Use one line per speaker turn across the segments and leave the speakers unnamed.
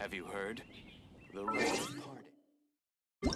Have you heard? The road parted.
อ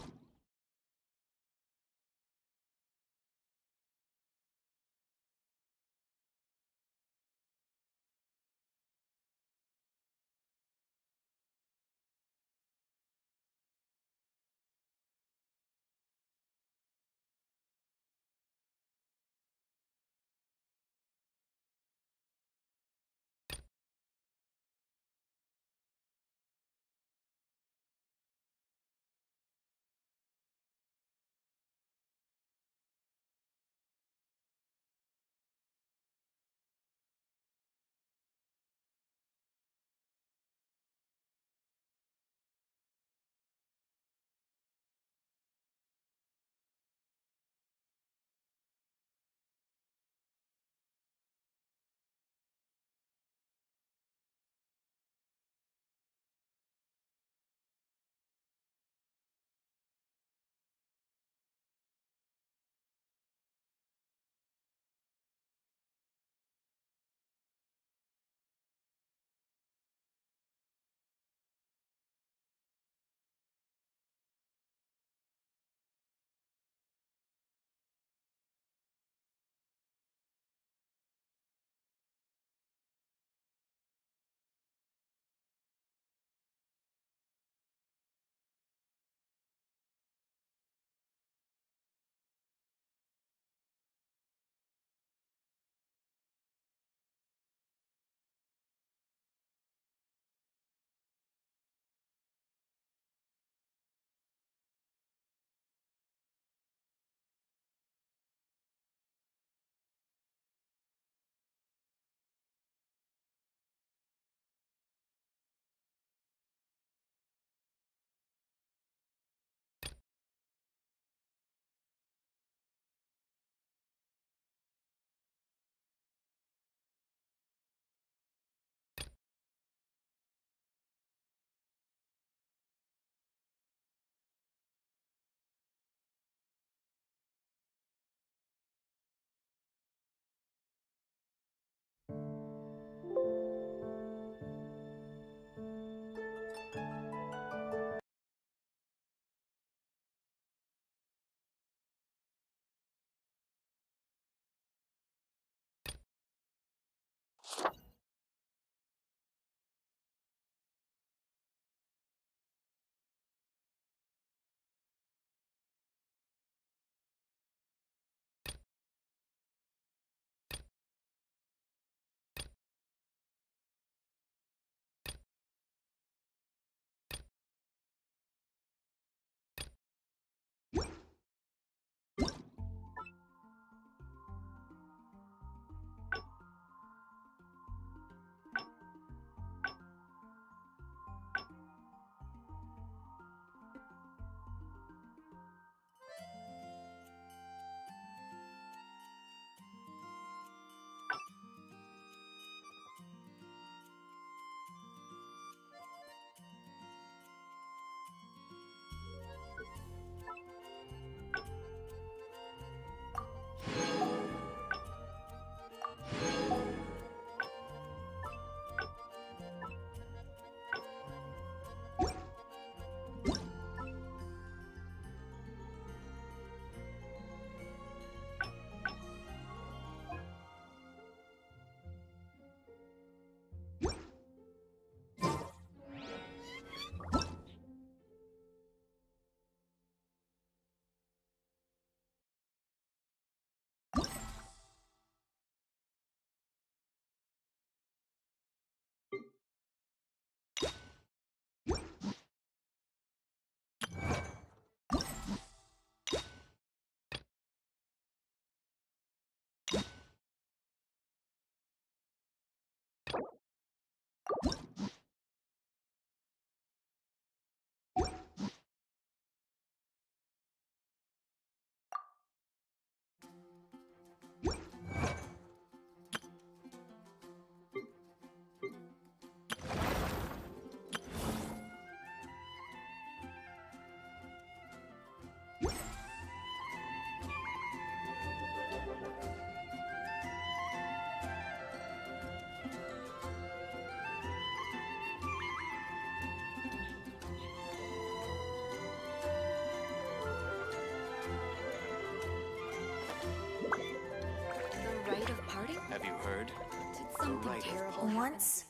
Once,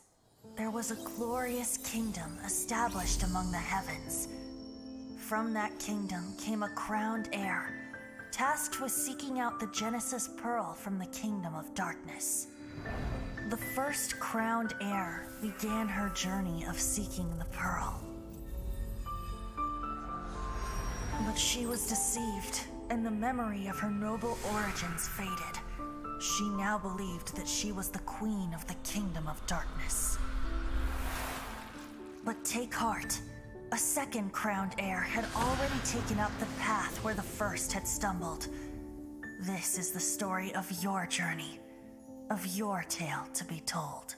there was a glorious kingdom established among the heavens. From that kingdom came a crowned heir, tasked with seeking out the Genesis Pearl from the kingdom of darkness. The first crowned heir began her journey of seeking the pearl. But she was deceived, and the memory of her noble origins faded. She now believed that she was the queen of the kingdom of darkness. But take heart. A second crowned heir had already taken up the path where the first had stumbled. This is the story of your journey, of your tale to be told.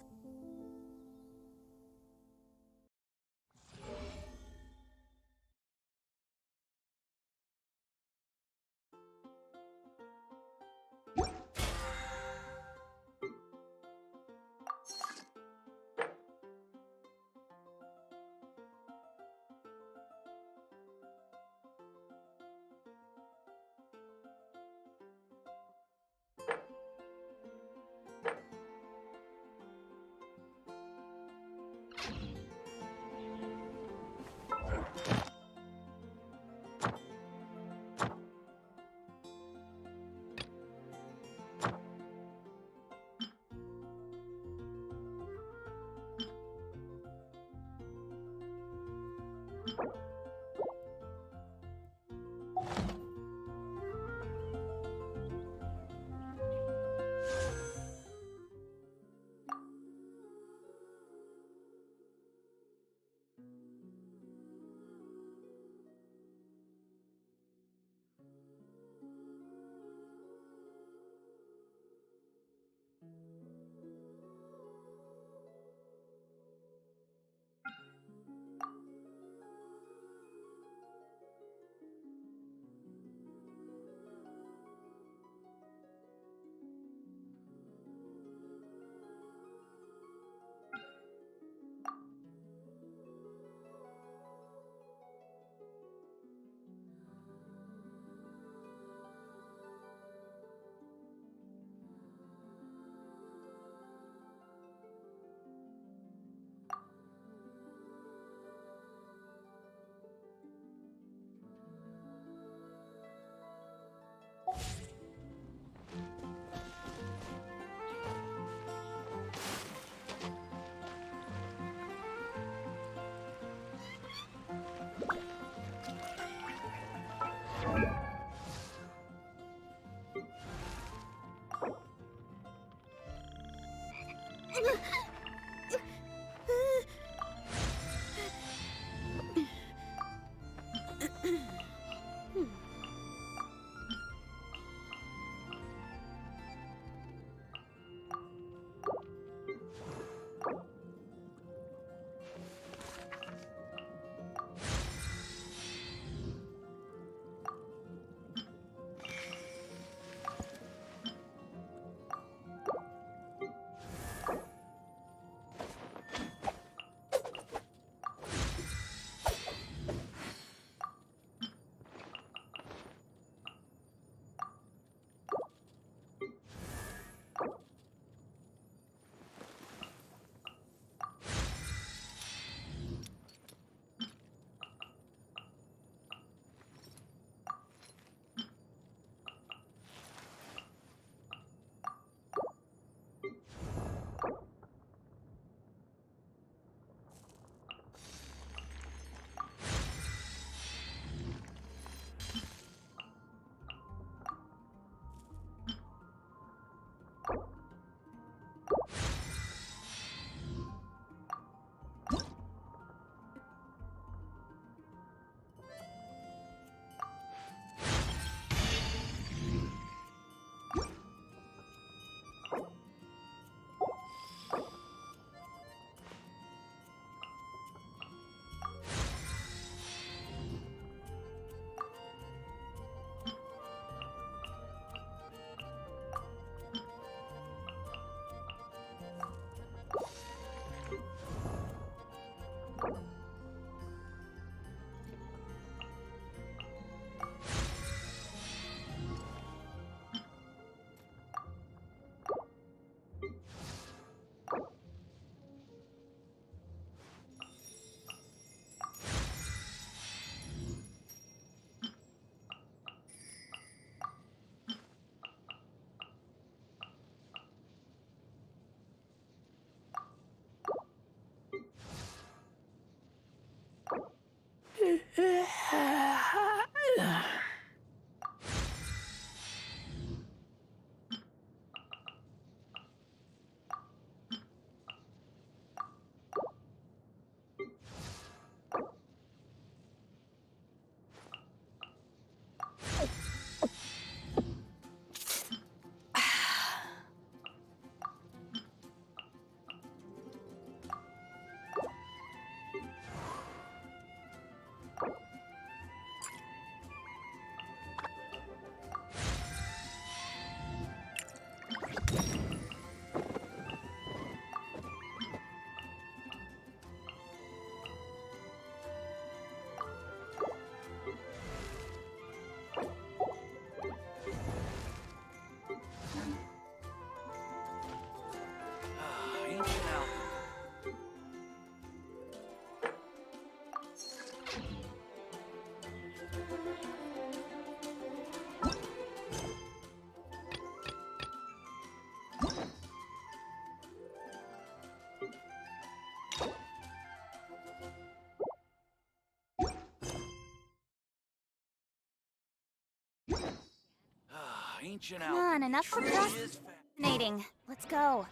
ancient
Come on, enough procrastinating. Let's go.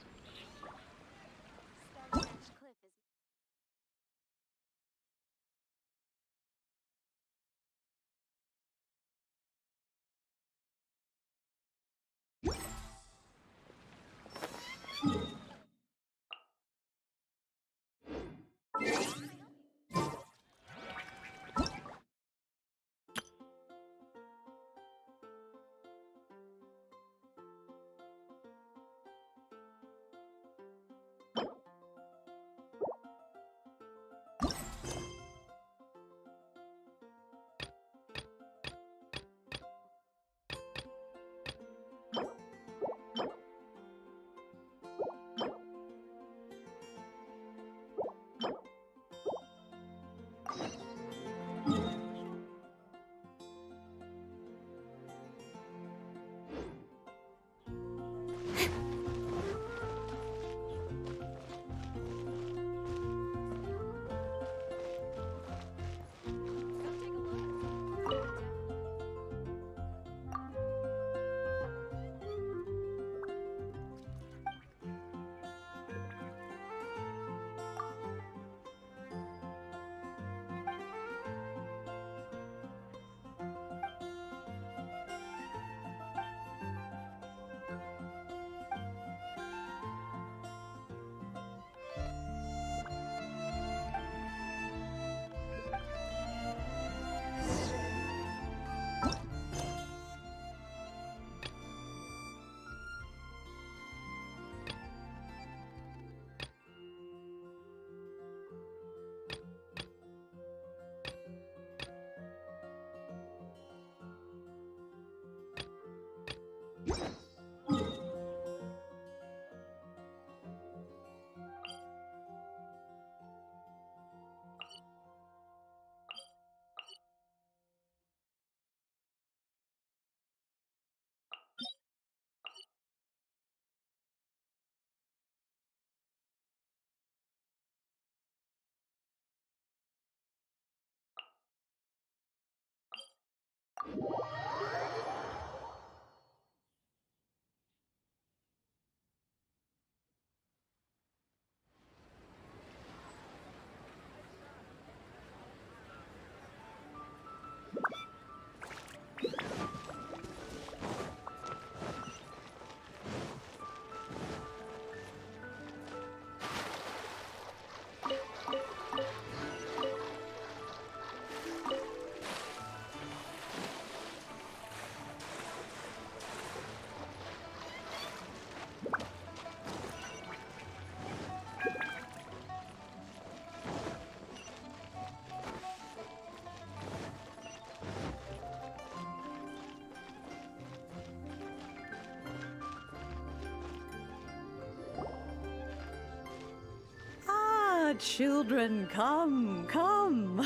Children, come, come.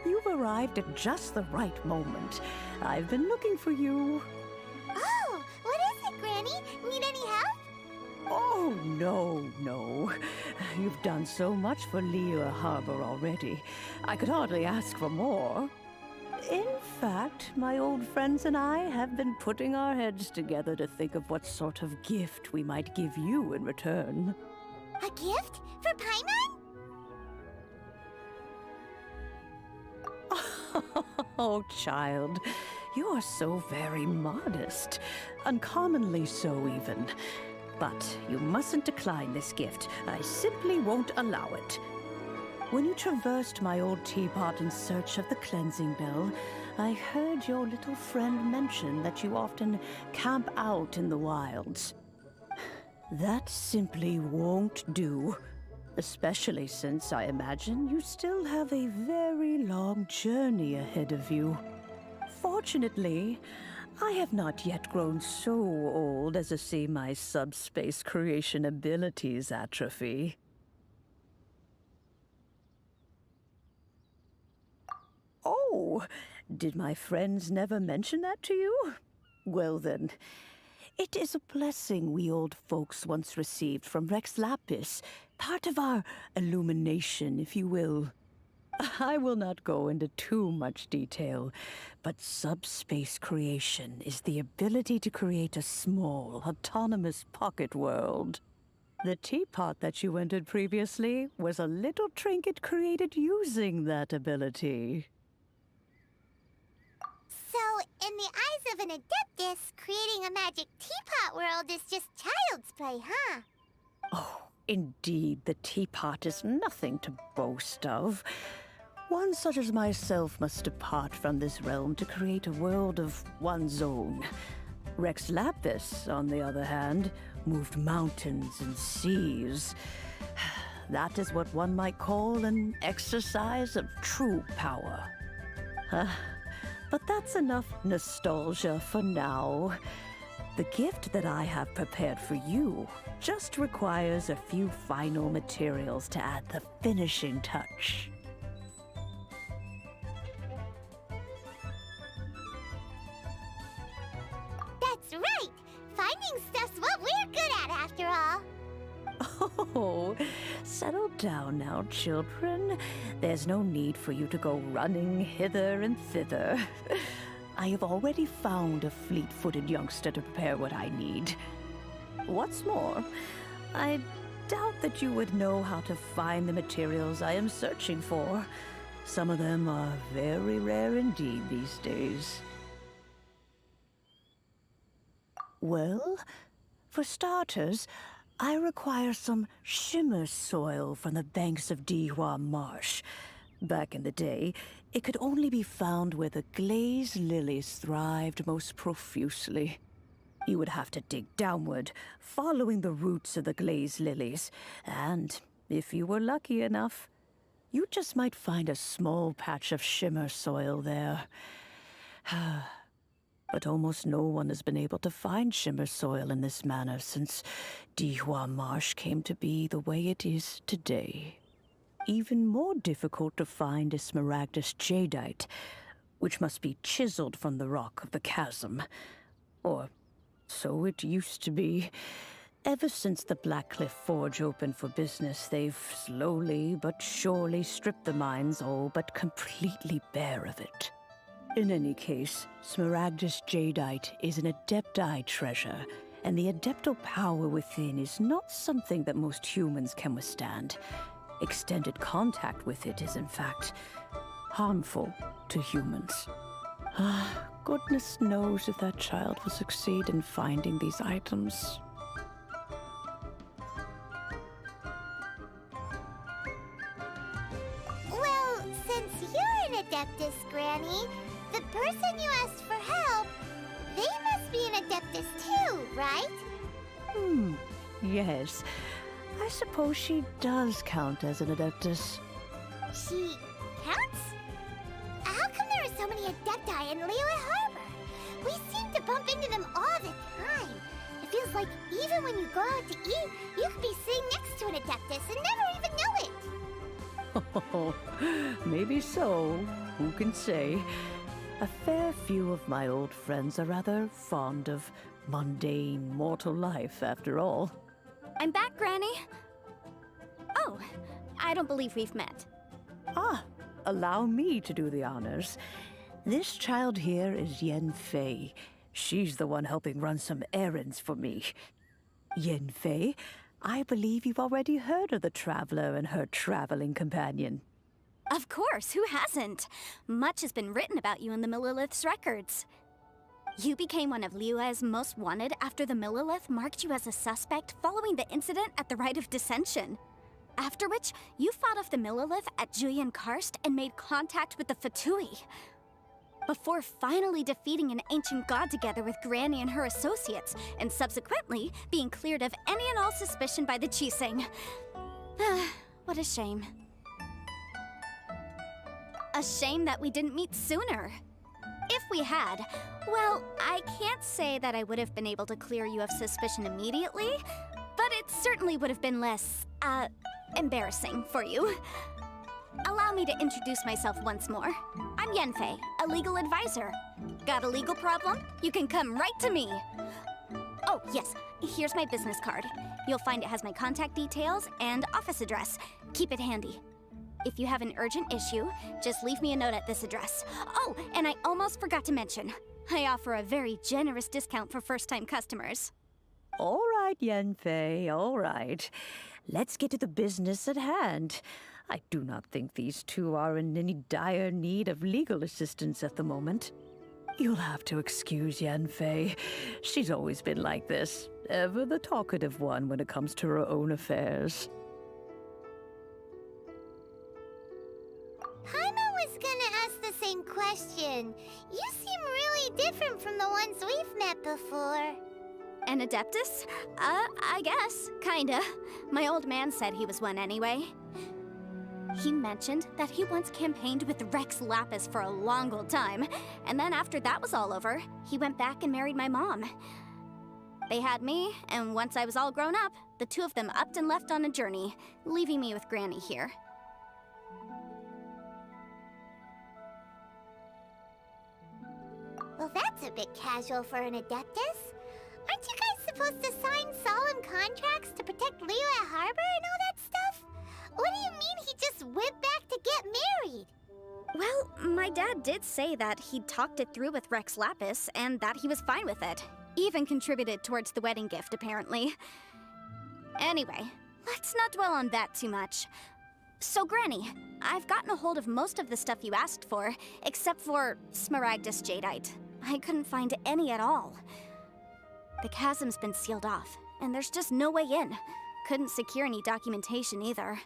You've arrived at just the right moment. I've been looking for you.
Oh, what is it, Granny? Need any help?
Oh, no. You've done so much for Liyue Harbor already. I could hardly ask for more. In fact, my old friends and I have been putting our heads together to think of what sort of gift we might give you in return.
A gift? For Paimon?
Oh, child, you are so very modest. Uncommonly so, even. But you mustn't decline this gift. I simply won't allow it. When you traversed my old teapot in search of the cleansing bell, I heard your little friend mention that you often camp out in the wilds. That simply won't do. Especially since I imagine you still have a very long journey ahead of you. Fortunately, I have not yet grown so old as to see my subspace creation abilities atrophy. Oh, did my friends never mention that to you? Well then, it is a blessing we old folks once received from Rex Lapis, part of our illumination, if you will. I will not go into too much detail, but subspace creation is the ability to create a small, autonomous pocket world. The teapot that you entered previously was a little trinket created using that ability.
So, in the eyes of an adeptus, creating a magic teapot world is just child's play, huh?
Oh, indeed, the teapot is nothing to boast of. One such as myself must depart from this realm to create a world of one's own. Rex Lapis, on the other hand, moved mountains and seas. That is what one might call an exercise of true power. But that's enough nostalgia for now. The gift that I have prepared for you just requires a few final materials to add the finishing touch.
That's right! Finding stuff's what we're good at, after all.
Oh, settle down now, children. There's no need for you to go running hither and thither. I have already found a fleet-footed youngster to prepare what I need. What's more, I doubt that you would know how to find the materials I am searching for. Some of them are very rare indeed these days. Well, for starters, I require some shimmer soil from the banks of Dihua Marsh. Back in the day, it could only be found where the glazed lilies thrived most profusely. You would have to dig downward, following the roots of the glazed lilies, and if you were lucky enough, you just might find a small patch of shimmer soil there. But almost no one has been able to find shimmer soil in this manner since Dihua Marsh came to be the way it is today. Even more difficult to find is Smaragdus Jadeite, which must be chiseled from the rock of the chasm. Or so it used to be. Ever since the Blackcliff Forge opened for business, they've slowly but surely stripped the mines all but completely bare of it. In any case, Smaragdus Jadeite is an Adepti treasure, and the Adeptal power within is not something that most humans can withstand. Extended contact with it is, in fact, harmful to humans. Goodness knows if that child will succeed in finding these items.
Well, since you're an adeptus, Granny, the person you asked for help, they must be an adeptus too, right?
Yes. I suppose she does count as an adeptus.
She counts? How come there are so many adepti in Liyue Harbor? We seem to bump into them all the time. It feels like even when you go out to eat, you could be sitting next to an adeptus and never even know it.
Oh, maybe so. Who can say? A fair few of my old friends are rather fond of mundane mortal life, after all.
I'm back, Granny. Oh, I don't believe we've met.
Allow me to do the honors. This child here is Yen Fei. She's the one helping run some errands for me. Yen Fei, I believe you've already heard of the traveler and her traveling companion.
Of course, who hasn't? Much has been written about you in the Millilith's records. You became one of Liyue's most wanted after the Millilith marked you as a suspect following the incident at the Rite of Dissension. After which, you fought off the Millilith at Julian Karst and made contact with the Fatui. Before finally defeating an ancient god together with Granny and her associates, and subsequently being cleared of any and all suspicion by the Chiseng. What a shame. A shame that we didn't meet sooner. If we had, well, I can't say that I would have been able to clear you of suspicion immediately, but it certainly would have been less, embarrassing for you. Allow me to introduce myself once more. I'm Yenfei, a legal advisor. Got a legal problem? You can come right to me. Oh, yes, here's my business card. You'll find it has my contact details and office address. Keep it handy. If you have an urgent issue, just leave me a note at this address. Oh, and I almost forgot to mention, I offer a very generous discount for first-time customers.
All right, Yanfei, all right. Let's get to the business at hand. I do not think these two are in any dire need of legal assistance at the moment. You'll have to excuse Yanfei. She's always been like this, ever the talkative one when it comes to her own affairs.
Paimon was gonna ask the same question. You seem really different from the ones we've met before.
An Adeptus? I guess. Kinda. My old man said he was one anyway. He mentioned that he once campaigned with Rex Lapis for a long old time, and then after that was all over, he went back and married my mom. They had me, and once I was all grown up, the two of them upped and left on a journey, leaving me with Granny here.
Well, that's a bit casual for an Adeptus. Aren't you guys supposed to sign solemn contracts to protect Liyue Harbor and all that stuff? What do you mean he just went back to get married?
Well, my dad did say that he'd talked it through with Rex Lapis and that he was fine with it. Even contributed towards the wedding gift, apparently. Anyway, let's not dwell on that too much. So, Granny, I've gotten a hold of most of the stuff you asked for, except for Smaragdus Jadeite. I couldn't find any at all. The chasm's been sealed off, and there's just no way in. Couldn't secure any documentation either.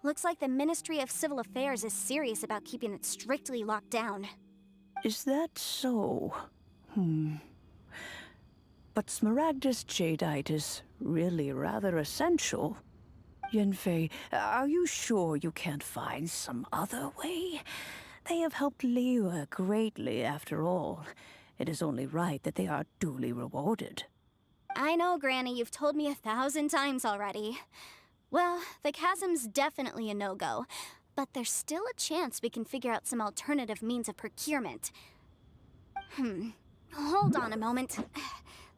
Looks like the Ministry of Civil Affairs is serious about keeping it strictly locked down.
Is that so? But Smaragdus Jadeite is really rather essential. Yanfei, are you sure you can't find some other way? They have helped Liyue greatly, after all. It is only right that they are duly rewarded.
I know, Granny, you've told me 1,000 times already. Well, the chasm's definitely a no-go, but there's still a chance we can figure out some alternative means of procurement. Hold on a moment.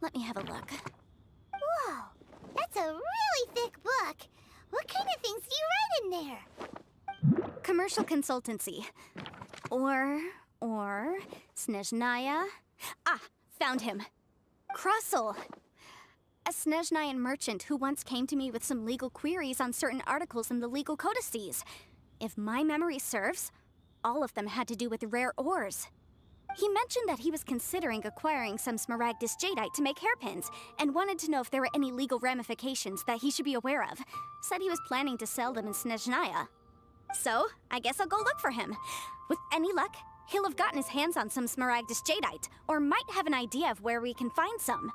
Let me have a look.
Whoa, that's a really thick book. What kind of things do you write in there?
Commercial consultancy. Or Snezhnaya. Ah, found him. Krustle. A Snezhnayan merchant who once came to me with some legal queries on certain articles in the legal codices. If my memory serves, all of them had to do with rare ores. He mentioned that he was considering acquiring some Smaragdus Jadeite to make hairpins, and wanted to know if there were any legal ramifications that he should be aware of. Said he was planning to sell them in Snezhnaya. So, I guess I'll go look for him. With any luck, he'll have gotten his hands on some Smaragdus Jadeite, or might have an idea of where we can find some.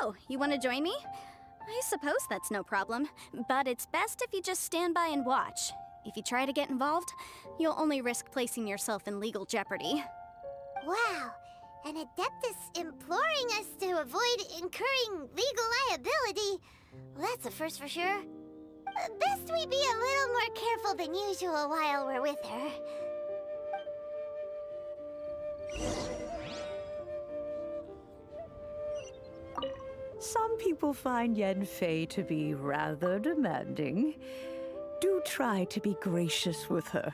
Oh, you want to join me? I suppose that's no problem, but it's best if you just stand by and watch. If you try to get involved, you'll only risk placing yourself in legal jeopardy.
Wow, an Adeptus imploring us to avoid incurring legal liability. Well, that's a first for sure. Best we be a little more careful than usual while we're with her.
Some people find Yanfei to be rather demanding. Do try to be gracious with her.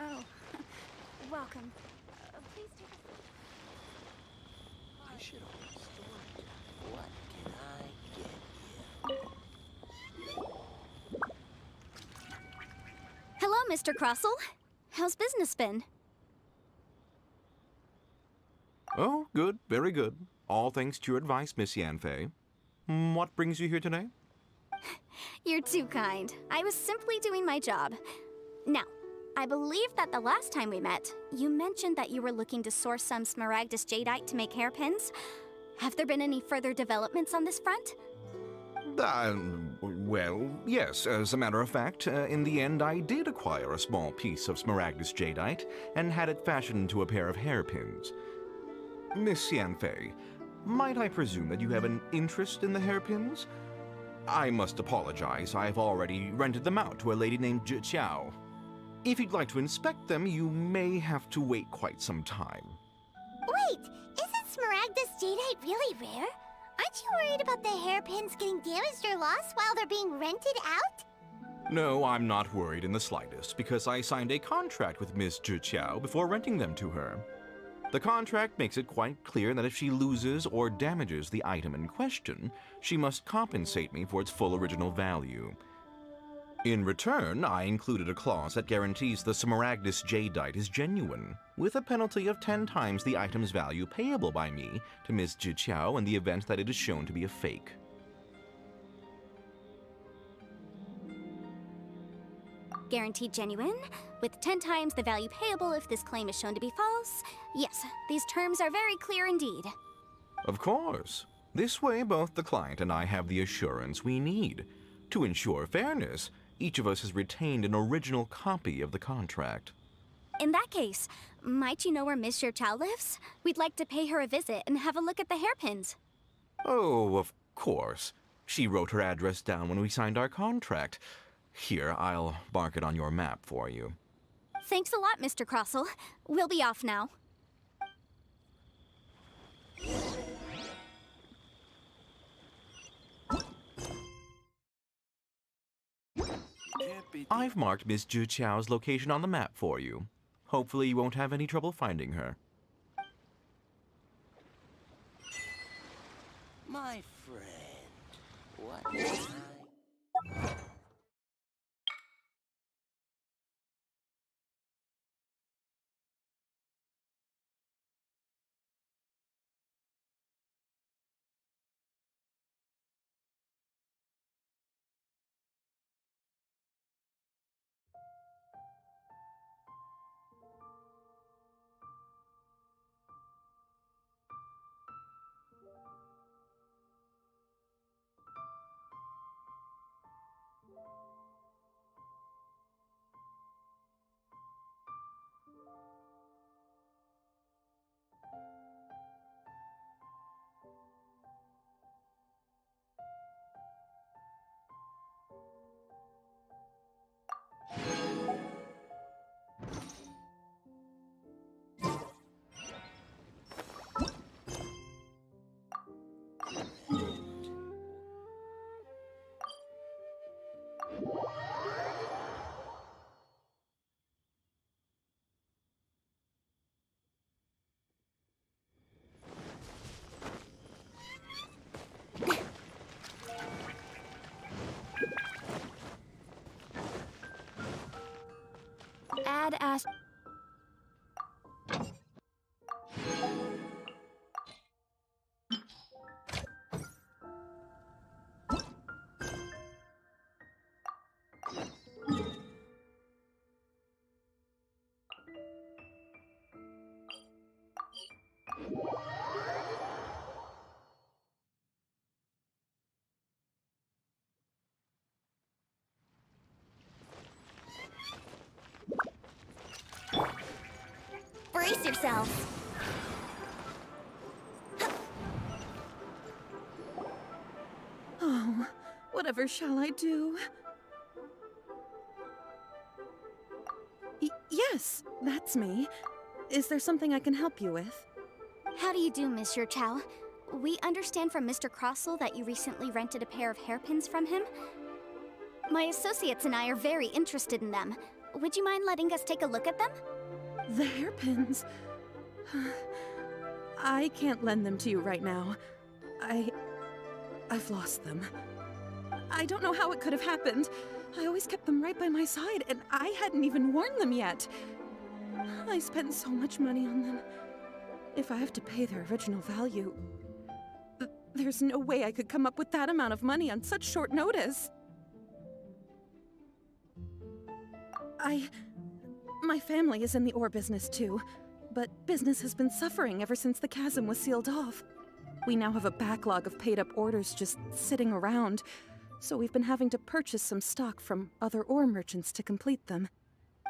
Oh, welcome. Please take a seat.
I should open the store. What can I get you?
Hello, Mr. Crossell. How's business been?
Oh, good, very good. All thanks to your advice, Miss Yanfei. What brings you here today?
You're too kind. I was simply doing my job. Now, I believe that the last time we met, you mentioned that you were looking to source some Smaragdus Jadeite to make hairpins. Have there been any further developments on this front?
Well, yes. As a matter of fact, in the end, I did acquire a small piece of Smaragdus Jadeite and had it fashioned into a pair of hairpins. Miss Yanfei, might I presume that you have an interest in the hairpins? I must apologize. I've already rented them out to a lady named Zhiqiao. If you'd like to inspect them, you may have to wait quite some time.
Wait, isn't Smaragdus Jadeite really rare? Aren't you worried about the hairpins getting damaged or lost while they're being rented out?
No, I'm not worried in the slightest, because I signed a contract with Miss Zhiqiao before renting them to her. The contract makes it quite clear that if she loses or damages the item in question, she must compensate me for its full original value. In return, I included a clause that guarantees the Smaragdus Jadeite is genuine, with a penalty of 10 times the item's value payable by me to Miss Zhiqiao in the event that it is shown to be a fake.
Guaranteed genuine, with 10 times the value payable if this claim is shown to be false. Yes, these terms are very clear indeed.
Of course. This way, both the client and I have the assurance we need. To ensure fairness, each of us has retained an original copy of the contract.
In that case, might you know where Miss Zhiqiao lives? We'd like to pay her a visit and have a look at the hairpins.
Oh, of course. She wrote her address down when we signed our contract. Here, I'll mark it on your map for you.
Thanks a lot, Mr. Crossell. We'll be off now.
Can't be.
I've marked Miss Zhiqiao's location on the map for you. Hopefully you won't have any trouble finding her.
My friend, what can I...
Dad asked... Brace yourselves!
Oh, whatever shall I do? Yes, that's me. Is there something I can help you with?
How do you do, Monsieur Chow? We understand from Mr. Crossell that you recently rented a pair of hairpins from him. My associates and I are very interested in them. Would you mind letting us take a look at them?
The hairpins? I can't lend them to you right now. I've lost them. I don't know how it could have happened. I always kept them right by my side, and I hadn't even worn them yet. I spent so much money on them. If I have to pay their original value, there's no way I could come up with that amount of money on such short notice. My family is in the ore business too, but business has been suffering ever since the chasm was sealed off. We now have a backlog of paid-up orders just sitting around, so we've been having to purchase some stock from other ore merchants to complete them.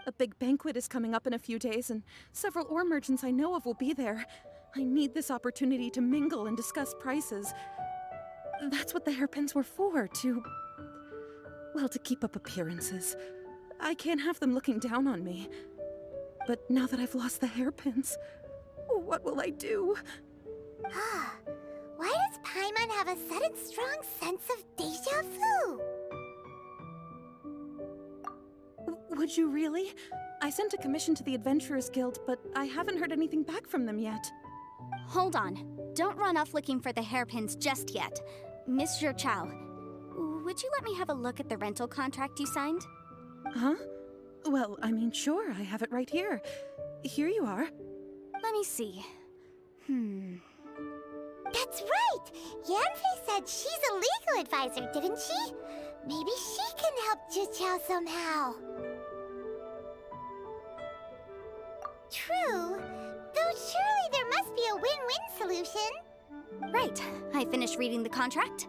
A big banquet is coming up in a few days, and several ore merchants I know of will be there. I need this opportunity to mingle and discuss prices. That's what the hairpins were for, to keep up appearances. I can't have them looking down on me. But now that I've lost the hairpins, what will I do?
Why does Paimon have a sudden strong sense of deja vu?
Would you really? I sent a commission to the Adventurers Guild, but I haven't heard anything back from them yet.
Hold on. Don't run off looking for the hairpins just yet. Mr. Chow, would you let me have a look at the rental contract you signed?
Huh? Well, I mean, sure, I have it right here. Here you are.
Let me see.
That's right! Yanfei said she's a legal advisor, didn't she? Maybe she can help Juqiao somehow. True, though surely there must be a win-win solution.
Right. I finished reading the contract.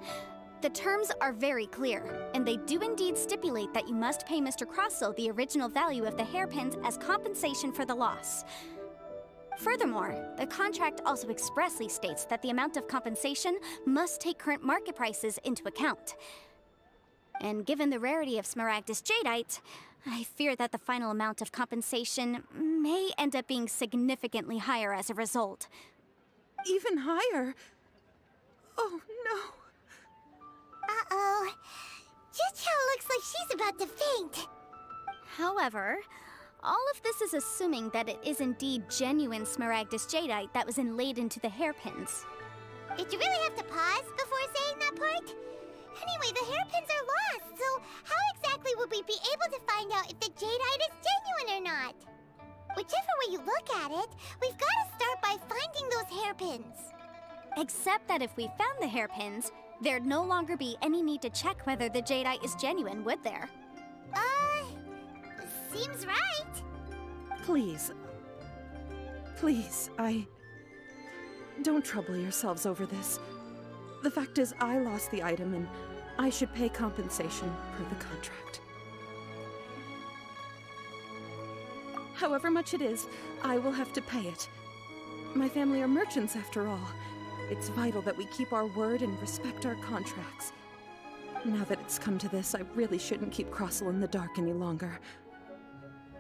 The terms are very clear, and they do indeed stipulate that you must pay Mr. Crossell the original value of the hairpins as compensation for the loss. Furthermore, the contract also expressly states that the amount of compensation must take current market prices into account. And given the rarity of Smaragdus Jadeite, I fear that the final amount of compensation may end up being significantly higher as a result.
Even higher? Oh, no.
Uh-oh. Juqiao looks like she's about to faint.
However, all of this is assuming that it is indeed genuine Smaragdus Jadeite that was inlaid into the hairpins.
Did you really have to pause before saying that part? Anyway, the hairpins are lost, so how exactly would we be able to find out if the Jadeite is genuine or not? Whichever way you look at it, we've got to start by finding those hairpins.
Except that if we found the hairpins, there'd no longer be any need to check whether the Jadeite is genuine, would there?
Seems right.
Please, don't trouble yourselves over this. The fact is, I lost the item and I should pay compensation per the contract. However much it is, I will have to pay it. My family are merchants after all. It's vital that we keep our word and respect our contracts. Now that it's come to this, I really shouldn't keep Crossell in the dark any longer.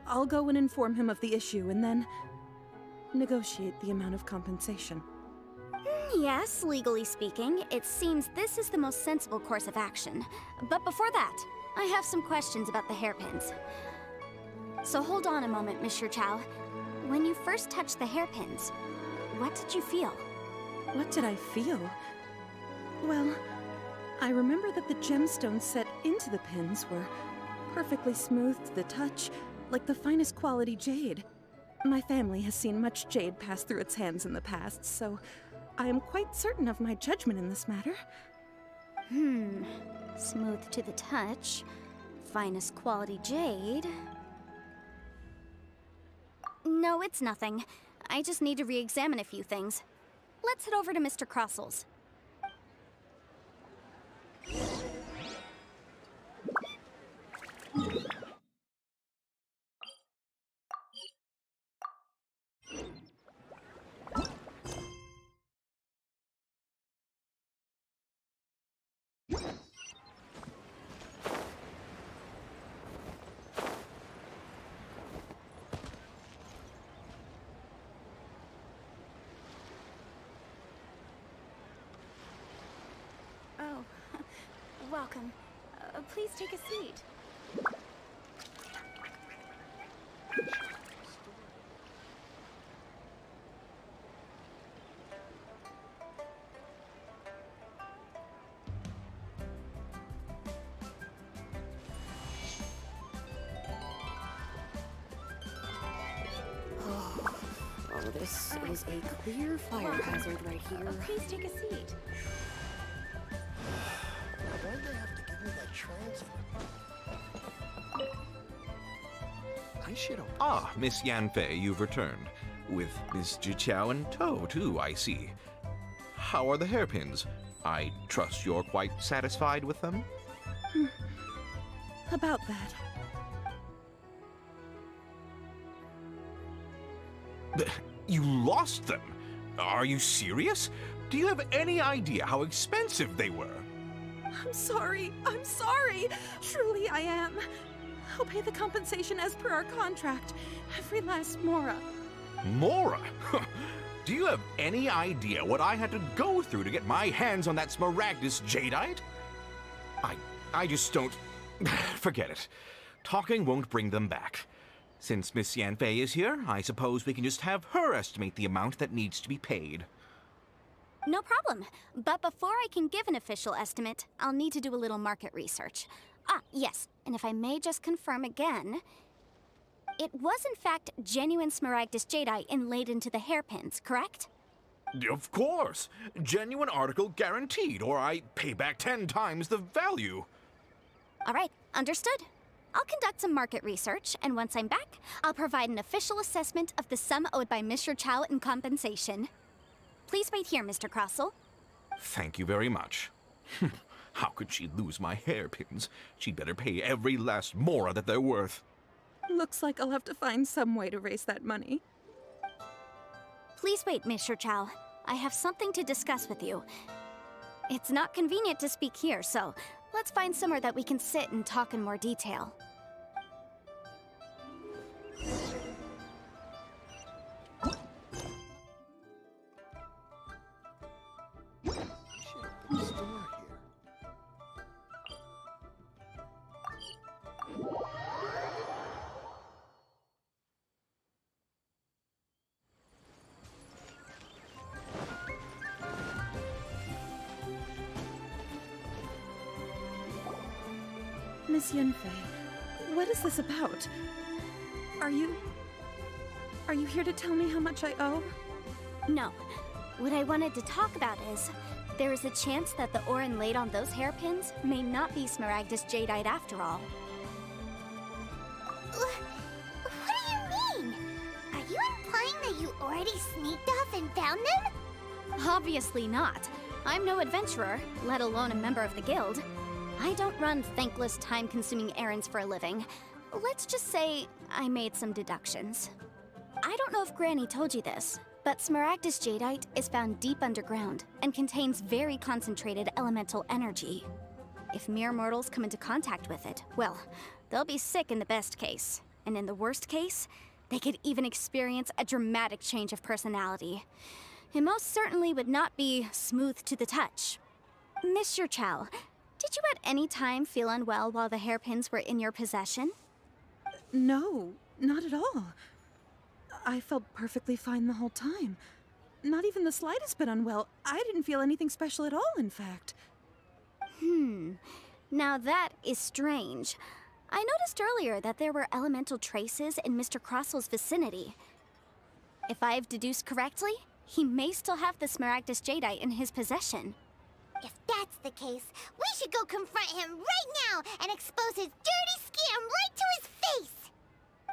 I'll go and inform him of the issue and then negotiate the amount of compensation.
Yes, legally speaking, it seems this is the most sensible course of action. But before that, I have some questions about the hairpins. So hold on a moment, Monsieur Chow. When you first touched the hairpins, what did you feel?
What did I feel? Well, I remember that the gemstones set into the pins were perfectly smooth to the touch
like the finest quality jade. My family has seen much jade pass through its hands in the past, so I am quite certain of my judgment in this matter.
Smooth to the touch. Finest quality jade. No, it's nothing. I just need to re-examine a few things. Let's head over to Mr. Crossel's. Oh, welcome. Please take a seat.
Oh, this is a clear fire hazard right here.
Please take a seat.
Why'd they have to give me that transfer? I should have.
Ah, Miss Yanfei, you've returned. With Miss Jiqiao in tow, too, I see. How are the hairpins? I trust you're quite satisfied with them?
About that.
You lost them? Are you serious? Do you have any idea how expensive they were?
I'm sorry. I'm sorry. Truly I am. I'll pay the compensation as per our contract. Every last mora.
Mora? Do you have any idea what I had to go through to get my hands on that Smaragdus Jadeite? I just don't... Forget it. Talking won't bring them back. Since Miss Yanfei is here, I suppose we can just have her estimate the amount that needs to be paid.
No problem. But before I can give an official estimate, I'll need to do a little market research. Ah, yes. And if I may just confirm again, it was in fact genuine Smaragdus Jadeite inlaid into the hairpins, correct?
Of course. Genuine article guaranteed, or I pay back 10 times the value.
All right, understood. I'll conduct some market research, and once I'm back, I'll provide an official assessment of the sum owed by Mr. Chow in compensation. Please wait here, Mr. Crossell.
Thank you very much. How could she lose my hairpins? She'd better pay every last mora that they're worth.
Looks like I'll have to find some way to raise that money.
Please wait, Mr. Chow. I have something to discuss with you. It's not convenient to speak here, so let's find somewhere that we can sit and talk in more detail.
I should have put a store here.
Miss Yanfei, what is this about? Are you here to tell me how much I owe?
No. What I wanted to talk about is, there is a chance that the ore inlaid on those hairpins may not be Smaragdus Jadeite after all.
What do you mean? Are you implying that you already sneaked off and found them?
Obviously not. I'm no adventurer, let alone a member of the guild. I don't run thankless, time-consuming errands for a living. Let's just say I made some deductions. I don't know if Granny told you this, but Smaragdus Jadeite is found deep underground and contains very concentrated elemental energy. If mere mortals come into contact with it, well, they'll be sick in the best case. And in the worst case, they could even experience a dramatic change of personality. It most certainly would not be smooth to the touch. Mr. Chow, did you at any time feel unwell while the hairpins were in your possession?
No, not at all. I felt perfectly fine the whole time. Not even the slightest bit unwell. I didn't feel anything special at all, in fact.
Now that is strange. I noticed earlier that there were elemental traces in Mr. Crossel's vicinity. If I've deduced correctly, he may still have the Smaragdus Jadeite in his possession.
If that's the case, we should go confront him right now and expose his dirty scam right to his face!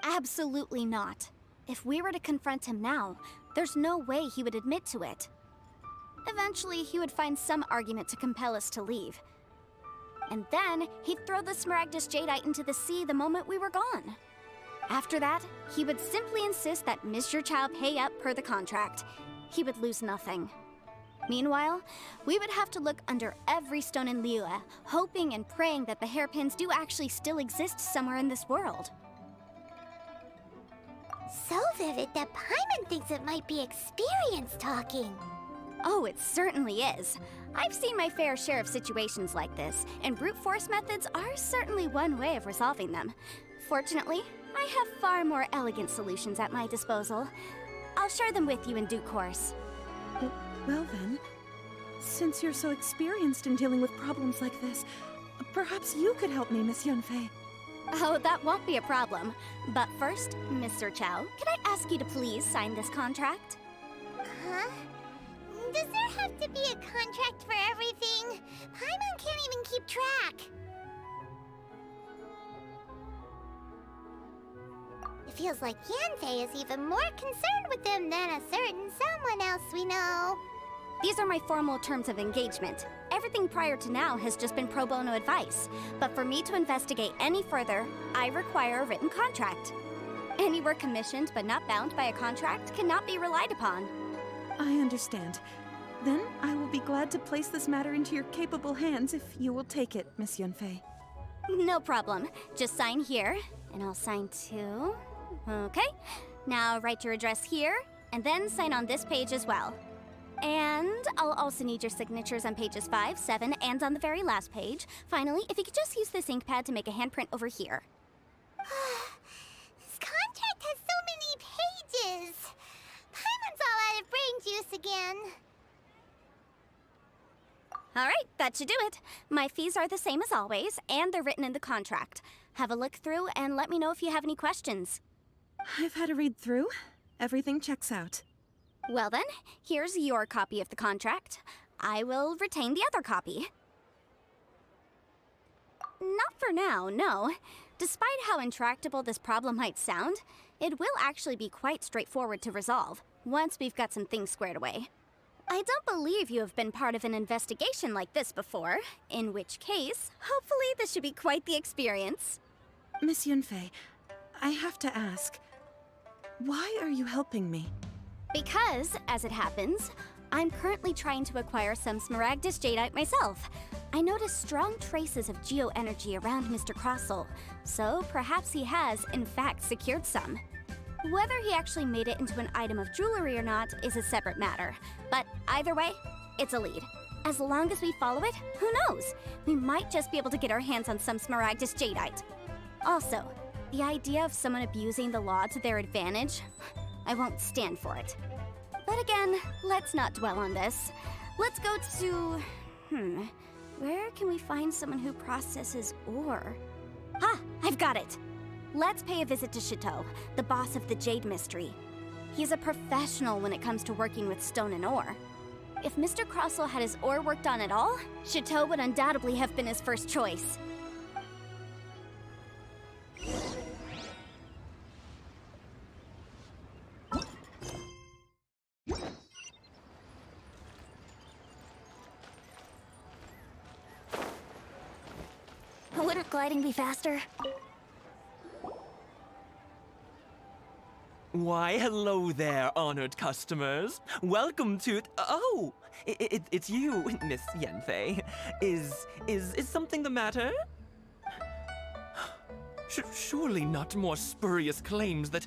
Absolutely not. If we were to confront him now, there's no way he would admit to it. Eventually, he would find some argument to compel us to leave. And then, he'd throw the Smaragdus Jadeite into the sea the moment we were gone. After that, he would simply insist that Mr. Chow pay up per the contract. He would lose nothing. Meanwhile, we would have to look under every stone in Liyue, hoping and praying that the hairpins do actually still exist somewhere in this world.
So vivid that Paimon thinks it might be experience talking.
Oh, it certainly is. I've seen my fair share of situations like this, and brute force methods are certainly one way of resolving them. Fortunately, I have far more elegant solutions at my disposal. I'll share them with you in due course.
Well then, since you're so experienced in dealing with problems like this, perhaps you could help me, Miss Yunfei.
Oh, that won't be a problem. But first, Mr. Chow, could I ask you to please sign this contract?
Huh? Does there have to be a contract for everything? Paimon can't even keep track. It feels like Yanfei is even more concerned with them than a certain someone else we know.
These are my formal terms of engagement. Everything prior to now has just been pro bono advice. But for me to investigate any further, I require a written contract. Any work commissioned but not bound by a contract cannot be relied upon.
I understand. Then I will be glad to place this matter into your capable hands if you will take it, Miss Yunfei.
No problem. Just sign here, and I'll sign too. Okay. Now write your address here, and then sign on this page as well. And I'll also need your signatures on pages 5, 7, and on the very last page. Finally, if you could just use this ink pad to make a handprint over here.
This contract has so many pages. Paimon's all out of brain juice again.
All right, that should do it. My fees are the same as always, and they're written in the contract. Have a look through and let me know if you have any questions.
I've had a read through. Everything checks out.
Well then, here's your copy of the contract. I will retain the other copy. Not for now, no. Despite how intractable this problem might sound, it will actually be quite straightforward to resolve, once we've got some things squared away. I don't believe you have been part of an investigation like this before, in which case, hopefully this should be quite the experience.
Miss Yunfei, I have to ask, why are you helping me?
Because, as it happens, I'm currently trying to acquire some Smaragdus Jadeite myself. I noticed strong traces of geo-energy around Mr. Crossel, so perhaps he has, in fact, secured some. Whether he actually made it into an item of jewelry or not is a separate matter, but either way, it's a lead. As long as we follow it, who knows? We might just be able to get our hands on some Smaragdus Jadeite. Also, the idea of someone abusing the law to their advantage, I won't stand for it. But again, let's not dwell on this. Let's go to... where can we find someone who processes ore? Ah, I've got it! Let's pay a visit to Chateau, the boss of the Jade Mystery. He's a professional when it comes to working with stone and ore. If Mr. Crossel had his ore worked on at all, Chateau would undoubtedly have been his first choice.
Wouldn't gliding be faster?
Why, hello there, honored customers. Welcome to... Oh, it's you, Miss Yanfei. Is something the matter? Surely not more spurious claims that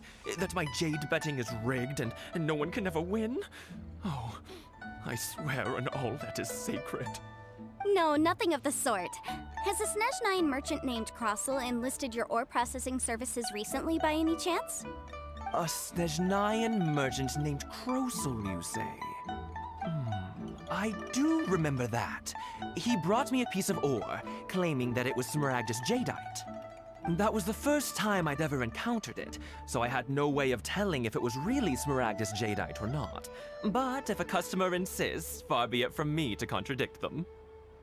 my jade betting is rigged and no one can ever win? Oh, I swear on all that is sacred.
No, nothing of the sort. Has a Snezhnayan merchant named Crossel enlisted your ore processing services recently by any chance?
A Snezhnayan merchant named Crossel, you say? I do remember that. He brought me a piece of ore, claiming that it was Smaragdus Jadeite. That was the first time I'd ever encountered it, so I had no way of telling if it was really Smaragdus Jadeite or not. But if a customer insists, far be it from me to contradict them.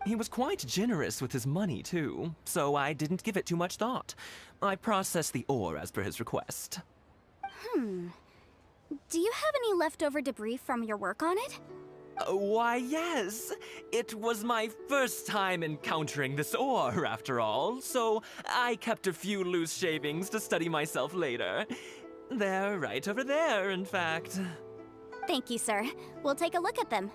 He was quite generous with his money, too, so I didn't give it too much thought. I processed the ore as per his request.
Do you have any leftover debris from your work on it?
Why, yes. It was my first time encountering this ore, after all, so I kept a few loose shavings to study myself later. They're right over there, in fact.
Thank you, sir. We'll take a look at them.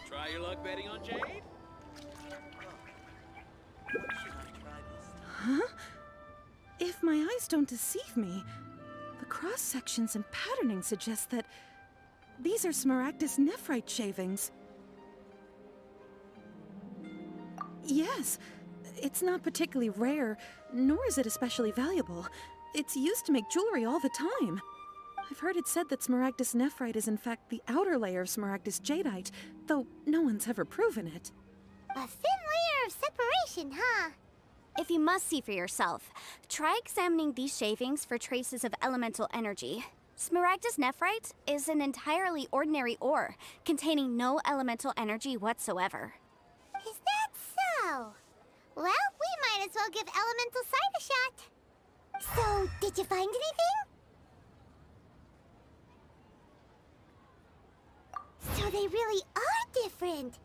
Try your luck betting on Jade?
Huh? If my eyes don't deceive me, the cross sections and patterning suggest that these are Smaragdus nephrite shavings. Yes, it's not particularly rare, nor is it especially valuable. It's used to make jewelry all the time. I've heard it said that Smaragdus nephrite is in fact the outer layer of Smaragdus Jadeite, though no one's ever proven it.
A thin layer of separation, huh?
If you must see for yourself, try examining these shavings for traces of elemental energy. Smaragdus nephrite is an entirely ordinary ore, containing no elemental energy whatsoever.
Is that so? Well, we might as well give elemental sight a shot. So, did you find anything? So they really are different.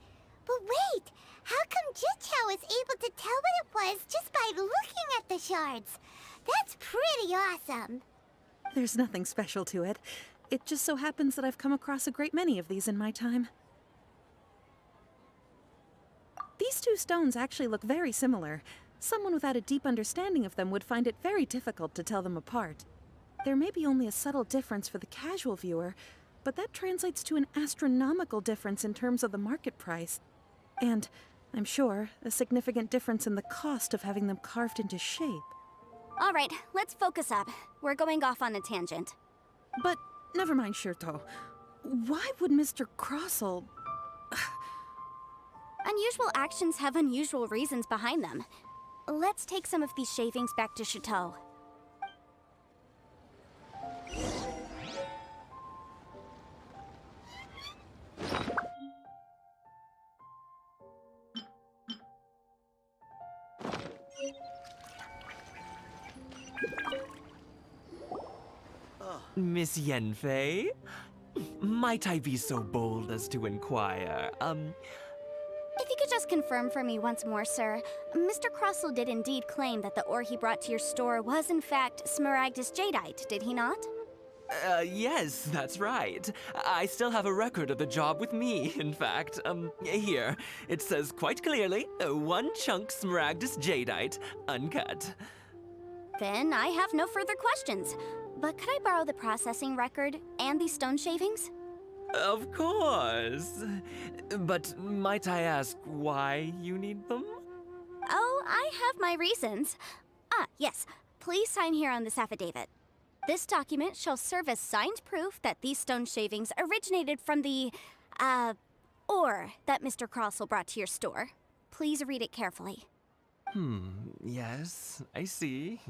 But wait, how come Jichao was able to tell what it was just by looking at the shards? That's pretty awesome.
There's nothing special to it. It just so happens that I've come across a great many of these in my time. These two stones actually look very similar. Someone without a deep understanding of them would find it very difficult to tell them apart. There may be only a subtle difference for the casual viewer, but that translates to an astronomical difference in terms of the market price. And, I'm sure, a significant difference in the cost of having them carved into shape.
All right, let's focus up. We're going off on a tangent.
But, never mind, Shirto. Why would Mr. Crossell...
Unusual actions have unusual reasons behind them. Let's take some of these shavings back to Chateau.
Miss Yanfei? Might I be so bold as to inquire,
If you could just confirm for me once more, sir. Mr. Crossell did indeed claim that the ore he brought to your store was in fact Smaragdus Jadeite, did he not?
Yes, that's right. I still have a record of the job with me, in fact. Here. It says quite clearly, 1 chunk Smaragdus Jadeite, uncut.
Then I have no further questions. But could I borrow the processing record and these stone shavings?
Of course. But might I ask why you need them?
Oh, I have my reasons. Ah, yes. Please sign here on this affidavit. This document shall serve as signed proof that these stone shavings originated from the, ore that Mr. Crossell brought to your store. Please read it carefully.
Yes, I see.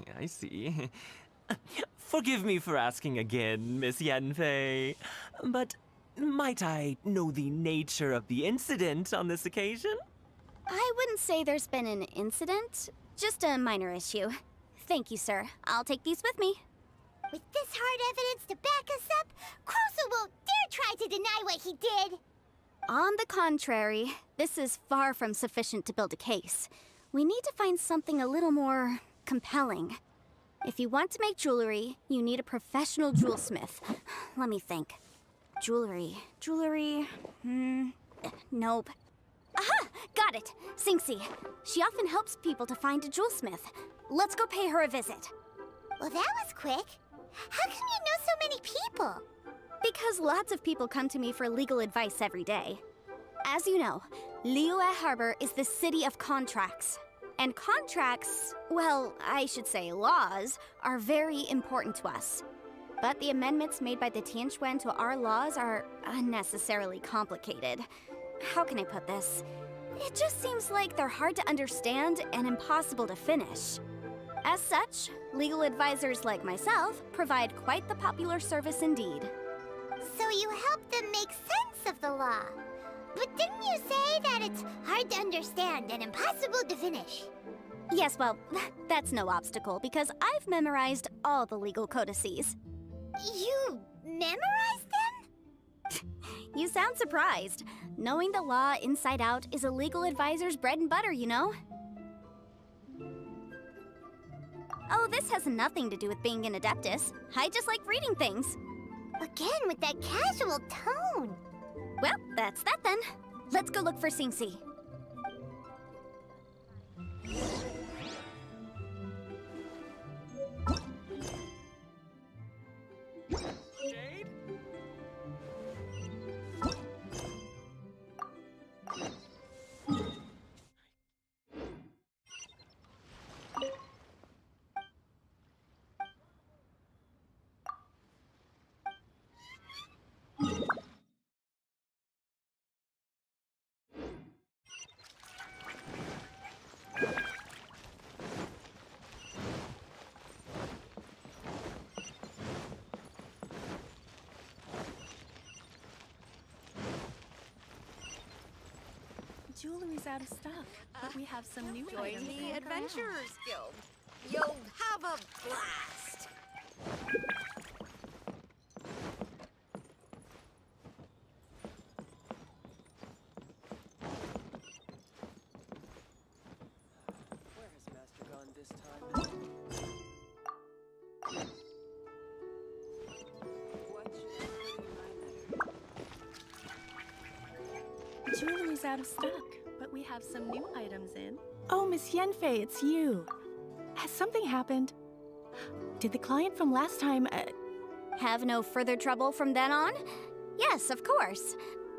Forgive me for asking again, Miss Yanfei, but might I know the nature of the incident on this occasion?
I wouldn't say there's been an incident, just a minor issue. Thank you, sir. I'll take these with me.
With this hard evidence to back us up, Crossell won't dare try to deny what he did.
On the contrary, this is far from sufficient to build a case. We need to find something a little more compelling. If you want to make jewelry, you need a professional jewelsmith. Let me think. Jewelry. Nope. Aha! Got it! Sinxi. She often helps people to find a jewelsmith. Let's go pay her a visit.
Well, that was quick. How come you know so many people?
Because lots of people come to me for legal advice every day. As you know, Liyue Harbor is the city of contracts. And contracts, well, I should say laws, are very important to us. But the amendments made by the Tianquan to our laws are unnecessarily complicated. How can I put this? It just seems like they're hard to understand and impossible to finish. As such, legal advisors like myself provide quite the popular service indeed.
So you help them make sense of the law. But didn't you say that it's hard to understand and impossible to finish?
Yes, well, that's no obstacle because I've memorized all the legal codices.
You memorized them?
You sound surprised. Knowing the law inside out is a legal advisor's bread and butter, you know? Oh, this has nothing to do with being an adeptus. I just like reading things.
Again, with that casual tone.
Well, that's that then. Let's go look for Sinxi.
Jade?
Jewelry's out of stock, but we have some new
Join
items.
the Adventurers Guild. You'll have a blast.
Where has Master gone this time? What should I put in my letter?
Jewelry's out of stock, but we have some new items in. Oh, Miss Yenfei, it's you. Has something happened? Did the client from last time,
Have no further trouble from then on? Yes, of course.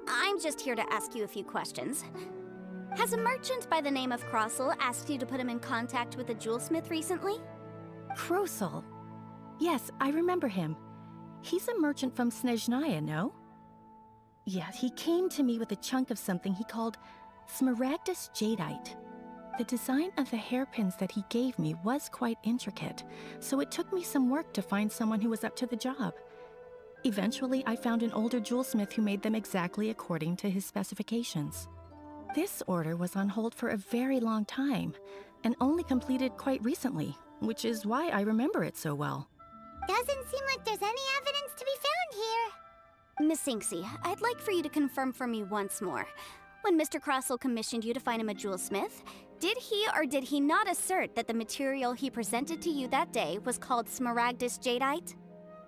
I'm just here to ask you a few questions. Has a merchant by the name of Crossel asked you to put him in contact with a jewelsmith recently?
Krosel? Yes, I remember him. He's a merchant from Snezhnaya, no? Yeah, he came to me with a chunk of something he called Smaragdus Jadeite. The design of the hairpins that he gave me was quite intricate, so it took me some work to find someone who was up to the job. Eventually, I found an older jewelsmith who made them exactly according to his specifications. This order was on hold for a very long time, and only completed quite recently, which is why I remember it so well.
Doesn't seem like there's any evidence to be found here.
Miss Sinxi, I'd like for you to confirm for me once more. When Mr. Crossel commissioned you to find him a jewelsmith, did he or did he not assert that the material he presented to you that day was called Smaragdus Jadeite?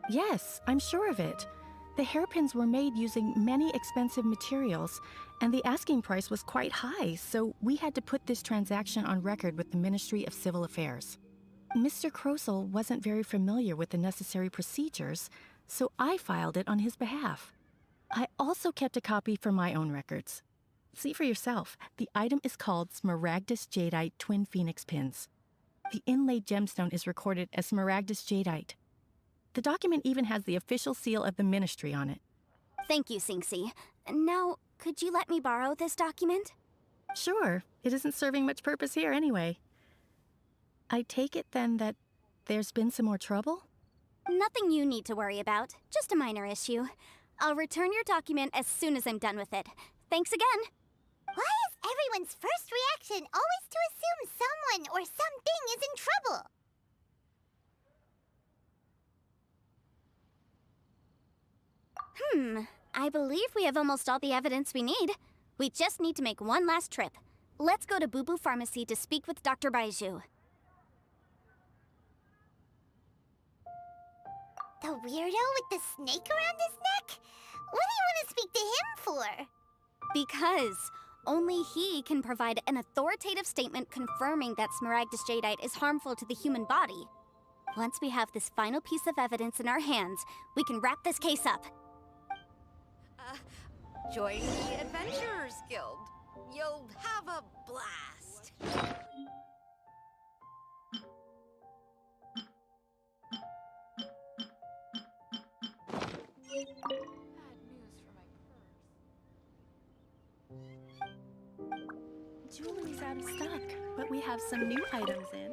Yes, I'm sure of it. The hairpins were made using many expensive materials, and the asking price was quite high, so we had to put this transaction on record with the Ministry of Civil Affairs. Mr. Crossel wasn't very familiar with the necessary procedures, so I filed it on his behalf. I also kept a copy for my own records. See for yourself, the item is called Smaragdus Jadeite Twin Phoenix Pins. The inlaid gemstone is recorded as Smaragdus Jadeite. The document even has the official seal of the ministry on it.
Thank you, Sinxi. Now, could you let me borrow this document?
Sure, it isn't serving much purpose here anyway. I take it then that there's been some more trouble?
Nothing you need to worry about, just a minor issue. I'll return your document as soon as I'm done with it. Thanks again.
Why is everyone's first reaction always to assume someone or something is in trouble?
I believe we have almost all the evidence we need. We just need to make one last trip. Let's go to Boo Boo Pharmacy to speak with Dr. Baiju.
weirdo with the snake around his neck? What do you want to speak to him for?
Because only he can provide an authoritative statement confirming that Smaragdus Jadeite is harmful to the human body. Once we have this final piece of evidence in our hands, we can wrap this case up.
Join the Adventurers Guild. You'll have a blast.
Jewelry's out of stock, but we have some new items in.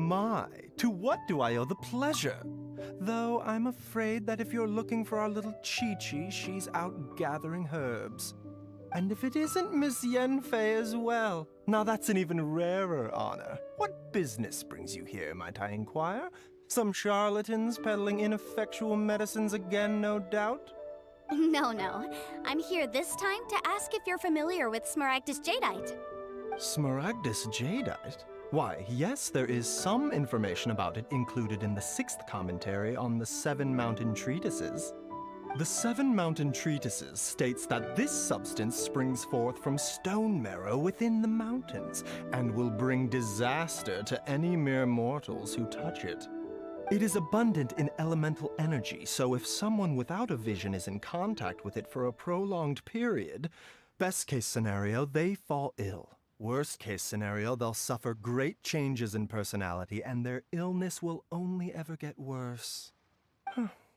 My, to what do I owe the pleasure? Though I'm afraid that if you're looking for our little Chi-Chi, she's out gathering herbs. And if it isn't Miss Yenfei as well, now that's an even rarer honor. What business brings you here, might I inquire? Some charlatans peddling ineffectual medicines again, no doubt?
No. I'm here this time to ask if you're familiar with Smaragdus Jadeite.
Smaragdus Jadeite? Why, yes, there is some information about it included in the 6th commentary on the 7 Mountain Treatises. The 7 Mountain Treatises states that this substance springs forth from stone marrow within the mountains and will bring disaster to any mere mortals who touch it. It is abundant in elemental energy, so if someone without a vision is in contact with it for a prolonged period, best case scenario, they fall ill. Worst case scenario, they'll suffer great changes in personality and their illness will only ever get worse.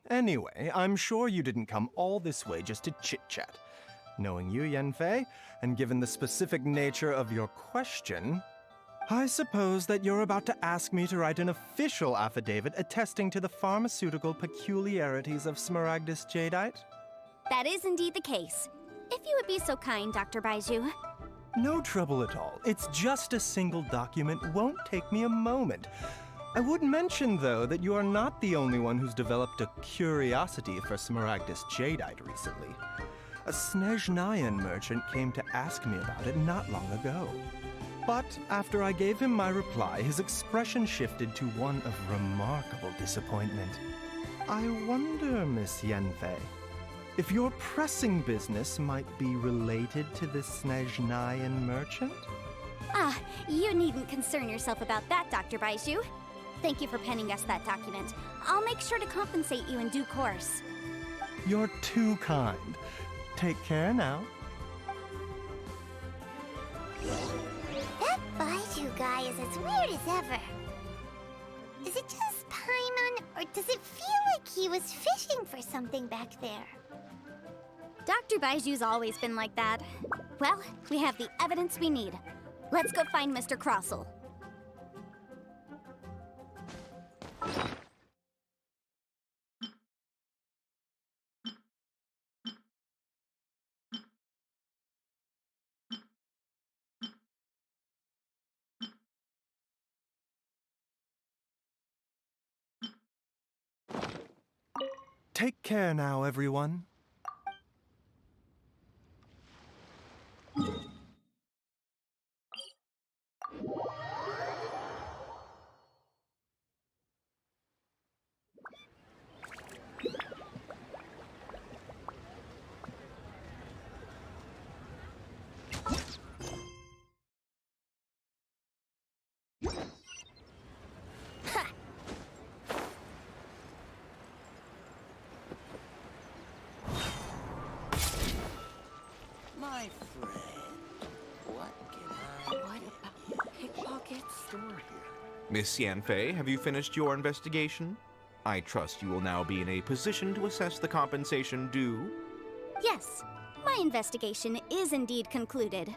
Anyway, I'm sure you didn't come all this way just to chit-chat. Knowing you, Yenfei, and given the specific nature of your question, I suppose that you're about to ask me to write an official affidavit attesting to the pharmaceutical peculiarities of Smaragdus Jadeite?
That is indeed the case. If you would be so kind, Dr. Baiju.
No trouble at all. It's just a single document. Won't take me a moment. I would mention, though, that you are not the only one who's developed a curiosity for Smaragdus Jadeite recently. A Snezhnayan merchant came to ask me about it not long ago. But after I gave him my reply, his expression shifted to one of remarkable disappointment. I wonder, Miss Yenfei, if your pressing business might be related to this Snezhnayan merchant?
You needn't concern yourself about that, Dr. Baiju. Thank you for penning us that document. I'll make sure to compensate you in due course.
You're too kind. Take care now.
That Baiju guy is as weird as ever. Is it just Paimon, or does it feel like he was fishing for something back there?
Dr. Baiju's always been like that. Well, we have the evidence we need. Let's go find Mr. Crossell.
Take care now, everyone.
My friend, what can I
Pickpockets?
Miss Yanfei, have you finished your investigation? I trust you will now be in a position to assess the compensation due.
Yes, my investigation is indeed concluded.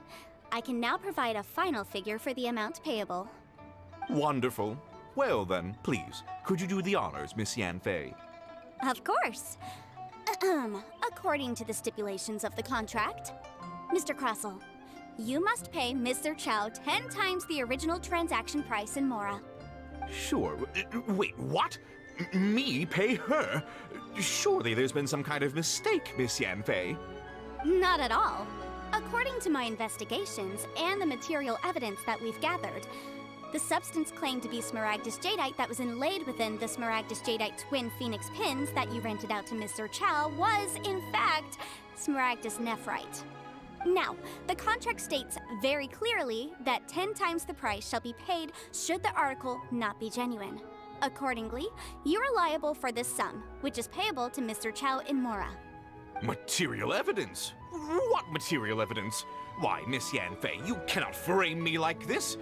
I can now provide a final figure for the amount payable.
Wonderful. Well then, please, could you do the honors, Miss Yanfei?
Of course. According to the stipulations of the contract, Mr. Crossell, you must pay Mr. Chow 10 times the original transaction price in Mora.
Sure. Wait, what? Me pay her? Surely there's been some kind of mistake, Miss Yanfei.
Not at all. According to my investigations and the material evidence that we've gathered, the substance claimed to be Smaragdus Jadeite that was inlaid within the Smaragdus Jadeite twin phoenix pins that you rented out to Mr. Chow was, in fact, Smaragdus Nephrite. Now, the contract states very clearly that 10 times the price shall be paid should the article not be genuine. Accordingly, you are liable for this sum, which is payable to Mr. Chow in Mora.
Material evidence? What material evidence? Why, Miss Yanfei, you cannot frame me like this.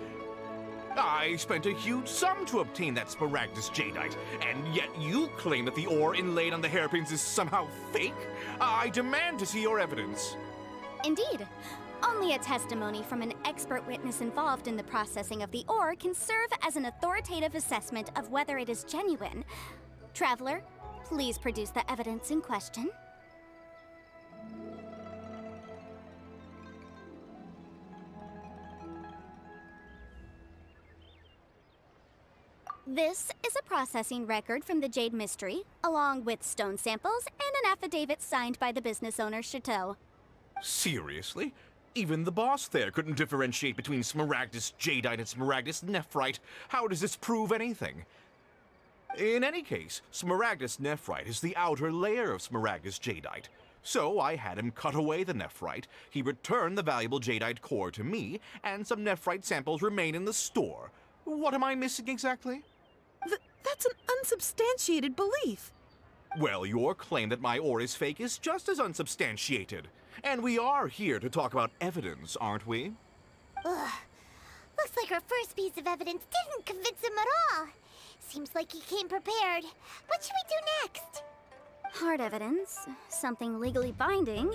I spent a huge sum to obtain that Smaragdus Jadeite, and yet you claim that the ore inlaid on the hairpins is somehow fake? I demand to see your evidence.
Indeed. Only a testimony from an expert witness involved in the processing of the ore can serve as an authoritative assessment of whether it is genuine. Traveler, please produce the evidence in question. This is a processing record from the Jade Mystery, along with stone samples and an affidavit signed by the business owner, Chateau.
Seriously? Even the boss there couldn't differentiate between Smaragdus Jadeite and Smaragdus Nephrite. How does this prove anything? In any case, Smaragdus Nephrite is the outer layer of Smaragdus Jadeite. So I had him cut away the Nephrite, he returned the valuable Jadeite core to me, and some Nephrite samples remain in the store. What am I missing exactly?
That's an unsubstantiated belief.
Well, your claim that my ore is fake is just as unsubstantiated. And we are here to talk about evidence, aren't we?
Ugh. Looks like our first piece of evidence didn't convince him at all. Seems like he came prepared. What should we do next?
Hard evidence, something legally binding.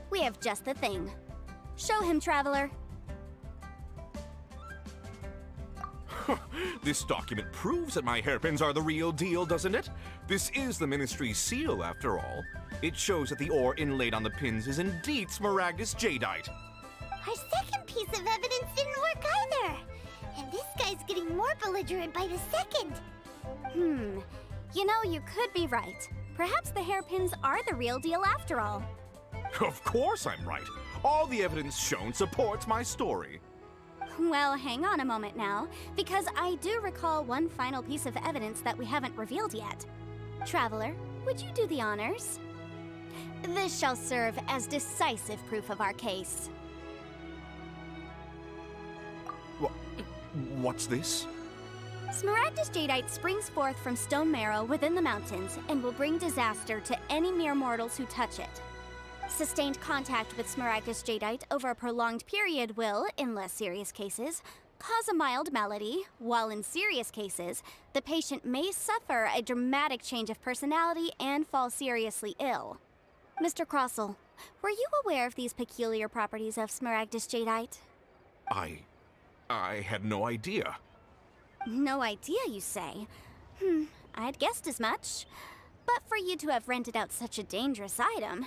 We have just the thing. Show him, Traveler.
This document proves that my hairpins are the real deal, doesn't it? This is the Ministry's seal, after all. It shows that the ore inlaid on the pins is indeed Smaragdus Jadeite.
Our second piece of evidence didn't work either. And this guy's getting more belligerent by the second.
You know, you could be right. Perhaps the hairpins are the real deal after all.
Of course I'm right. All the evidence shown supports my story.
Well, hang on a moment now, because I do recall one final piece of evidence that we haven't revealed yet. Traveler, would you do the honors? This shall serve as decisive proof of our case.
What's this?
Smaragdus Jadeite springs forth from stone marrow within the mountains and will bring disaster to any mere mortals who touch it. Sustained contact with Smaragdus Jadeite over a prolonged period will, in less serious cases, cause a mild malady, while in serious cases, the patient may suffer a dramatic change of personality and fall seriously ill. Mr. Crossell, were you aware of these peculiar properties of Smaragdus Jadeite?
I had no idea.
No idea, you say? I'd guessed as much. But for you to have rented out such a dangerous item,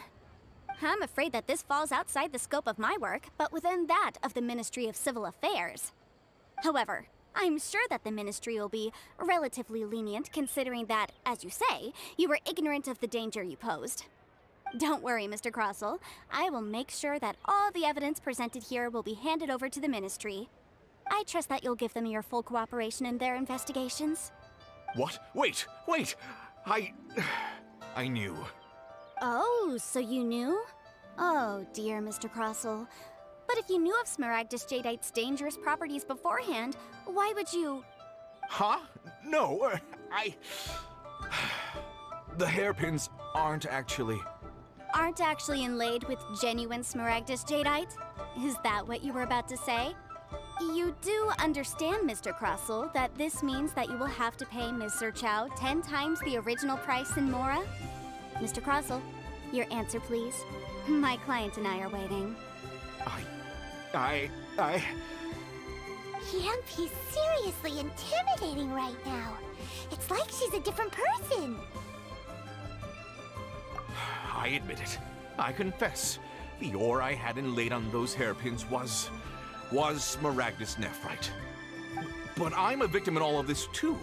I'm afraid that this falls outside the scope of my work, but within that of the Ministry of Civil Affairs. However, I'm sure that the Ministry will be relatively lenient considering that, as you say, you were ignorant of the danger you posed. Don't worry, Mr. Crossell. I will make sure that all the evidence presented here will be handed over to the Ministry. I trust that you'll give them your full cooperation in their investigations.
What? Wait! I knew.
Oh, so you knew? Oh, dear Mr. Crossell. But if you knew of Smaragdus Jadeite's dangerous properties beforehand, why would you...
Huh? No, The hairpins aren't actually
inlaid with genuine Smaragdus Jadeite? Is that what you were about to say? You do understand, Mr. Crossell, that this means that you will have to pay Ms. Chow 10 times the original price in Mora? Mr. Crossell, your answer, please. My client and I are waiting.
Camp, he's seriously intimidating right now. It's like she's a different person.
I admit it. I confess. The ore I had inlaid on those hairpins was Smaragdus nephrite. But I'm a victim in all of this too.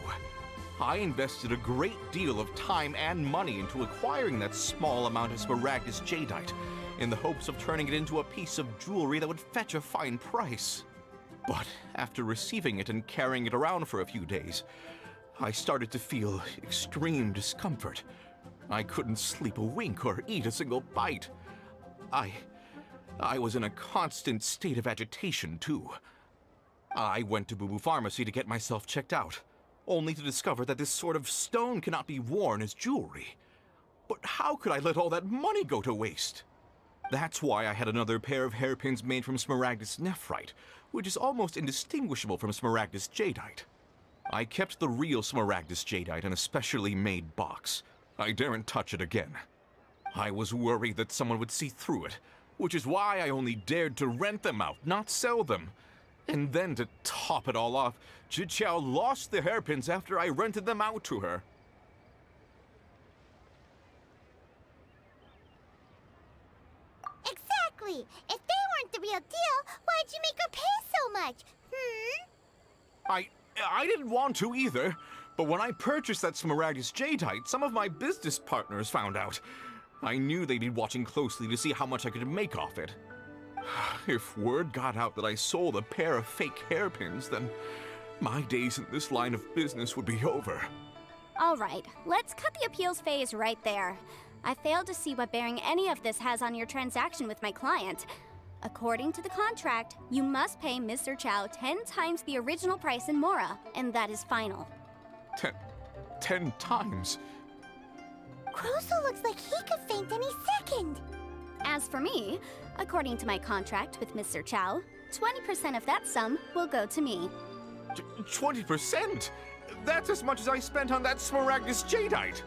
I invested a great deal of time and money into acquiring that small amount of Smaragdus Jadeite in the hopes of turning it into a piece of jewelry that would fetch a fine price. But after receiving it and carrying it around for a few days, I started to feel extreme discomfort. I couldn't sleep a wink or eat a single bite. I was in a constant state of agitation, too. I went to Boo Boo Pharmacy to get myself checked out, only to discover that this sort of stone cannot be worn as jewelry. But how could I let all that money go to waste? That's why I had another pair of hairpins made from Smaragdus nephrite, which is almost indistinguishable from Smaragdus Jadeite. I kept the real Smaragdus Jadeite in a specially made box. I daren't touch it again. I was worried that someone would see through it, which is why I only dared to rent them out, not sell them. And then to top it all off, Jiqiao lost the hairpins after I rented them out to her.
Exactly! If they weren't the real deal, why'd you make her pay so much?
I didn't want to either, but when I purchased that Smaragdus Jadeite, some of my business partners found out. I knew they'd be watching closely to see how much I could make off it. If word got out that I sold a pair of fake hairpins, then my days in this line of business would be over.
All right, let's cut the appeals phase right there. I failed to see what bearing any of this has on your transaction with my client. According to the contract, you must pay Mr. Chow 10 times the original price in Mora, and that is final.
10 times?
Crossell looks like he could faint any second.
As for me, according to my contract with Mr. Chow, 20% of that sum will go to me.
20%? That's as much as I spent on that Smaragdus Jadeite!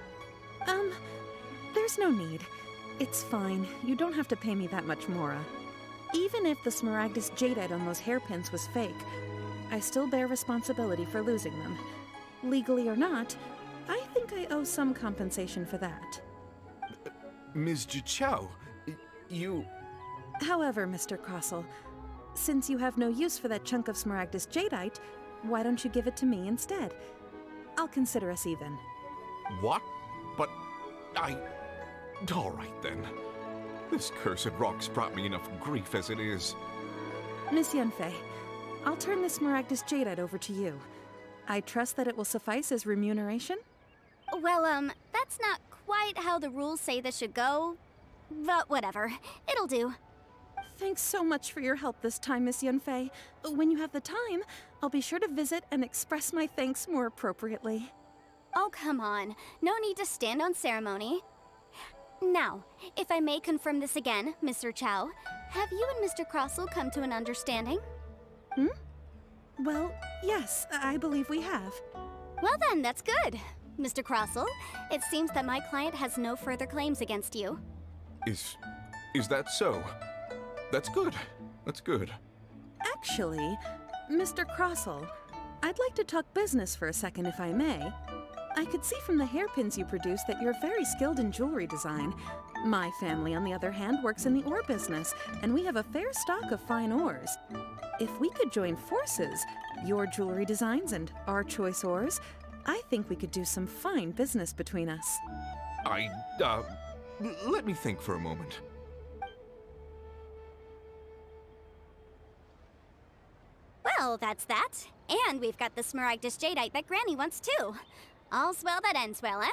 There's no need. It's fine. You don't have to pay me that much, Mora. Even if the Smaragdus Jadeite on those hairpins was fake, I still bear responsibility for losing them. Legally or not, I think I owe some compensation for that.
Ms. Jiqiao, you...
However, Mr. Crossell, since you have no use for that chunk of Smaragdus Jadeite, why don't you give it to me instead? I'll consider us even.
What? But all right then. This cursed rock's brought me enough grief as it is.
Miss Yanfei, I'll turn the Smaragdus Jadeite over to you. I trust that it will suffice as remuneration?
Well, that's not quite how the rules say this should go. But whatever. It'll do.
Thanks so much for your help this time, Miss Yunfei. When you have the time, I'll be sure to visit and express my thanks more appropriately.
Oh, come on. No need to stand on ceremony. Now, if I may confirm this again, Mr. Chow, have you and Mr. Crossell come to an understanding?
Well, yes, I believe we have.
Well then, that's good. Mr. Crossell, it seems that my client has no further claims against you.
Is that so? That's good. That's good.
Actually, Mr. Crossell, I'd like to talk business for a second if I may. I could see from the hairpins you produce that you're very skilled in jewelry design. My family, on the other hand, works in the ore business, and we have a fair stock of fine ores. If we could join forces, Your jewelry designs and our choice ores. I think we could do some fine business between us.
Let me think for a moment.
Well, that's that. And we've got the Smaragdus Jadeite that Granny wants too. All's well that ends well, eh?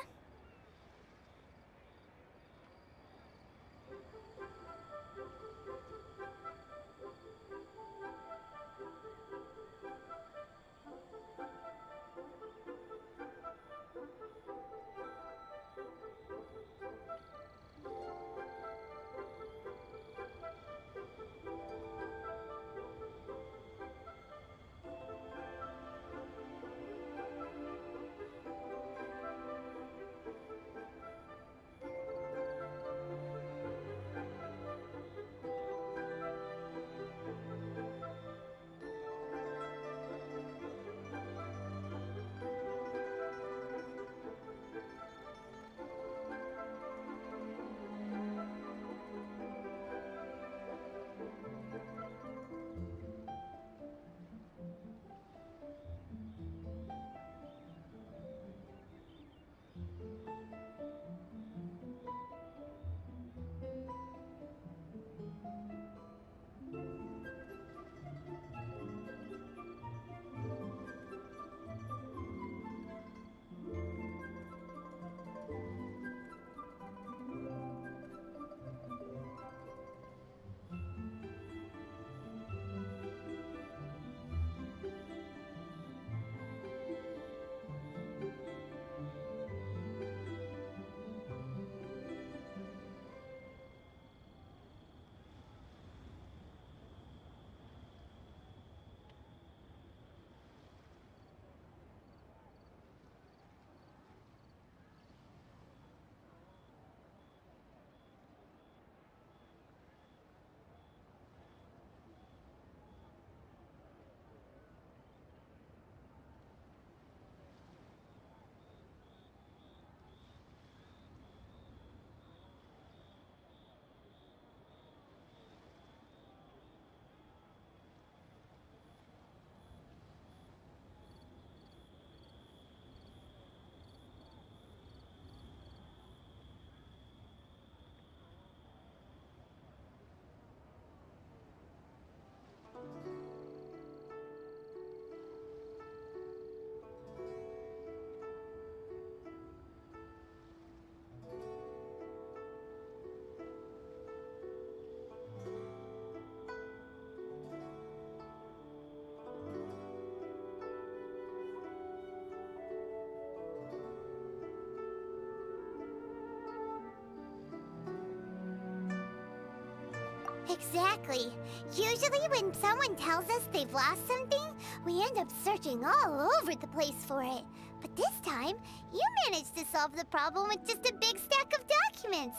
Exactly. Usually when someone tells us they've lost something, we end up searching all over the place for it. But this time, you managed to solve the problem with just a big stack of documents.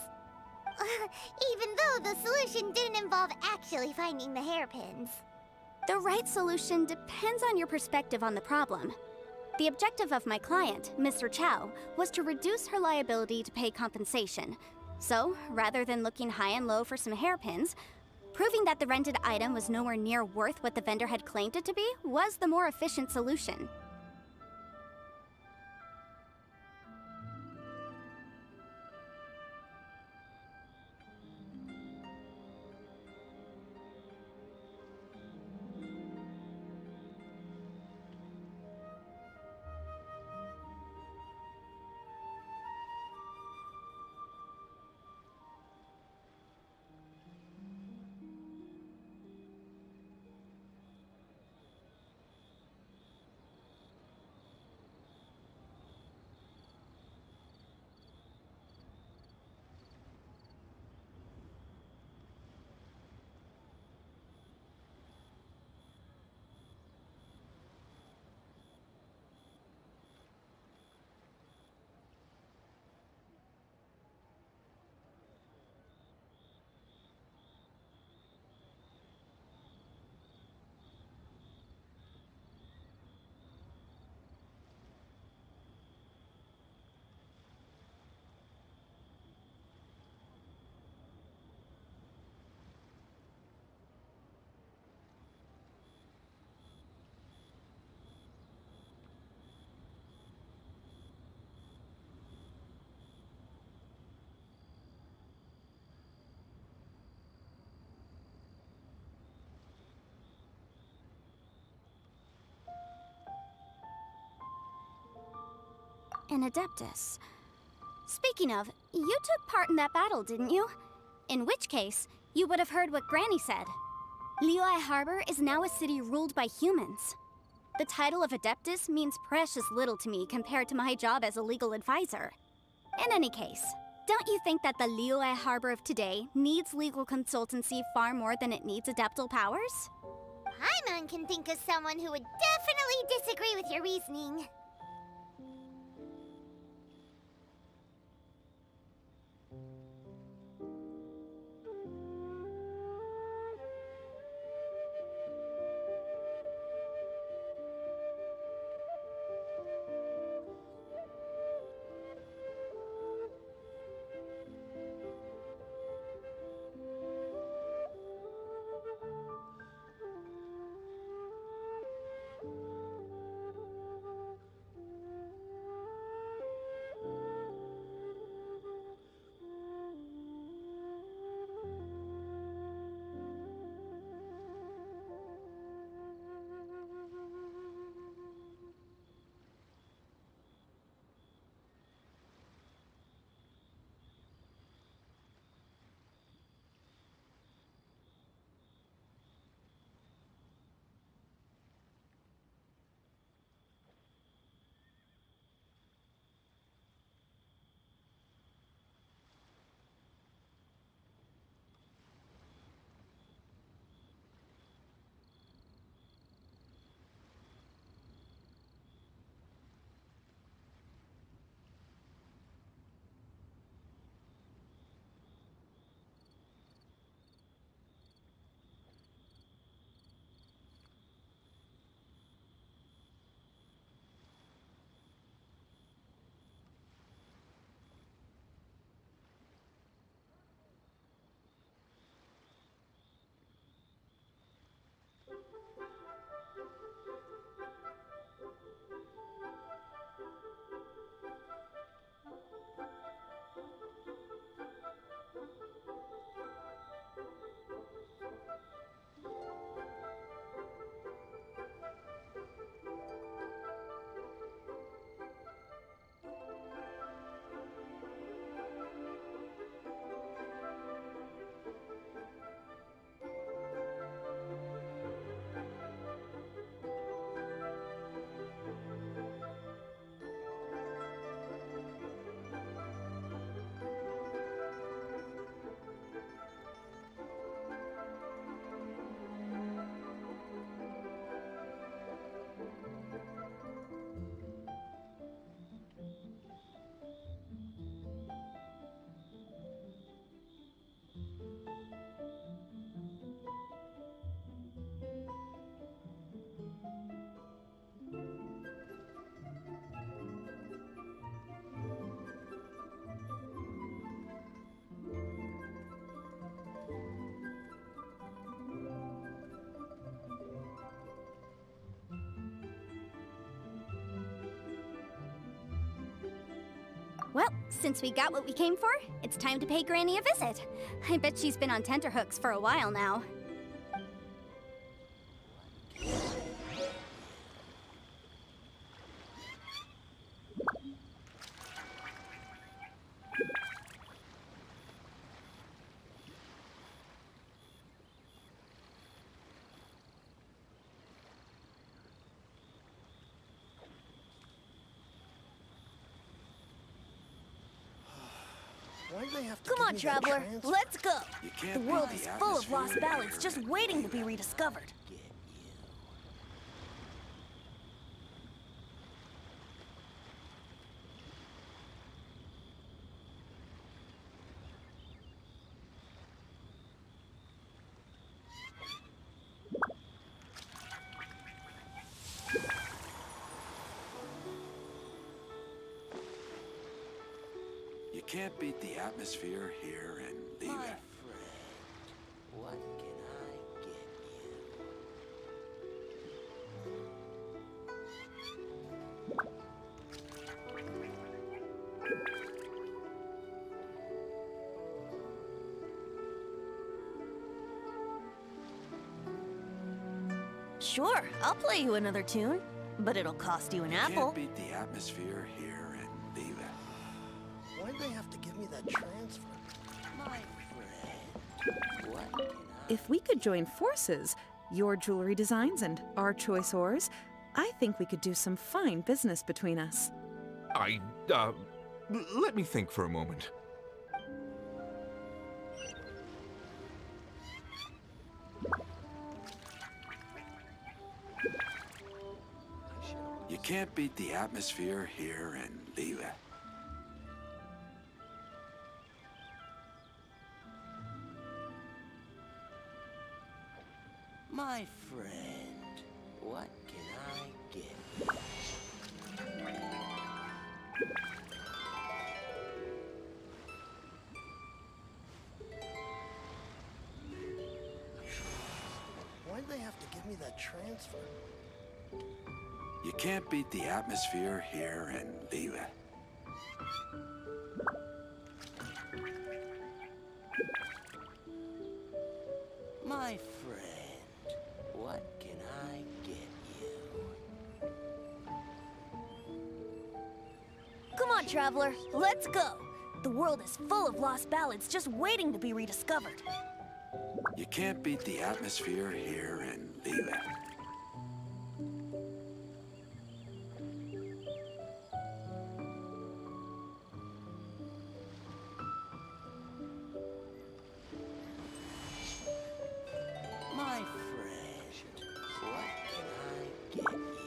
Even though the solution didn't involve actually finding the hairpins.
The right solution depends on your perspective on the problem. The objective of my client, Mr. Chow, was to reduce her liability to pay compensation. So, rather than looking high and low for some hairpins, proving that the rented item was nowhere near worth what the vendor had claimed it to be was the more efficient solution. an Adeptus. Speaking of, you took part in that battle, didn't you? In which case, you would have heard what Granny said. Liyue Harbor is now a city ruled by humans. The title of Adeptus means precious little to me compared to my job as a legal advisor. In any case, don't you think that the Liyue Harbor of today needs legal consultancy far more than it needs adeptal powers?
Paimon can think of someone who would definitely disagree with your reasoning.
Well, since we got what we came for, it's time to pay Granny a visit. I bet she's been on tenterhooks for a while now.
Why'd they have to
Come
give
on,
me that
traveler,
transfer?
let's go.
You
The
can't
world
beat
is
the
full of lost
atmosphere
ballads just waiting to be rediscovered.
Get you.
You can't beat the atmosphere here and leave
My
it.
friend, what can I get you?
Sure, I'll play you another tune, but it'll cost you an apple.
Can't beat the atmosphere here and
Why'd they have to give me that transfer? My friend, what can I...
If we could join forces, your jewelry designs and our choice ores, I think we could do some fine business between us.
Let me think for a moment.
You can't beat the atmosphere here in Liyue.
My friend, what can I get? Why'd they have to give me that transfer?
You can't beat the atmosphere here in Liyue.
My friend, what can I get you?
Come on, traveler, let's go. The world is full of lost ballads just waiting to be rediscovered.
You can't beat the atmosphere here in Liyue.
My friend, what can I get you?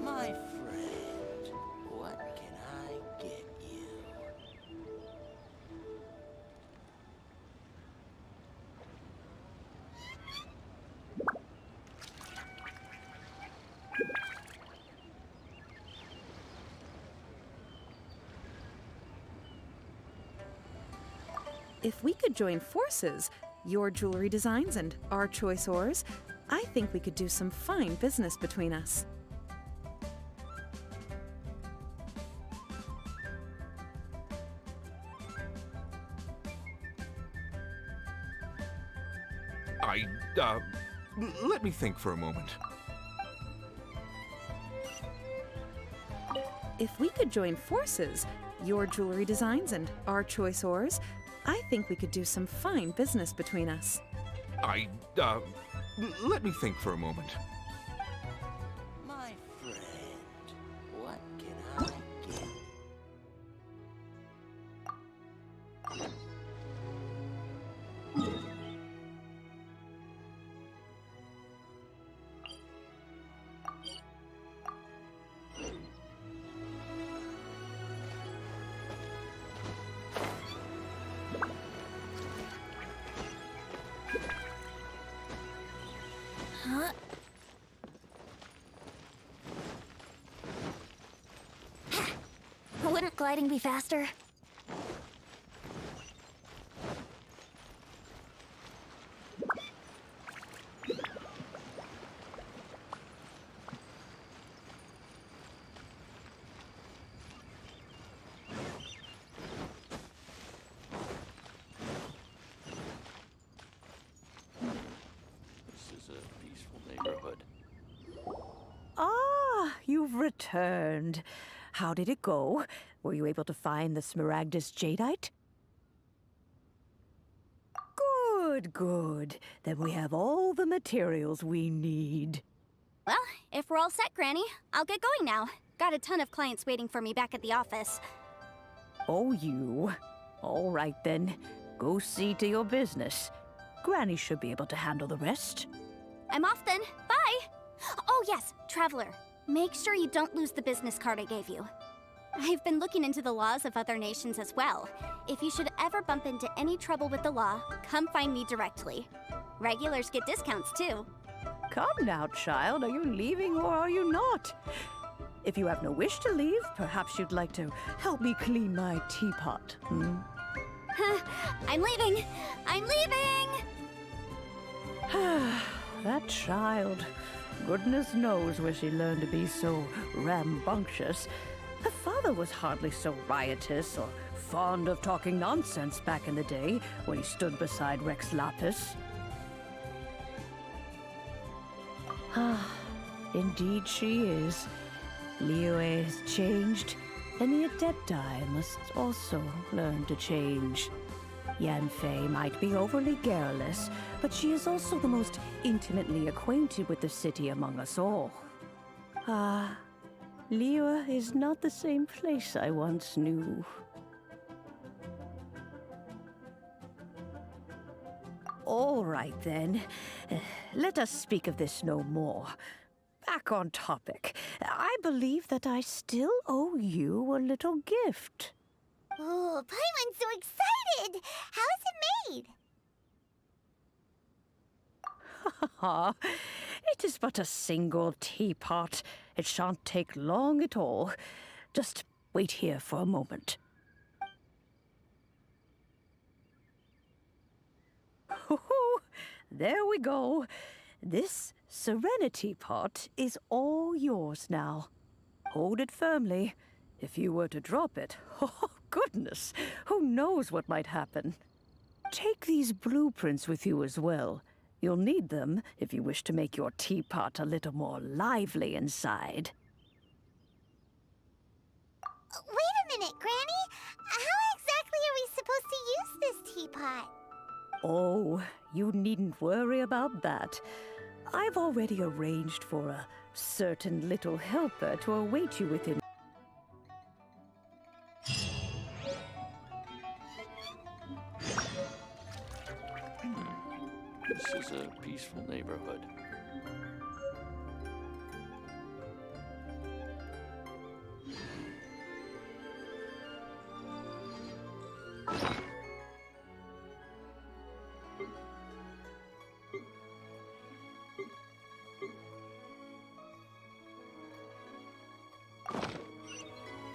My friend, what can I get you?
If we could join forces, your jewelry designs and our choice ores, I think we could do some fine business between us.
Let me think for a moment.
If we could join forces, your jewelry designs and our choice ores, I think we could do some fine business between us.
Let me think for a moment.
My friend, what can I get?
Huh? Wouldn't gliding be faster?
This is a peaceful neighborhood.
Ah, you've returned. How did it go? Were you able to find the Smaragdus Jadeite? Good, good. Then we have all the materials we need.
Well, if we're all set, Granny, I'll get going now. Got a ton of clients waiting for me back at the office.
Oh, you. All right, then. Go see to your business. Granny should be able to handle the rest.
I'm off then. Bye! Oh, yes, Traveler. Make sure you don't lose the business card I gave you. I've been looking into the laws of other nations as well. If you should ever bump into any trouble with the law, come find me directly. Regulars get discounts, too.
Come now, child. Are you leaving or are you not? If you have no wish to leave, perhaps you'd like to help me clean my teapot, hmm?
I'm leaving! I'm leaving!
That child. Goodness knows where she learned to be so rambunctious. Her father was hardly so riotous or fond of talking nonsense back in the day when he stood beside Rex Lapis. Indeed she is. Liyue has changed, and the Adepti must also learn to change. Yanfei might be overly garrulous, but she is also the most intimately acquainted with the city among us all. Liyue is not the same place I once knew. All right, then. Let us speak of this no more. Back on topic. I believe that I still owe you a little gift.
Oh, Paimon's so excited! How is it made?
It is but a single teapot. It shan't take long at all. Just wait here for a moment. There we go. This Serenity pot is all yours now. Hold it firmly. If you were to drop it, oh goodness, who knows what might happen. Take these blueprints with you as well. You'll need them if you wish to make your teapot a little more lively inside.
Wait a minute, Granny. How exactly are we supposed to use this teapot?
Oh, you needn't worry about that. I've already arranged for a certain little helper to await you within.
This is a peaceful neighborhood.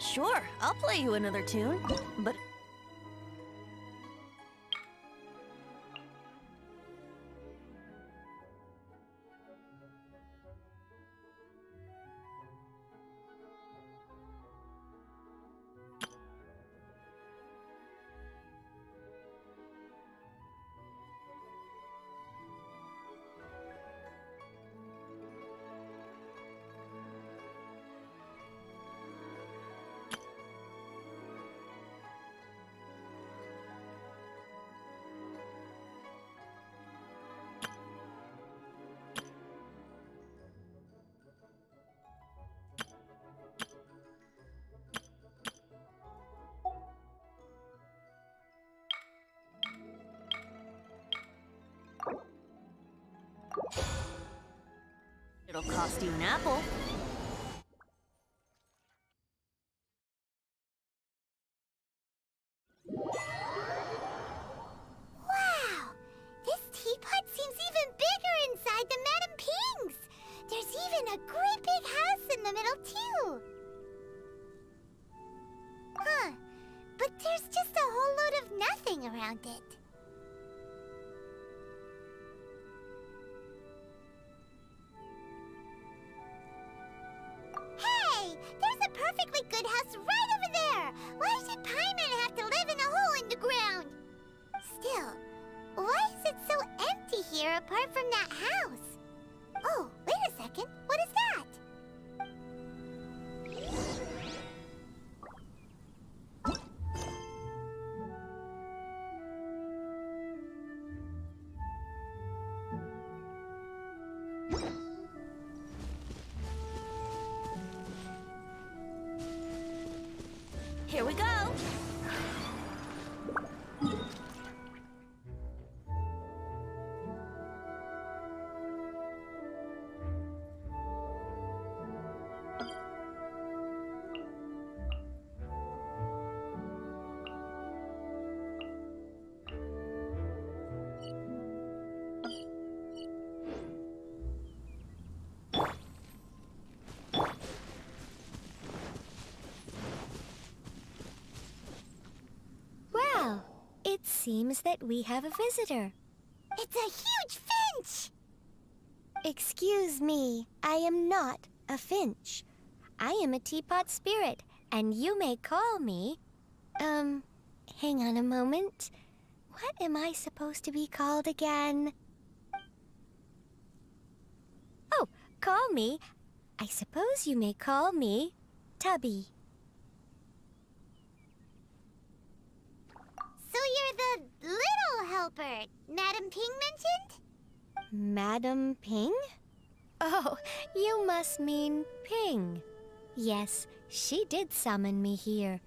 Sure, I'll play you another tune, but... It'll cost you an apple.
Wow! This teapot seems even bigger inside than Madame Ping's! There's even a great big house in the middle, too! Huh. But there's just a whole load of nothing around it. Hey! There's a perfectly good house right over there! Why should Paimon have to live in a hole in the ground? Still, why is it so empty here apart from that house? Oh, wait a second. What is that?
Here we go!
seems that we have a visitor.
It's a huge finch!
Excuse me, I am not a finch. I am a teapot spirit, and you may call me... hang on a moment. What am I supposed to be called again? Oh, call me. I suppose you may call me Tubby.
So you're the little helper Madam Ping mentioned?
Madam Ping? Oh, you must mean Ping. Yes, she did summon me here.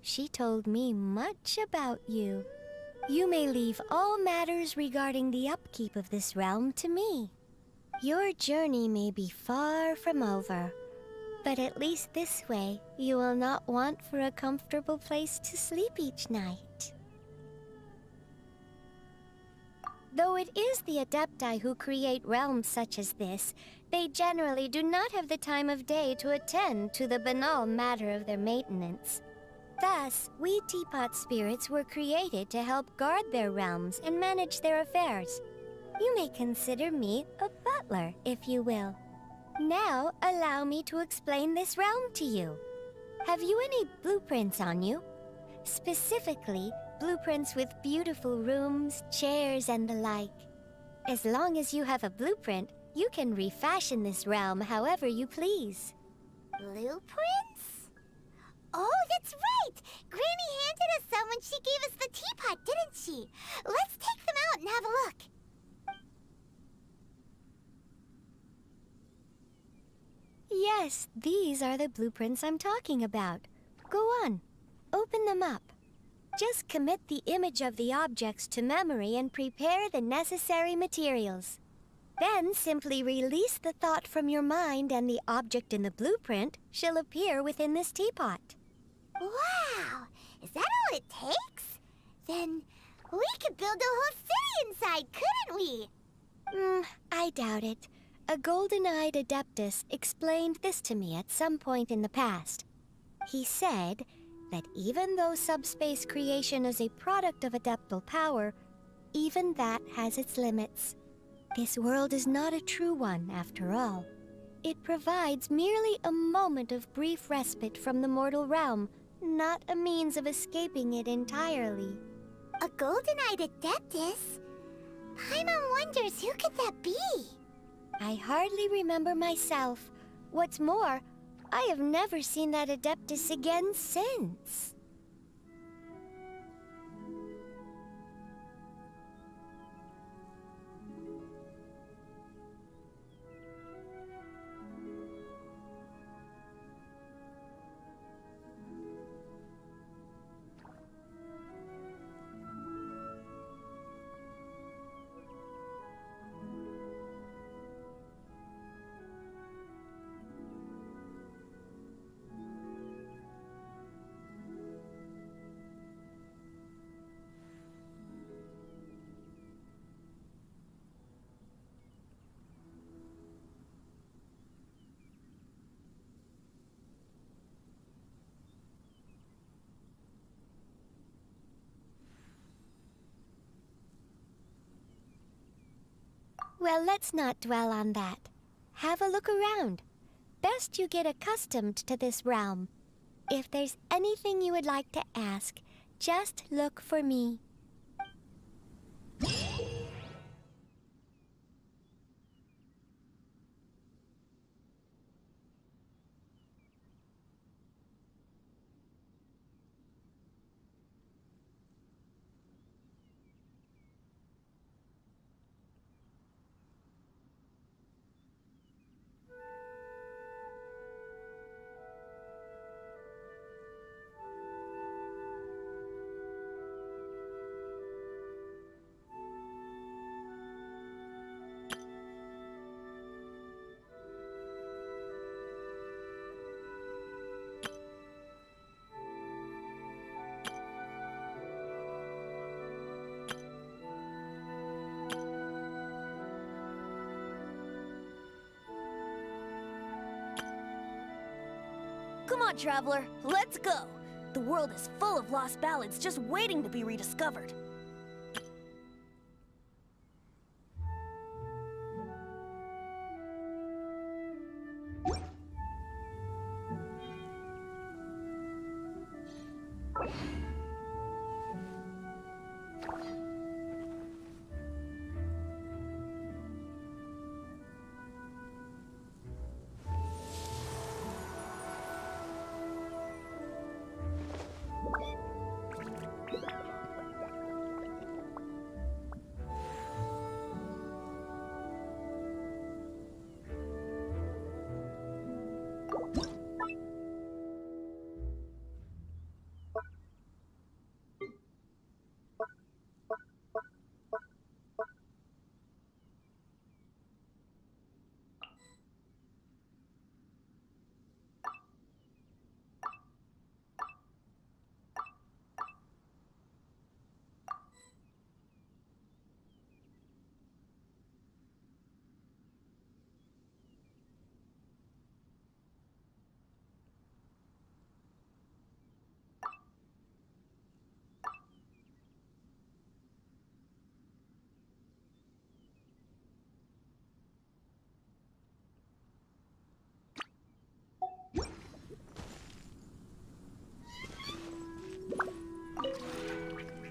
She told me much about you. You may leave all matters regarding the upkeep of this realm to me. Your journey may be far from over, but at least this way you will not want for a comfortable place to sleep each night. Though it is the Adepti who create realms such as this, they generally do not have the time of day to attend to the banal matter of their maintenance. Thus, we teapot spirits were created to help guard their realms and manage their affairs. You may consider me a butler, if you will. Now, allow me to explain this realm to you. Have you any blueprints on you? Specifically, blueprints with beautiful rooms, chairs, and the like. As long as you have a blueprint, you can refashion this realm however you please.
Blueprints? Oh, that's right! Granny handed us some when she gave us the teapot, didn't she? Let's take them out and have a look.
Yes, these are the blueprints I'm talking about. Go on, open them up. Just commit the image of the objects to memory and prepare the necessary materials. Then simply release the thought from your mind and the object in the blueprint shall appear within this teapot.
Wow! Is that all it takes? Then we could build a whole city inside, couldn't we?
I doubt it. A golden-eyed Adeptus explained this to me at some point in the past. He said that even though subspace creation is a product of adeptal power, even that has its limits. This world is not a true one, after all. It provides merely a moment of brief respite from the mortal realm, not a means of escaping it entirely.
A golden-eyed Adeptus? Paimon wonders who could that be?
I hardly remember myself. What's more, I have never seen that Adeptus again since. Well, let's not dwell on that. Have a look around. Best you get accustomed to this realm. If there's anything you would like to ask, just look for me.
Come on, traveler, let's go! The world is full of lost ballads just waiting to be rediscovered.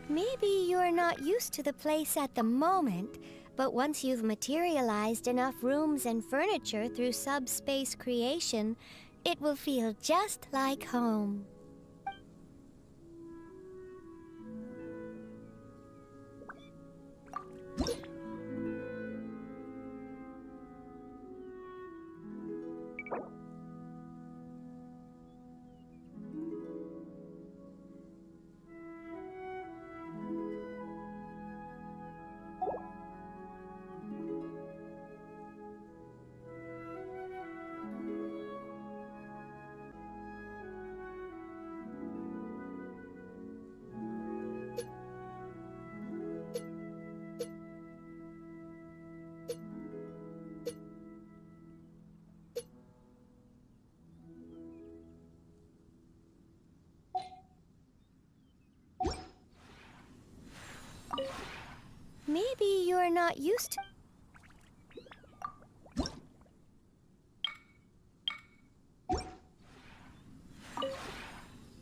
Maybe you're not used to the place at the moment, but once you've materialized enough rooms and furniture through subspace creation, it will feel just like home. Maybe you're not used to...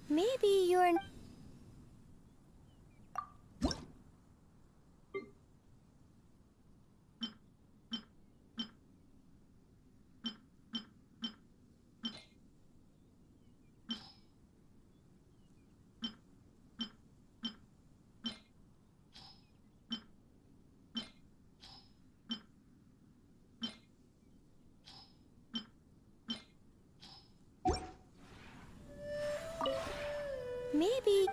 Maybe you're... Maybe...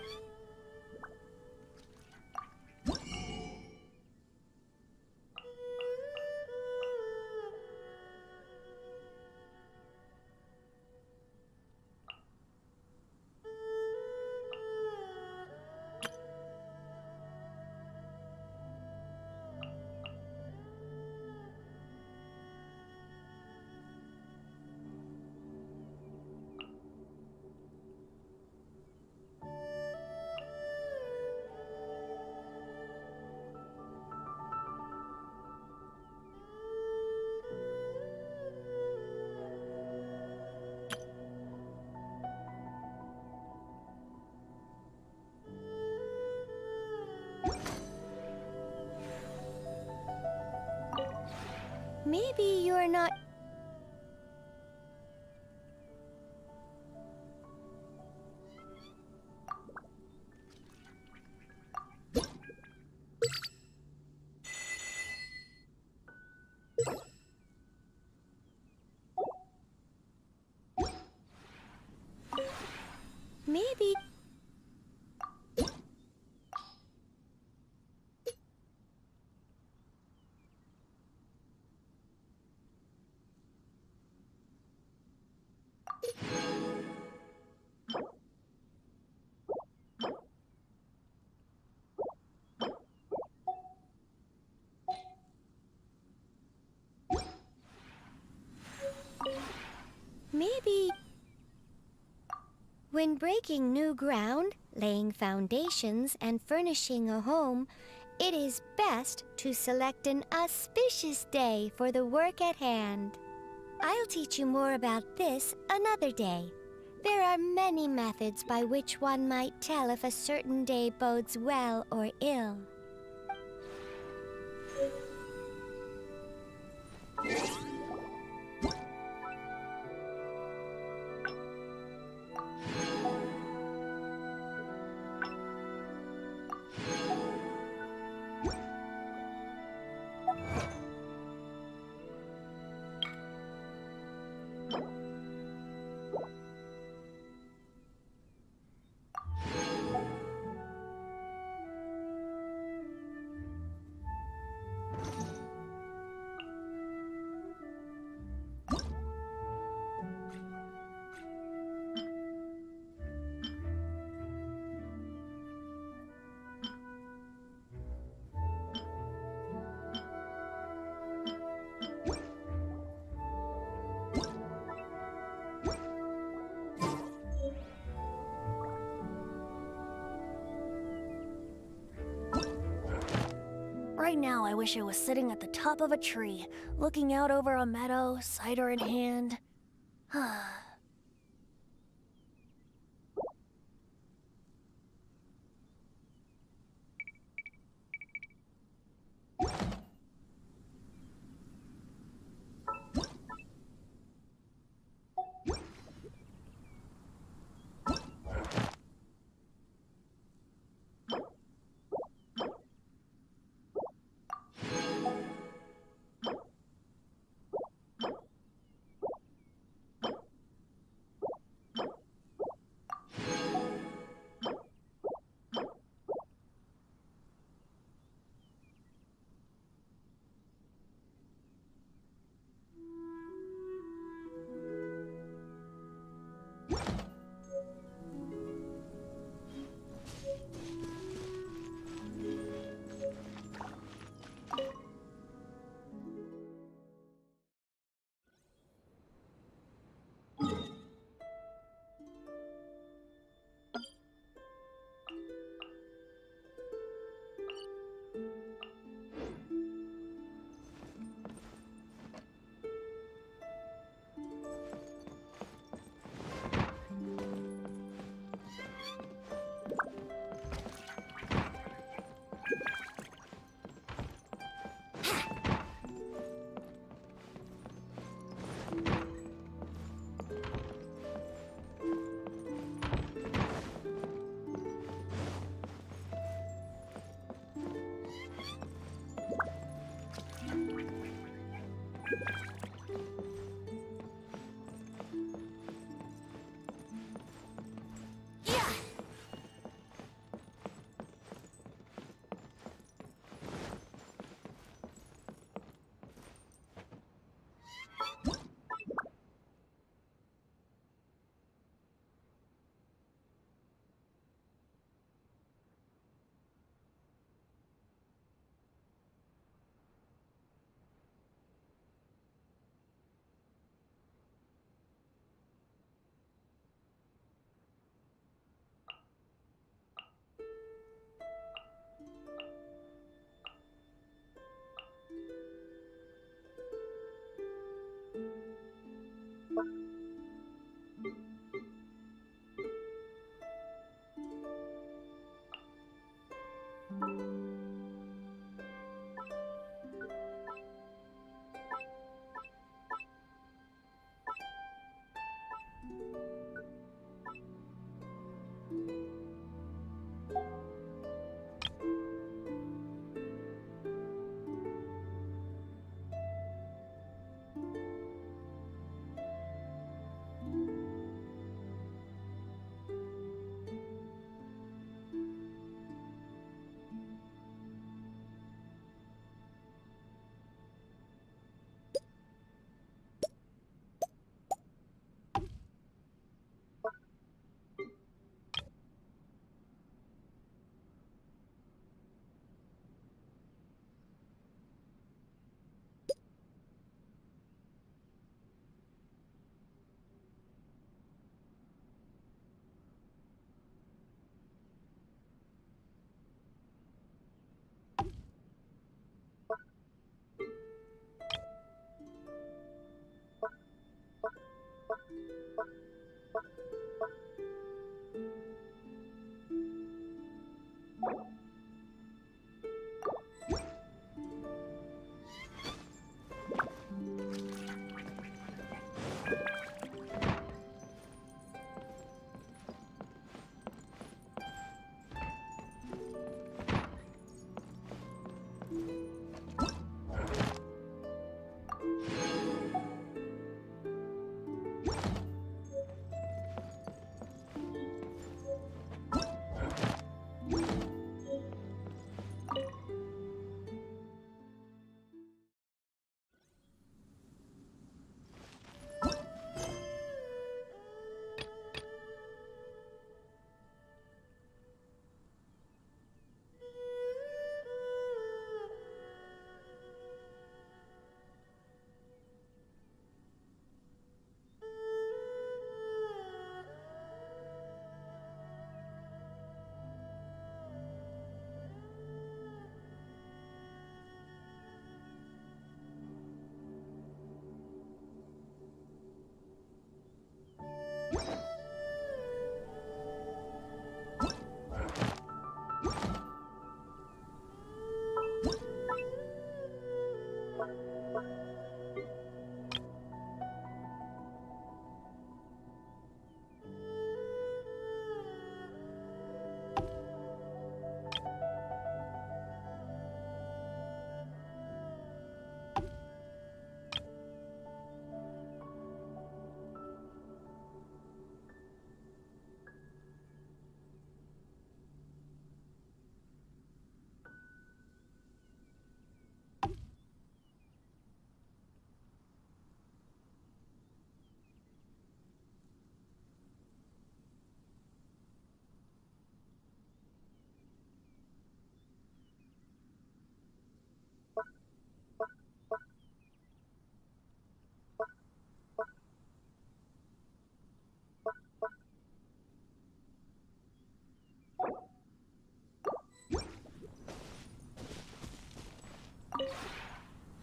Maybe you're not... Maybe... Maybe... When breaking new ground, laying foundations, and furnishing a home, it is best to select an auspicious day for the work at hand. I'll teach you more about this another day. There are many methods by which one might tell if a certain day bodes well or ill. Right now, I wish I was sitting at the top of a tree, looking out over a meadow, cider in hand.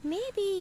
Maybe...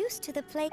used to the play.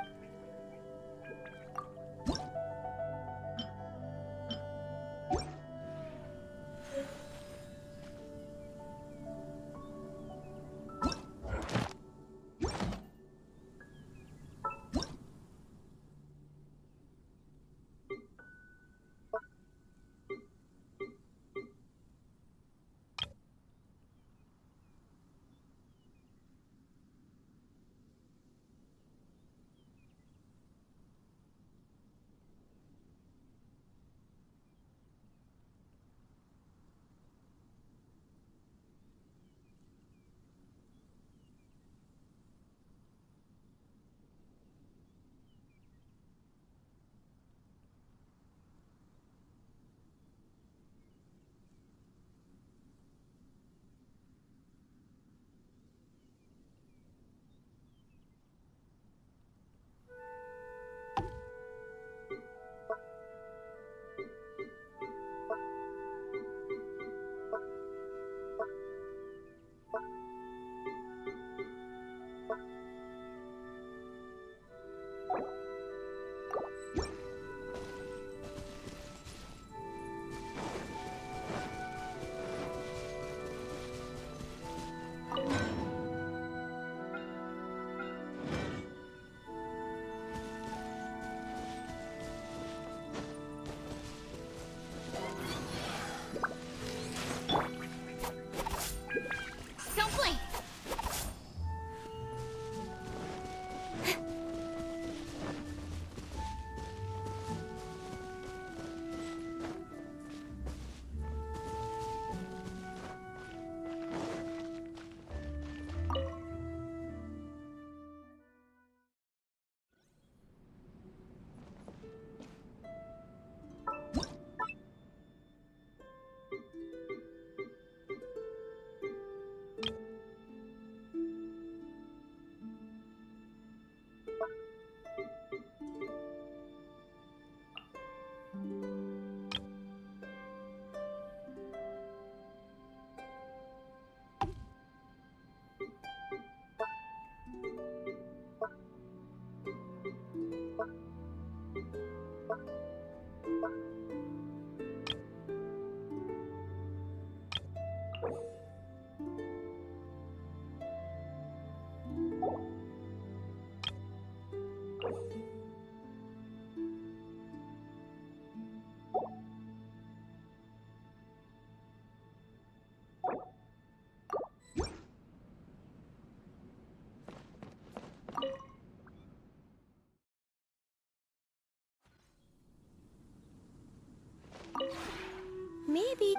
Maybe...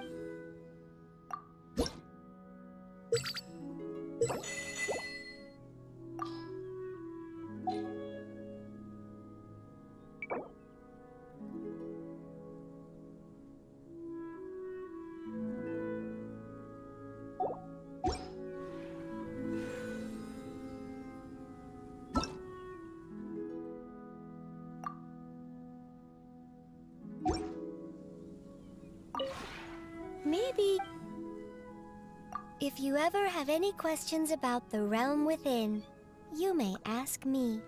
Maybe... If you ever have any questions about the realm within, you may ask me.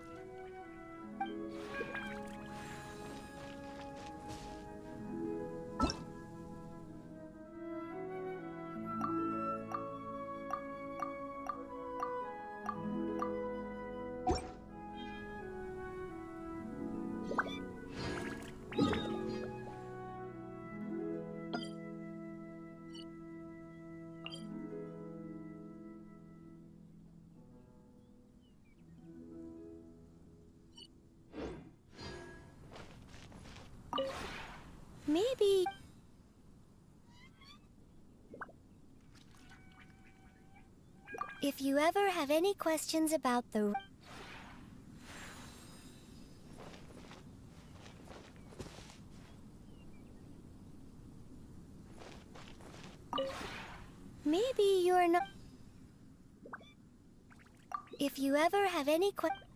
Maybe... If you ever have any questions about the... Maybe you're not... If you ever have any questions...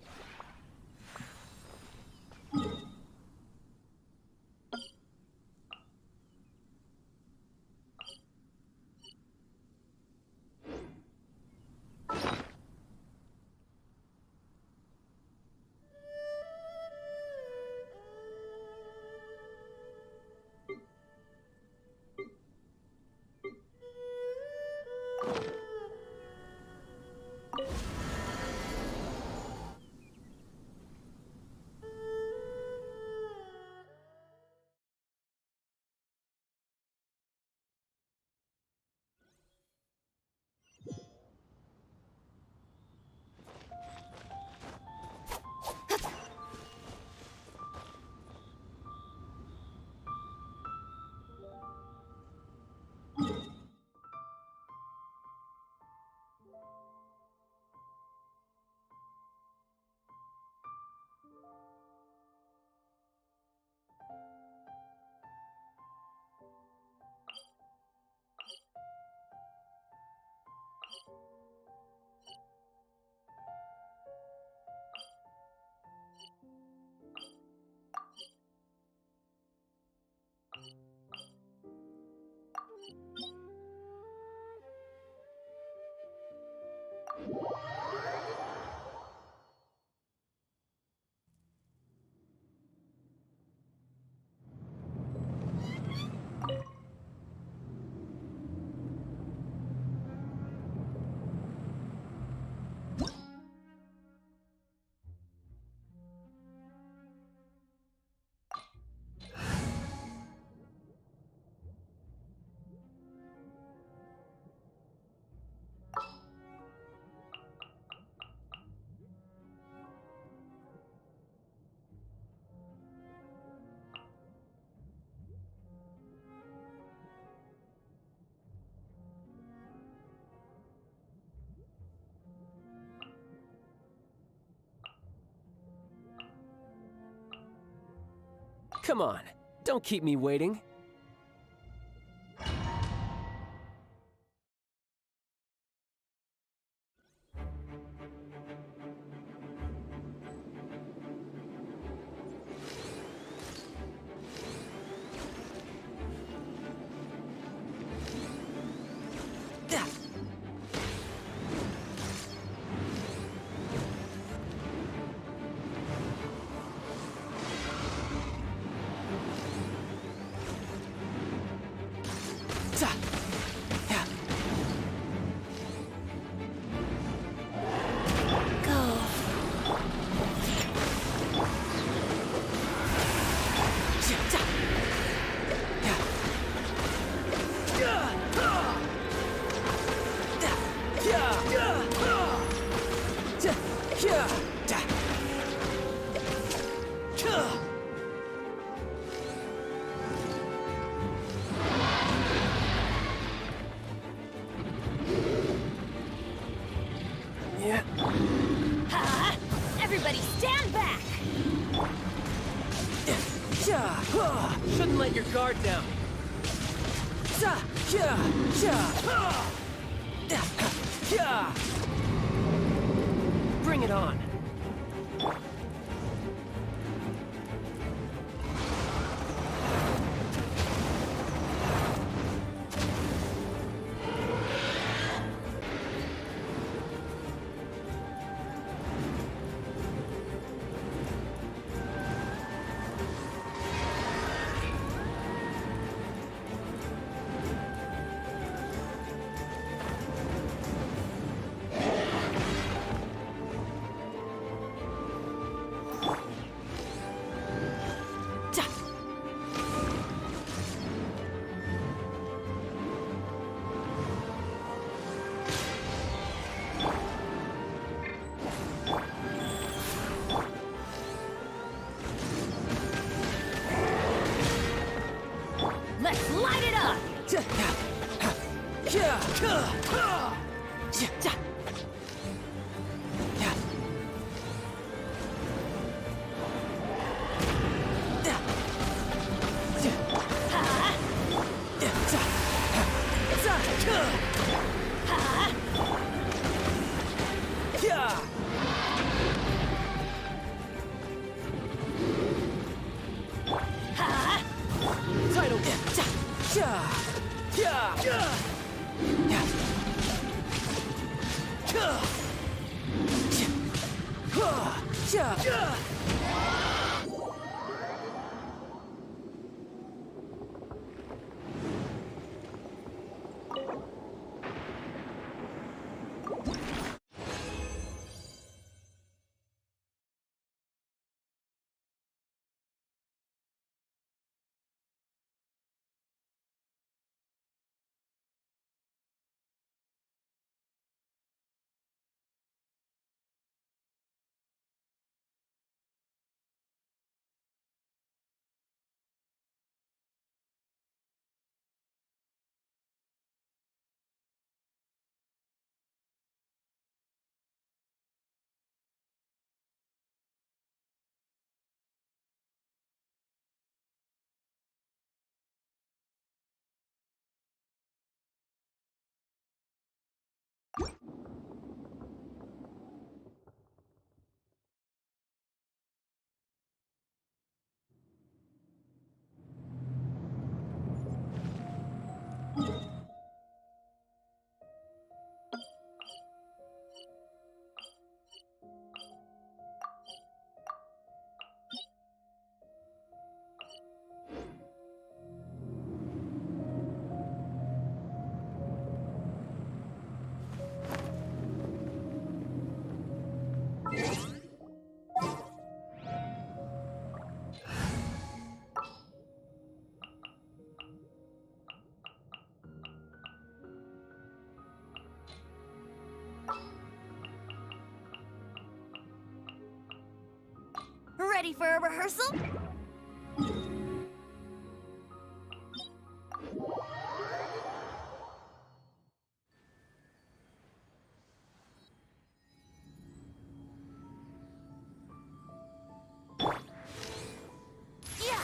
Come on, don't keep me waiting.
Everybody stand back!
Shouldn't let your guard down. Bring it on.
Let's light it up! Ready for a rehearsal?
Yeah,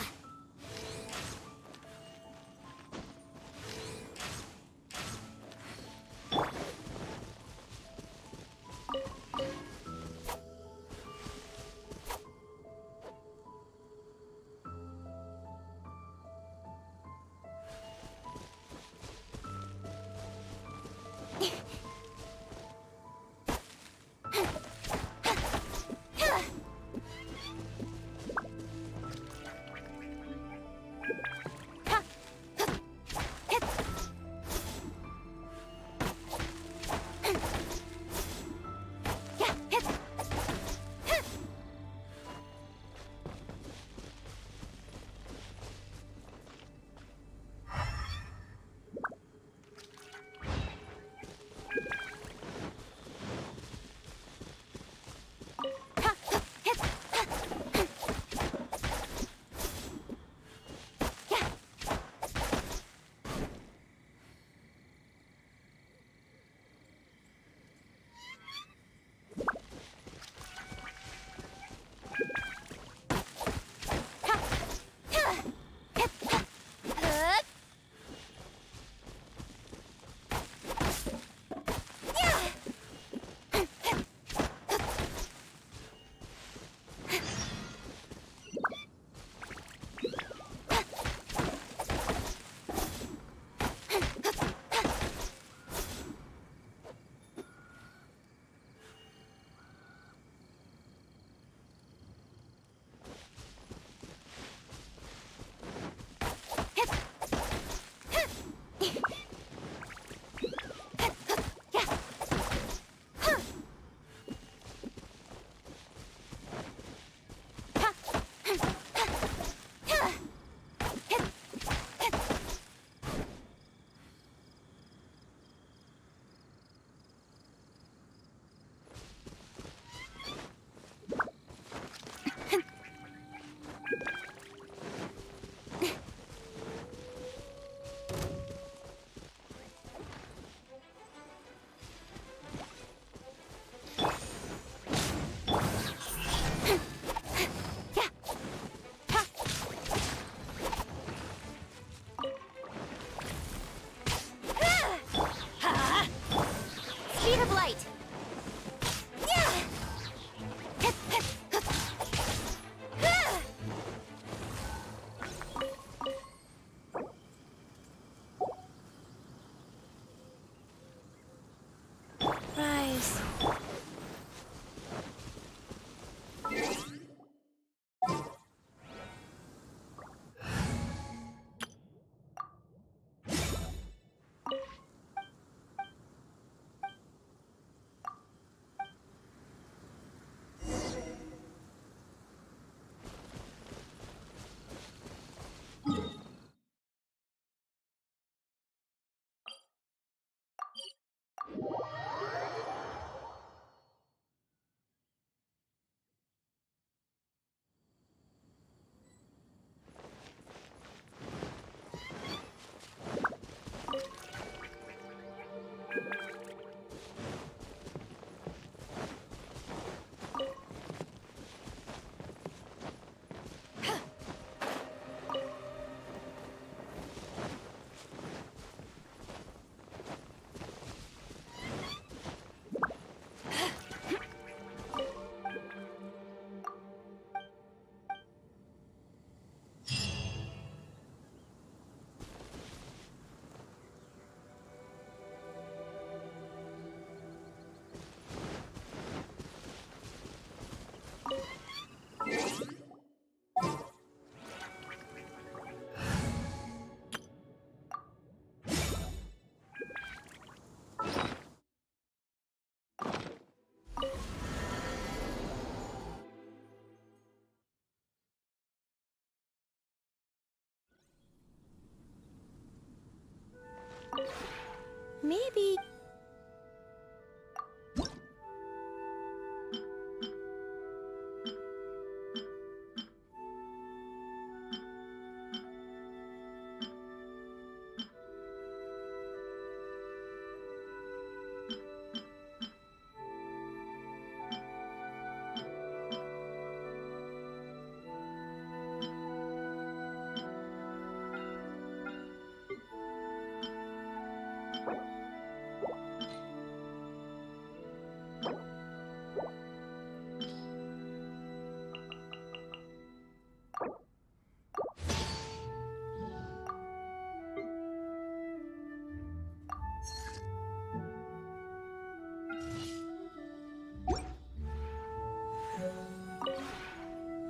Maybe...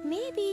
Maybe...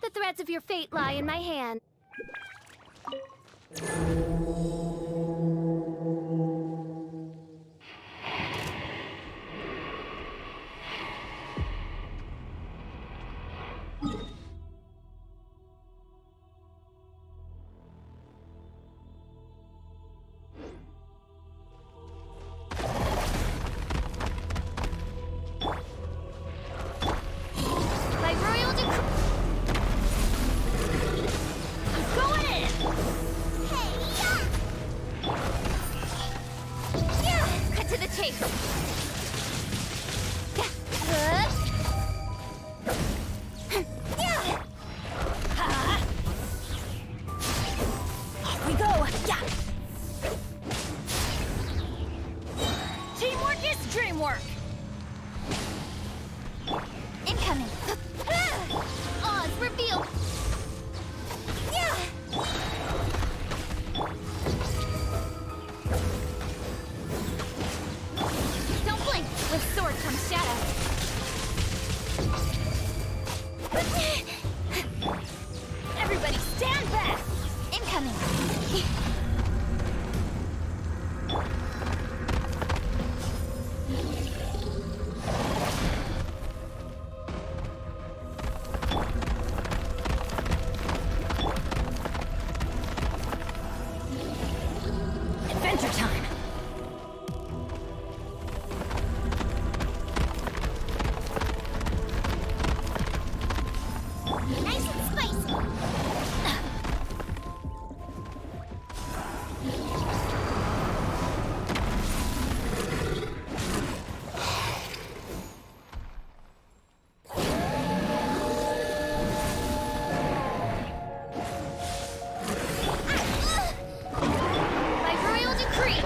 The threads of your fate lie in my hand.
With sword comes shadow. Everybody stand back! Incoming! Adventure time!
Nice and spicy.
By royal decree!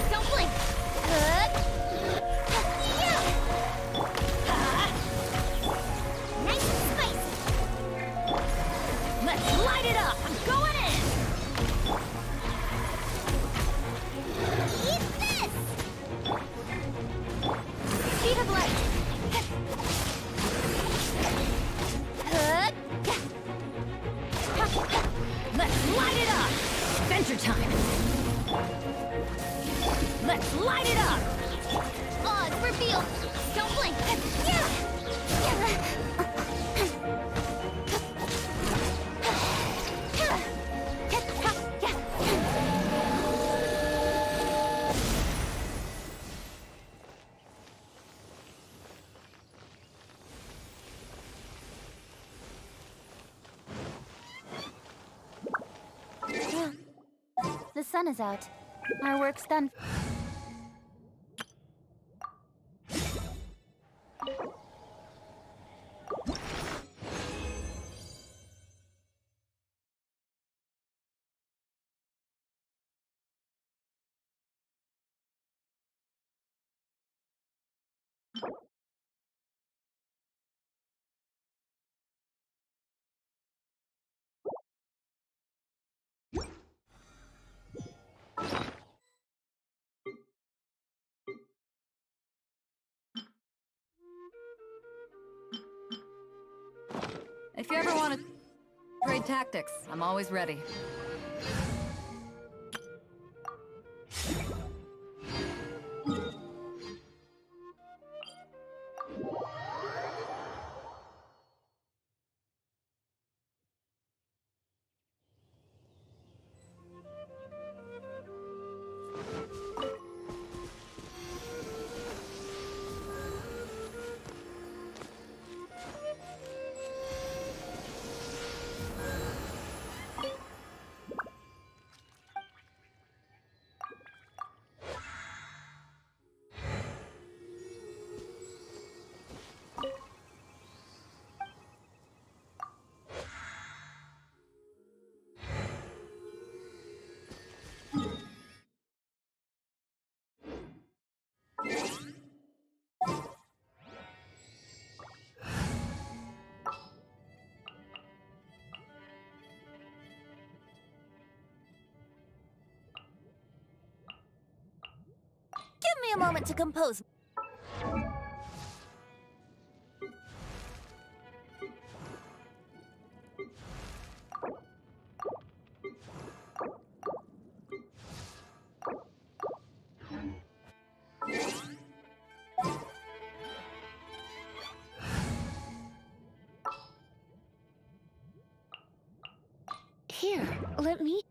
Don't blink!
Nice and spicy.
Let's light it up! I'm going in!
Eat this.
Speed of light! Let's light it up! Adventure time! Let's light it up! Odds revealed! Don't blink! The sun is out. Our work's done.
If you ever want to trade tactics, I'm always ready.
Give me a moment to compose.
Here, let me.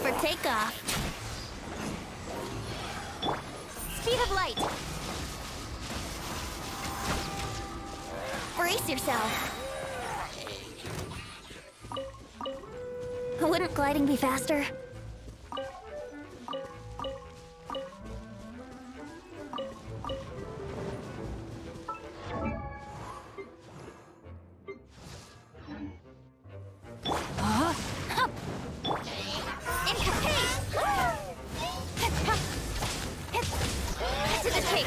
for takeoff. Speed of light. Brace yourself. Wouldn't gliding be faster? To the tape.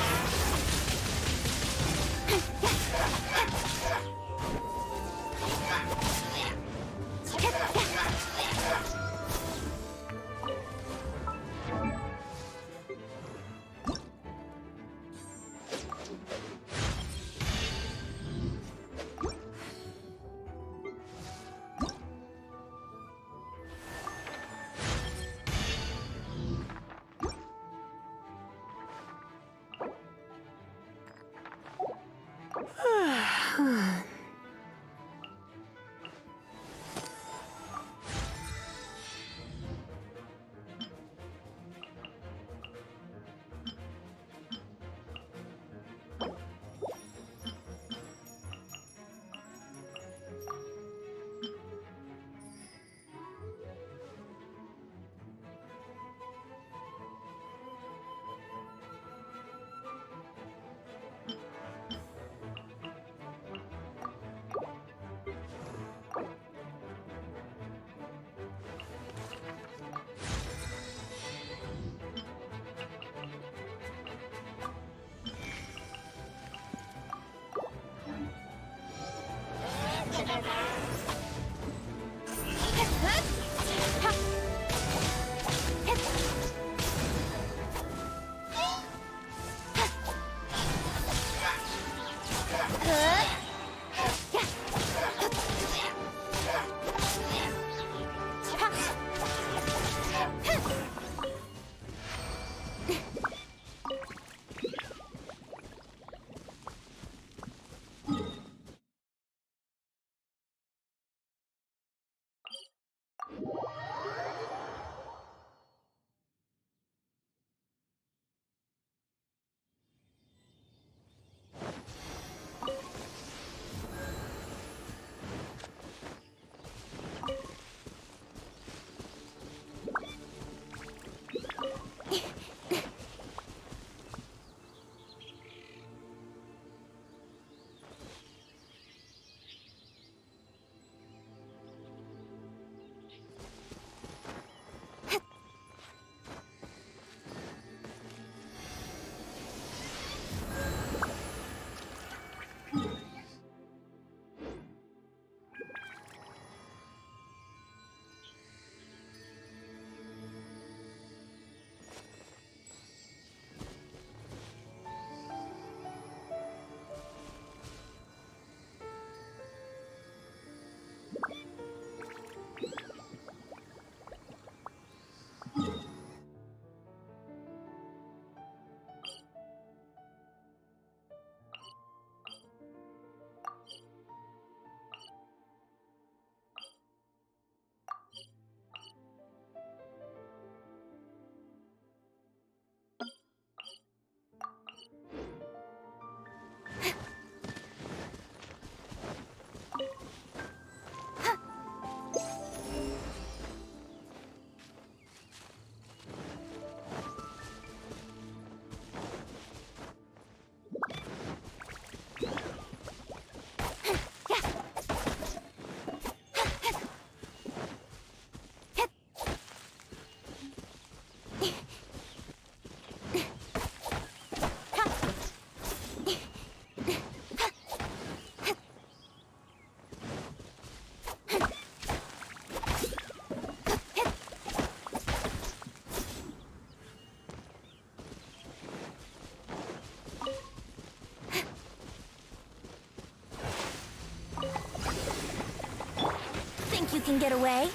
You can get away.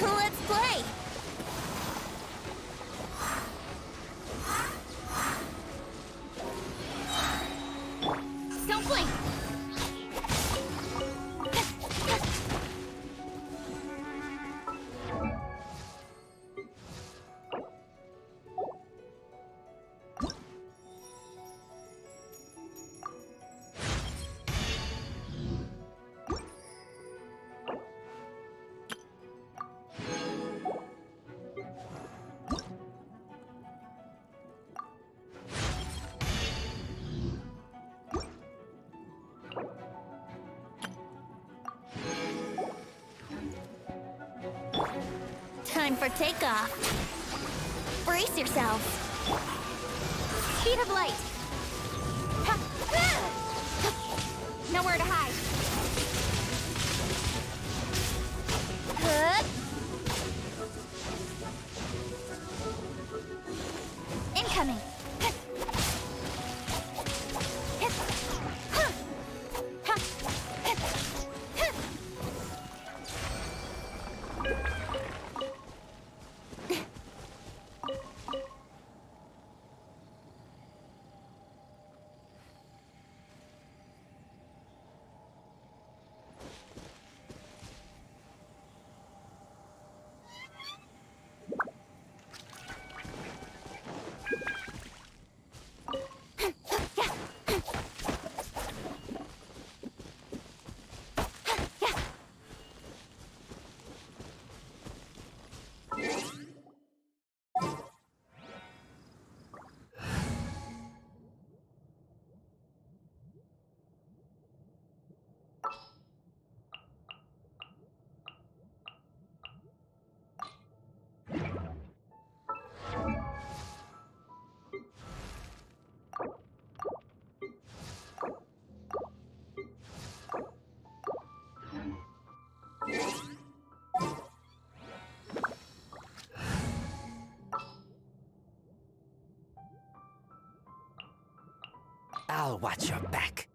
Let's play. Don't blink. Time for takeoff. Brace yourselves. Speed of light. Nowhere to hide. Incoming.
I'll watch your back.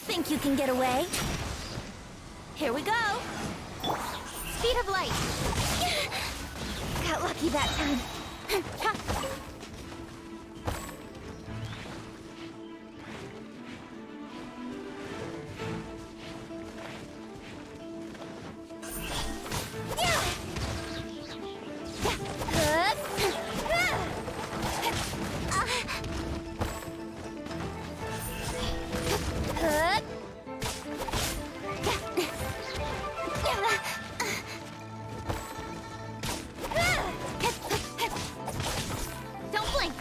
Think you can get away? Here we go. Speed of light. Got lucky that time. Don't blink.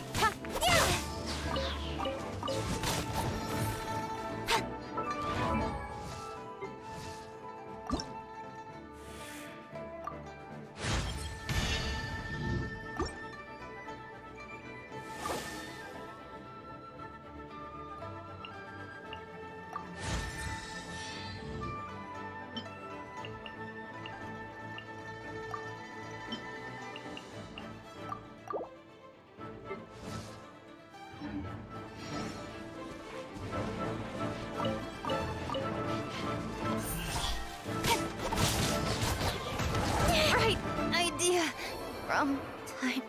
Right idea. Wrong time.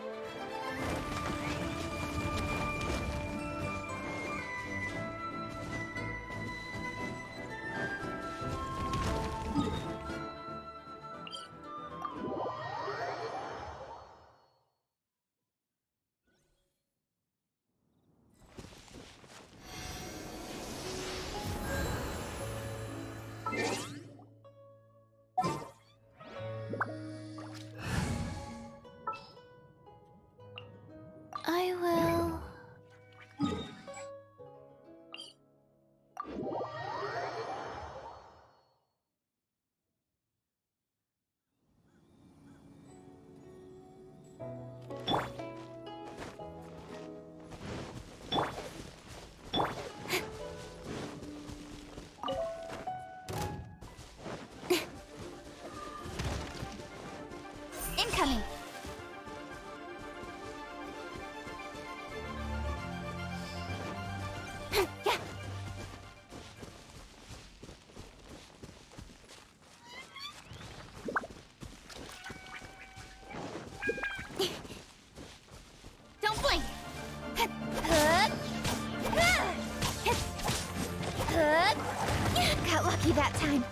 Got lucky that time.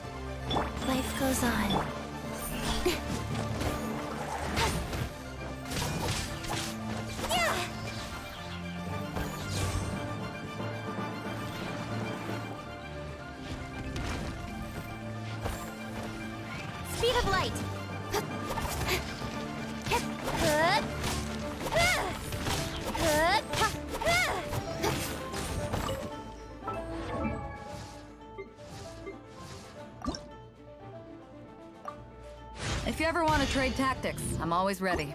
Life goes on.
Speed of light.
If you ever want to trade tactics, I'm always ready.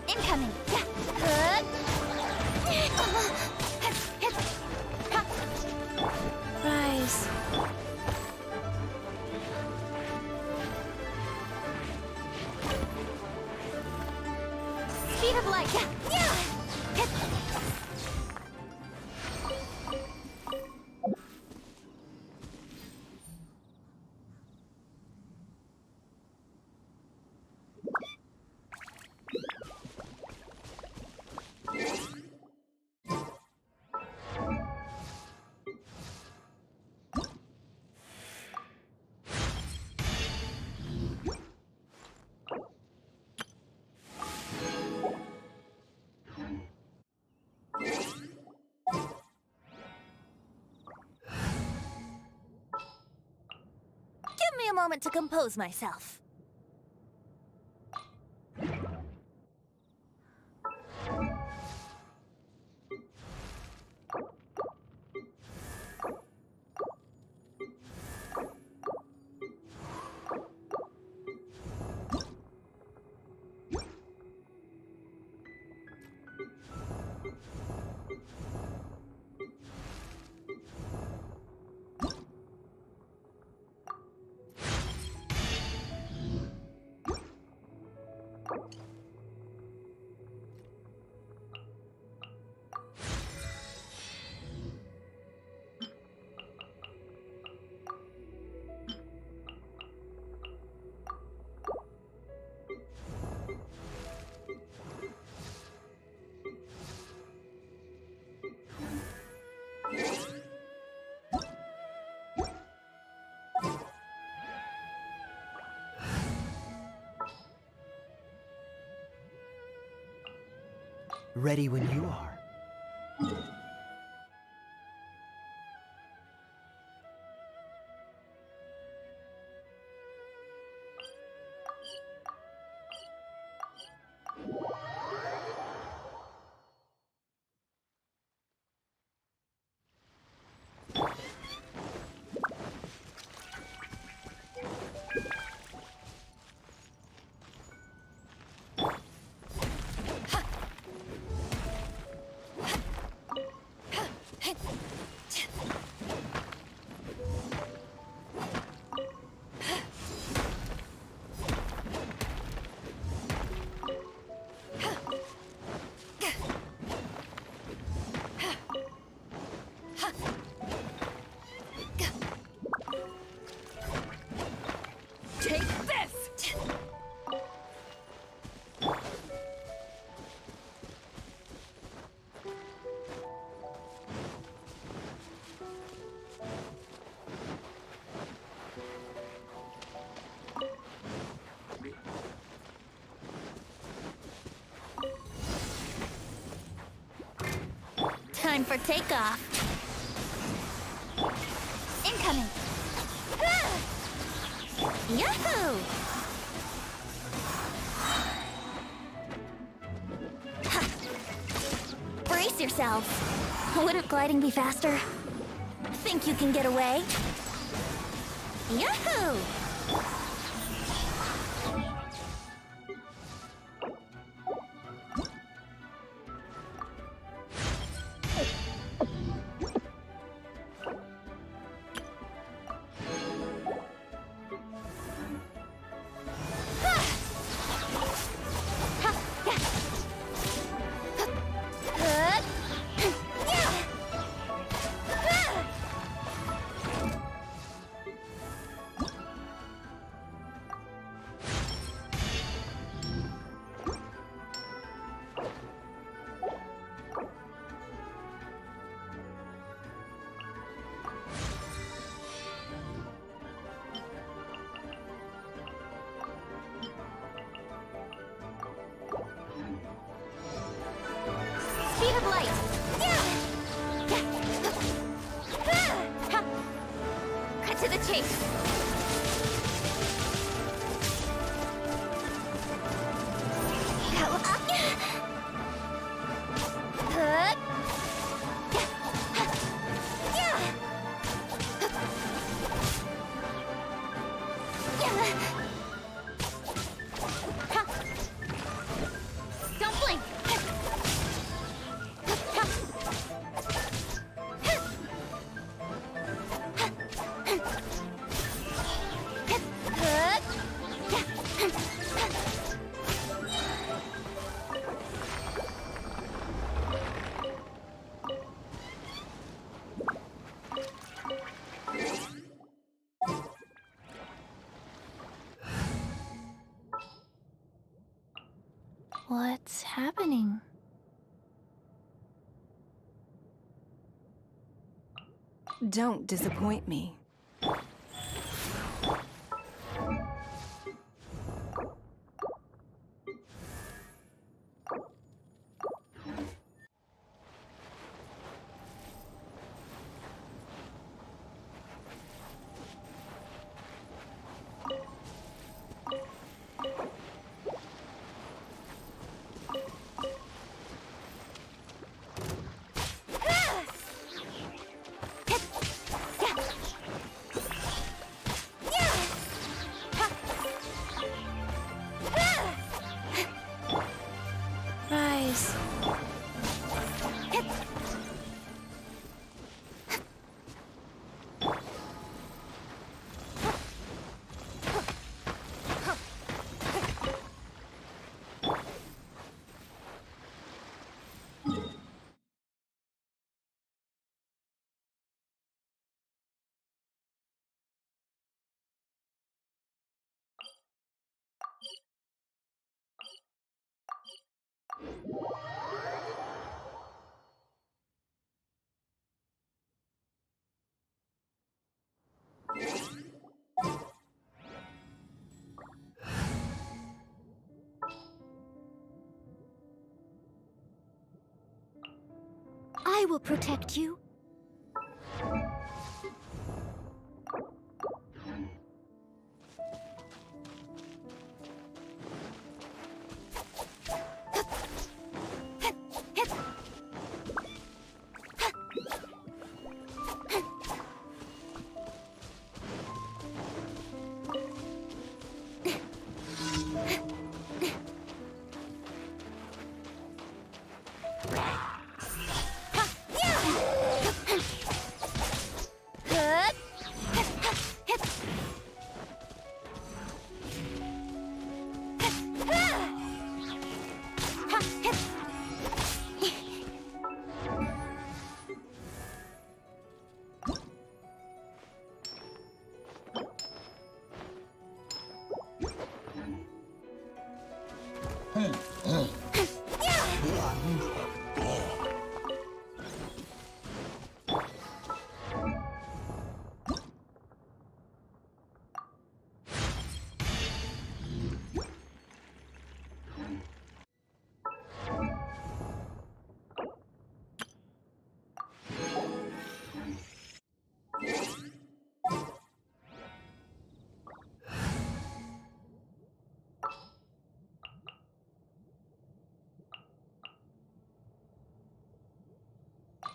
Incoming.
Rise.
Speed of light.
Give me a moment to compose myself.
Ready when you are.
Take this!
Time for takeoff. Incoming. Yahoo! Ha. Brace yourselves. Wouldn't gliding be faster? Think you can get away? Yahoo!
light. Cut to the chase. Go up. Hook. Don't blink.
What's happening?
Don't disappoint me.
Rise.
I will protect you.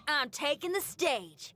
I'm taking the stage.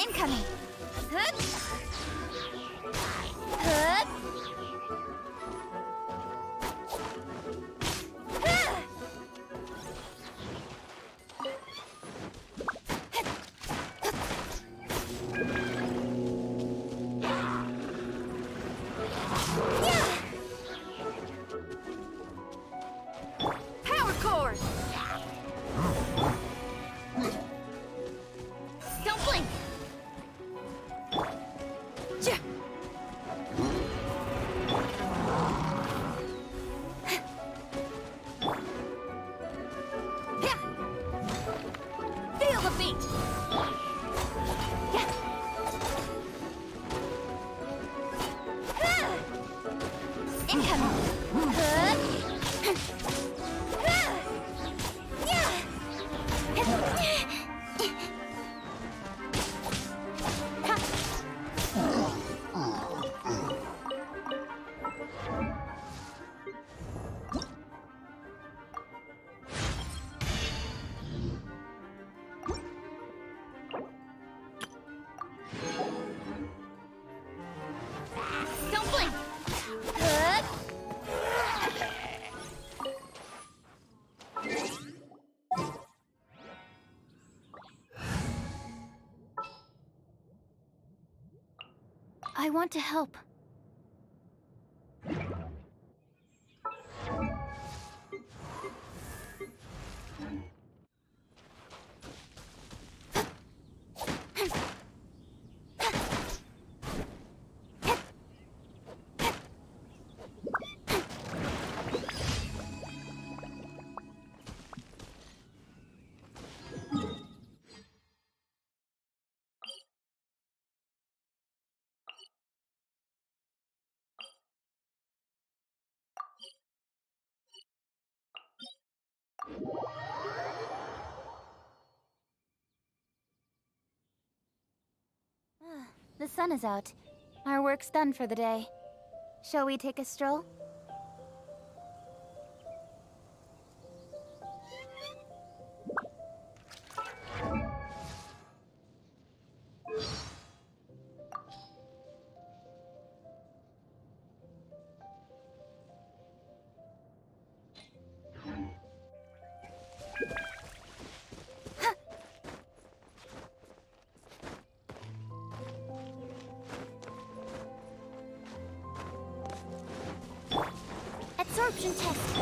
Incoming.
Power cord.
I want to help. The sun is out. Our work's done for the day. Shall we take a stroll? Absorption test.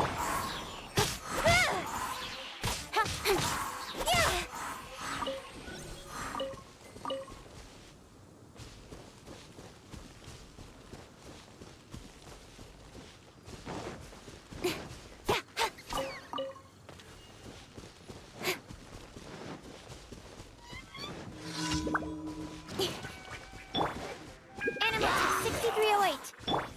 Animal test 6308.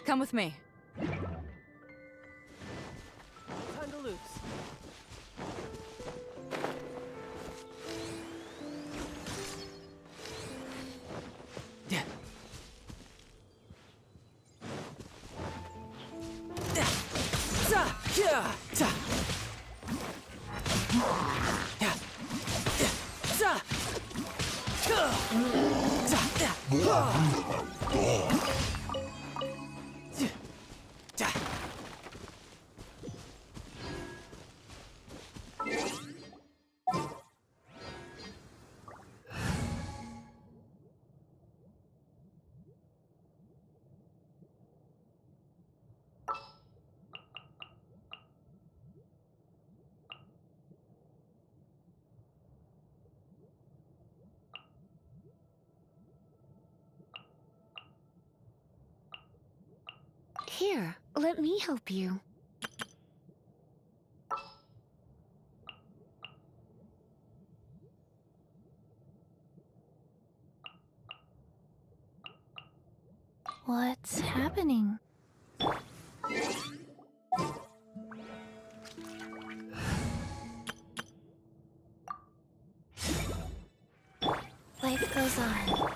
Come with me.
Time to lose.
Here, let me help you.
What's happening? Life goes on.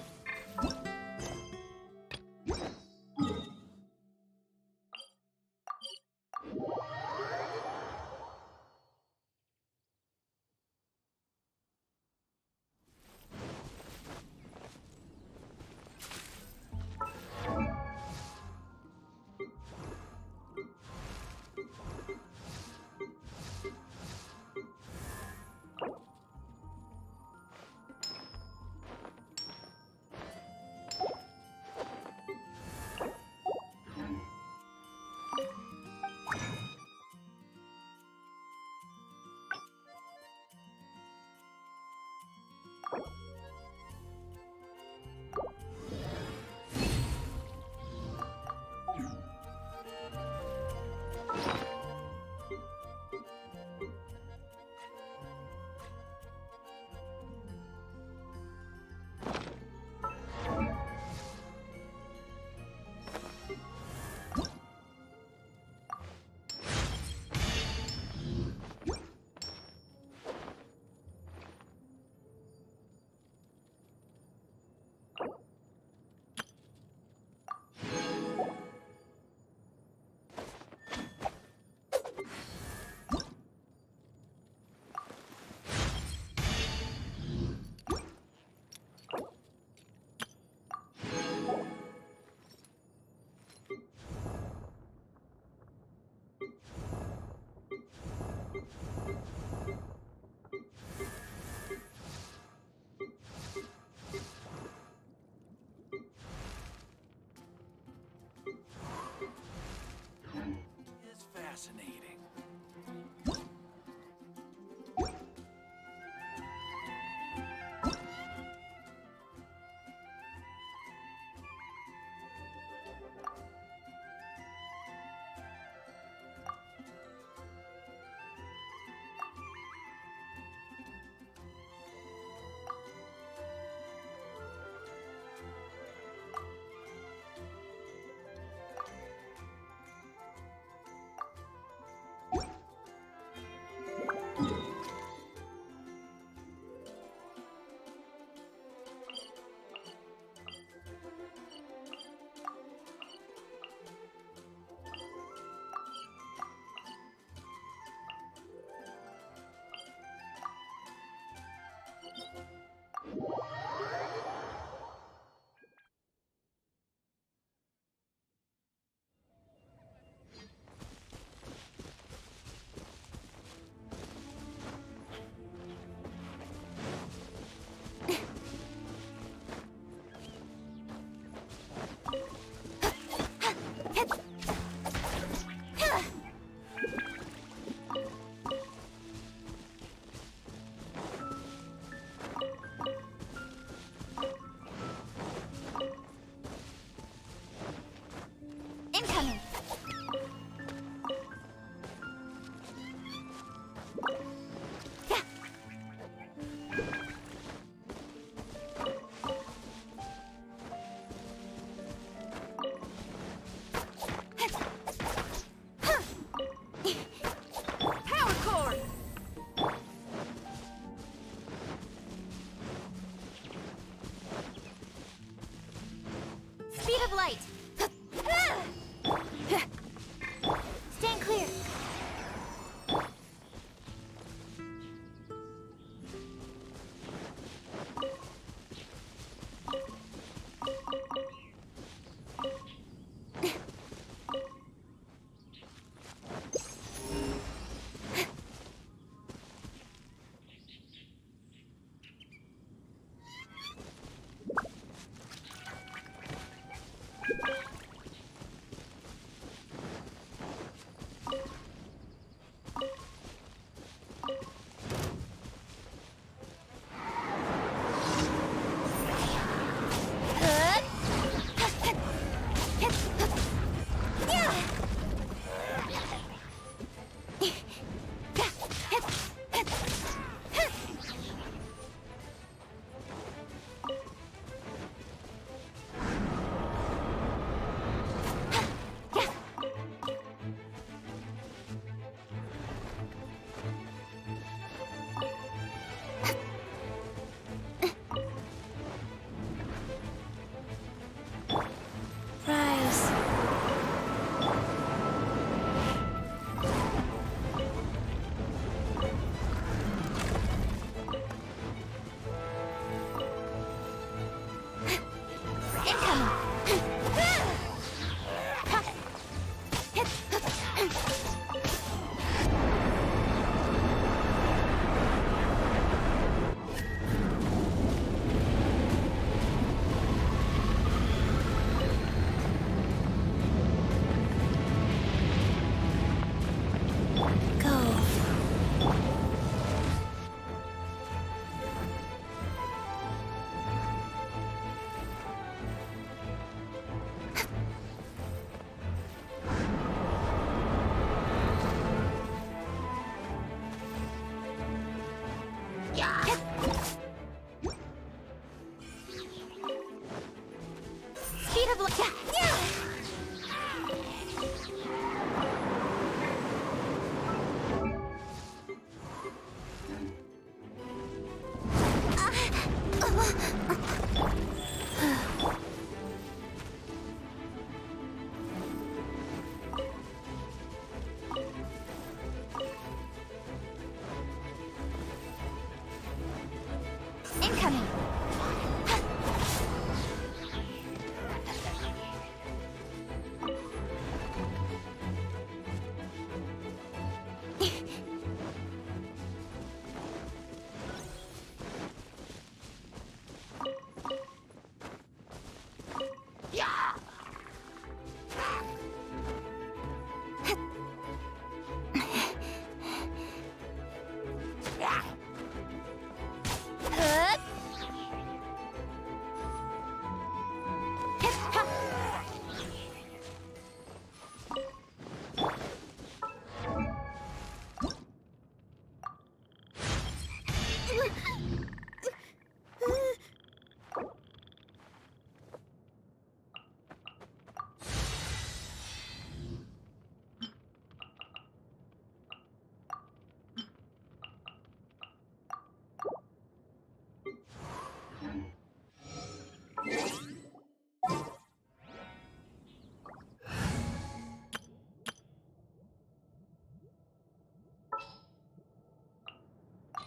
It's fascinating.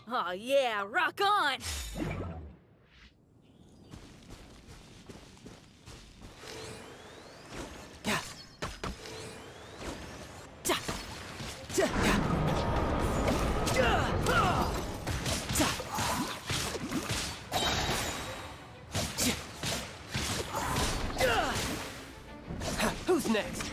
Oh yeah, rock on!
Who's next?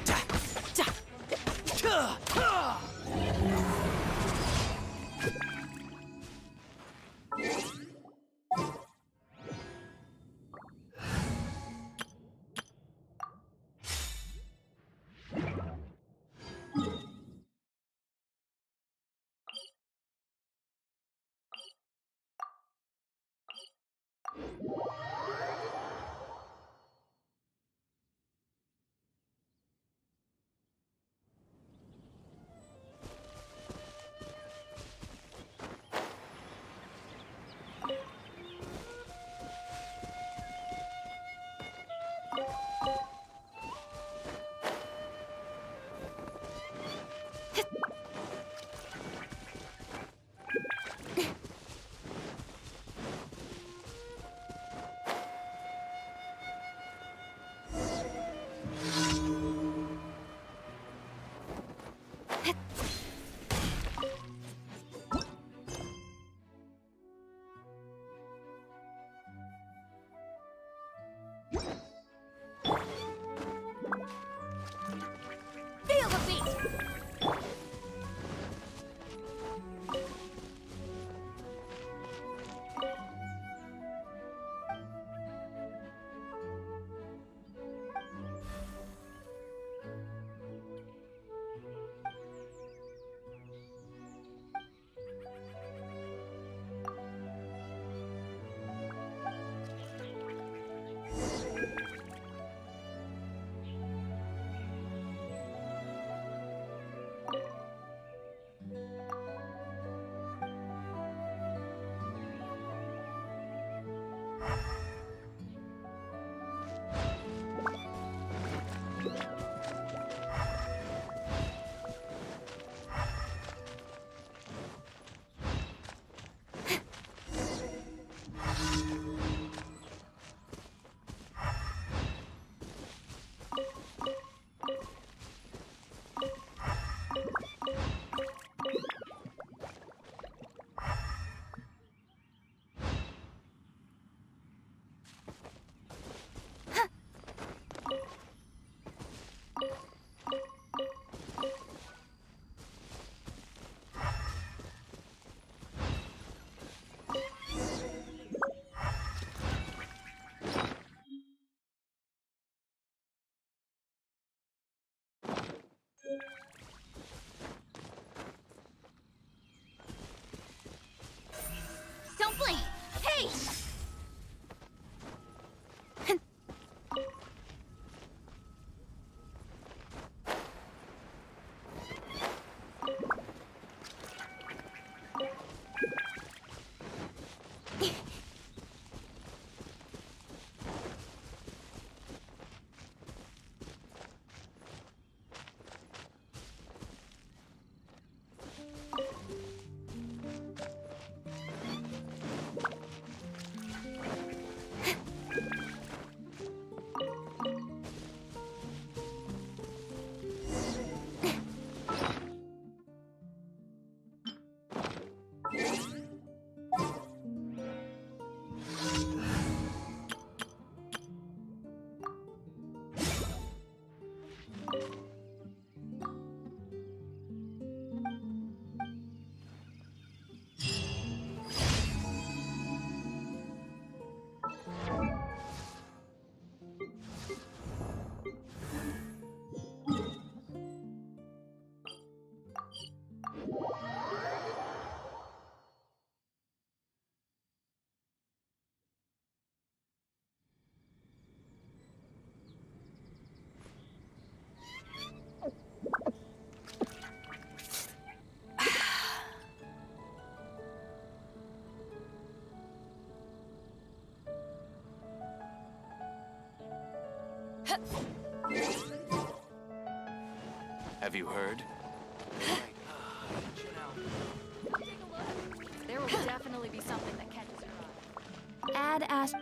Feel the beat! Don't blink! Hey!
Have you heard?
There will definitely be something that catches your eye.
Add ast.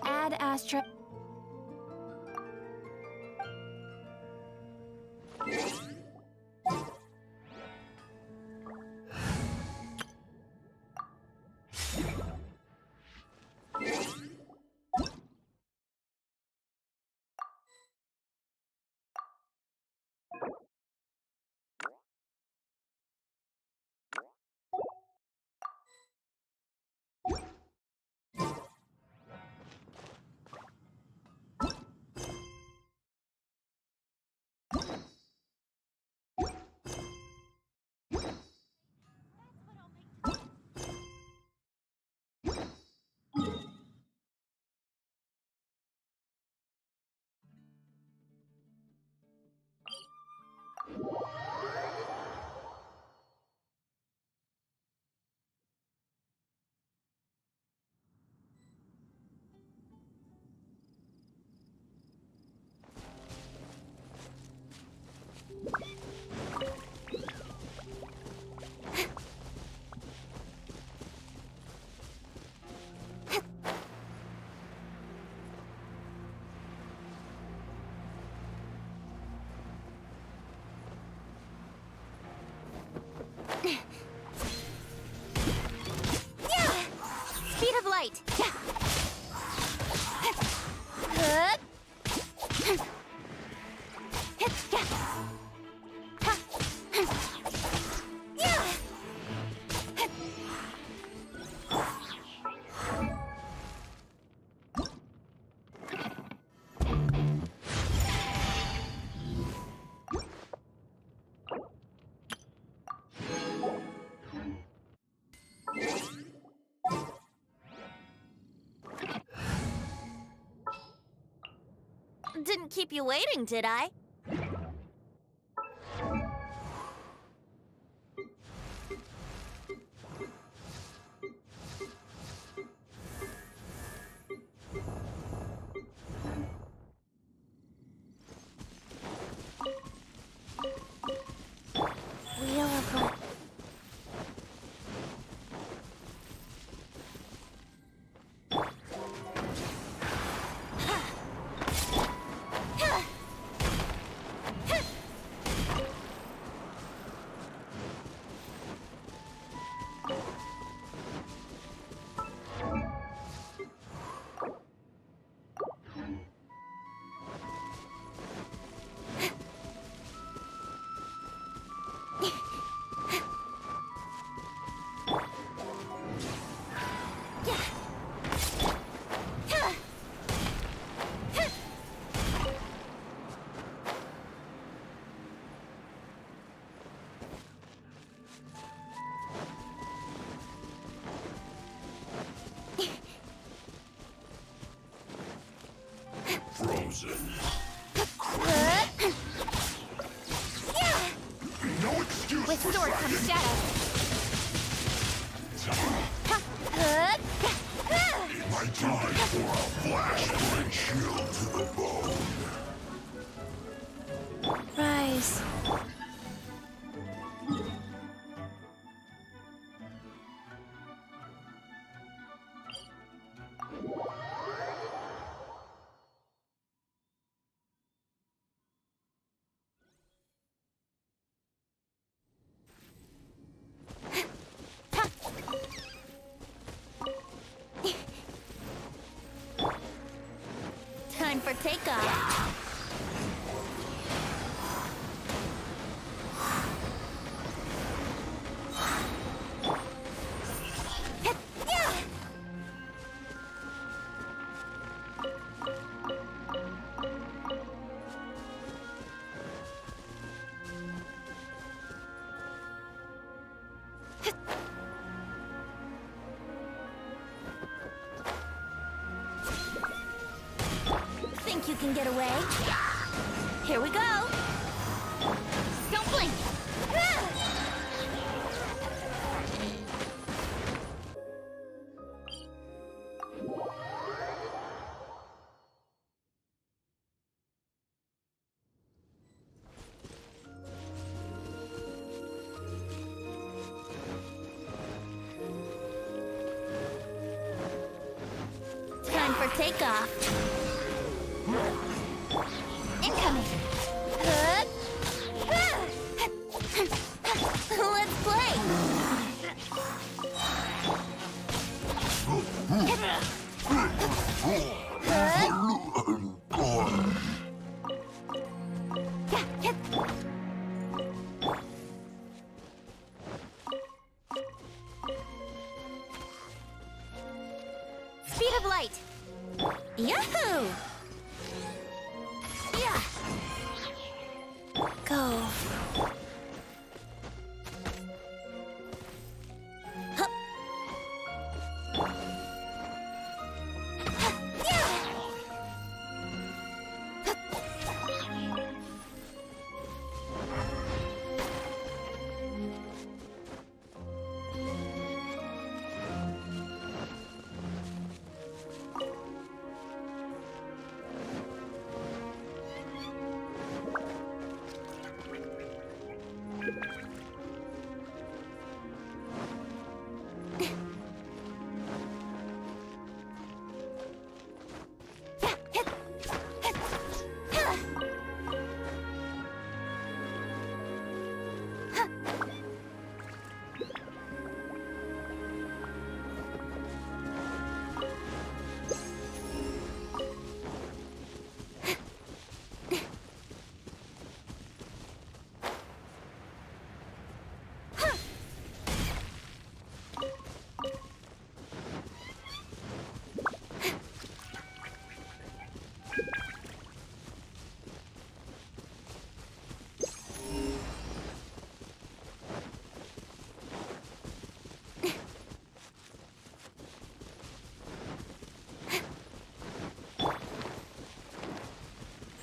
Add astra.
Speed of light. Didn't keep you waiting, did I? Wheel of Light.
Frozen. No excuse
With
for
sword comes
slacking.
shadow.
My time for a flash chill to the bone.
Rise. Time for takeoff. Think you can get away? Here we go. Don't blink.
takeoff. Incoming. Let's play. Speed of light. Yahoo! Yeah. Go. Hup. Yeah.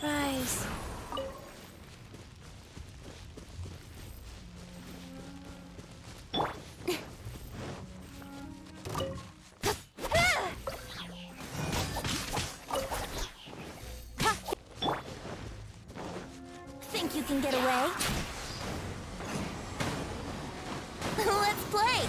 Rise. Think you can get away? Let's play!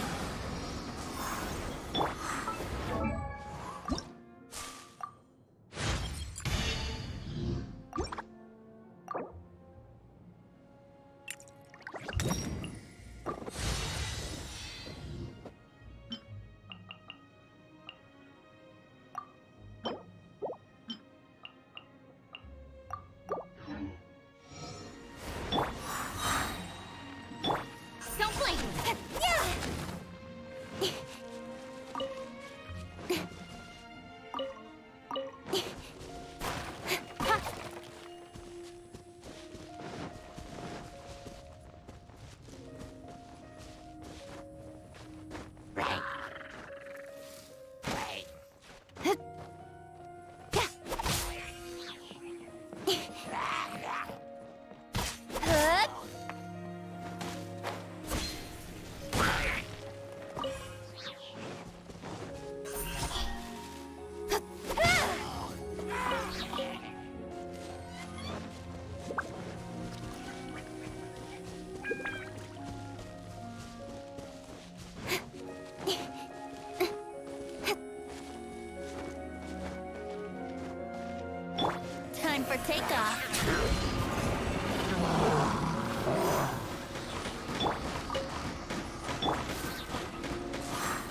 Time for takeoff.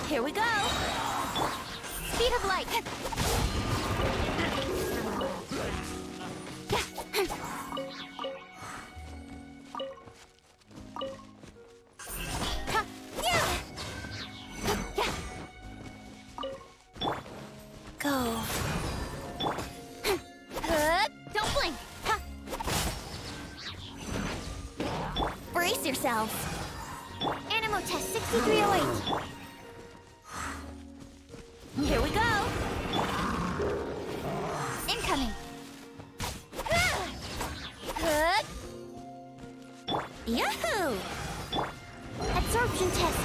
Here we go. Speed of light. Go. Don't blink. Brace yourselves. Animo test 6308. Here we go. Incoming. Yahoo! Absorption test.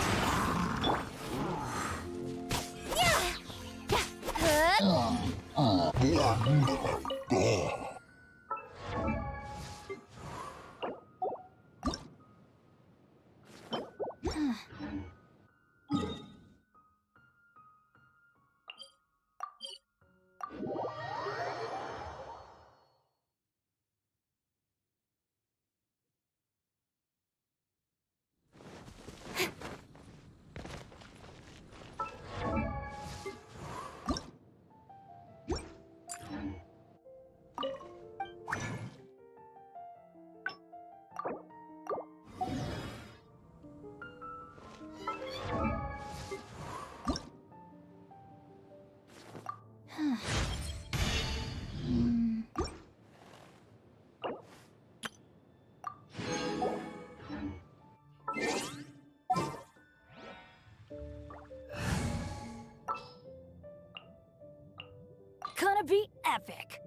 be epic.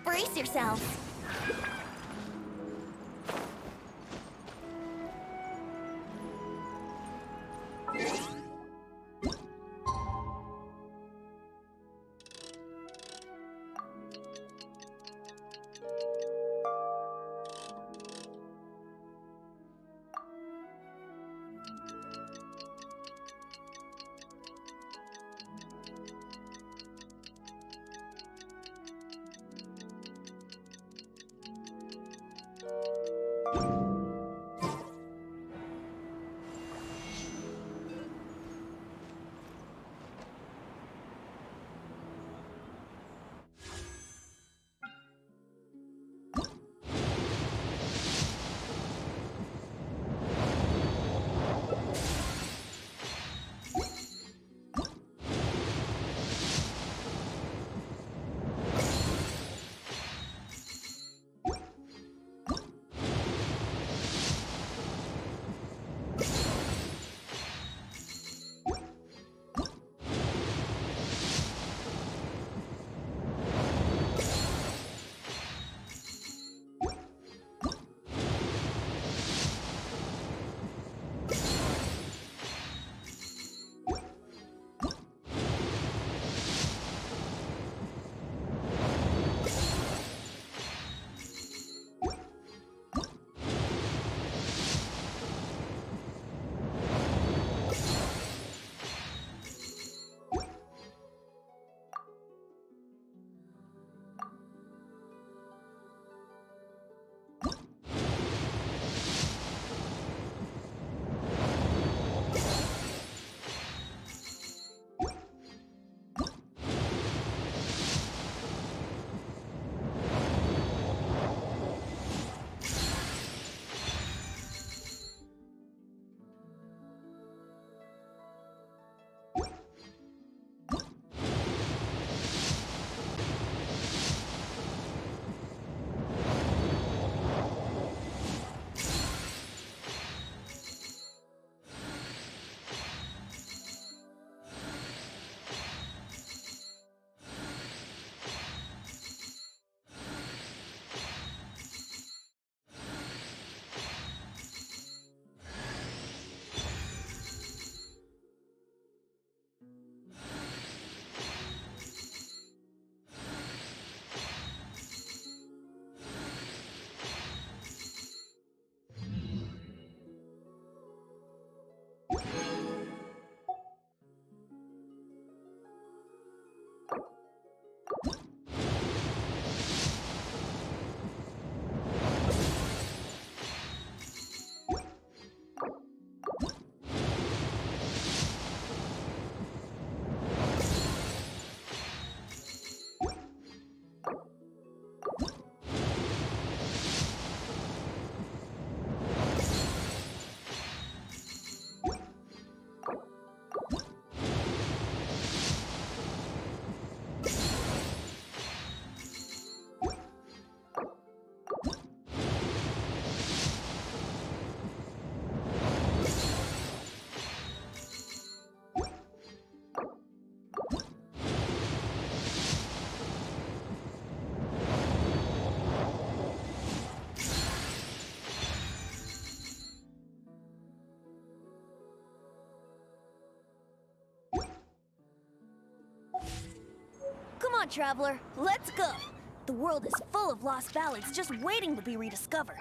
Brace yourselves.
on, traveler. Let's go. The world is full of lost ballads just waiting to be rediscovered.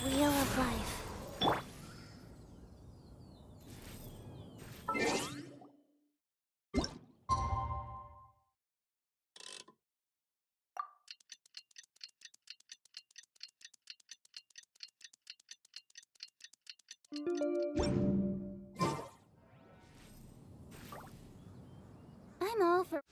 Wheel of life. I'm all for.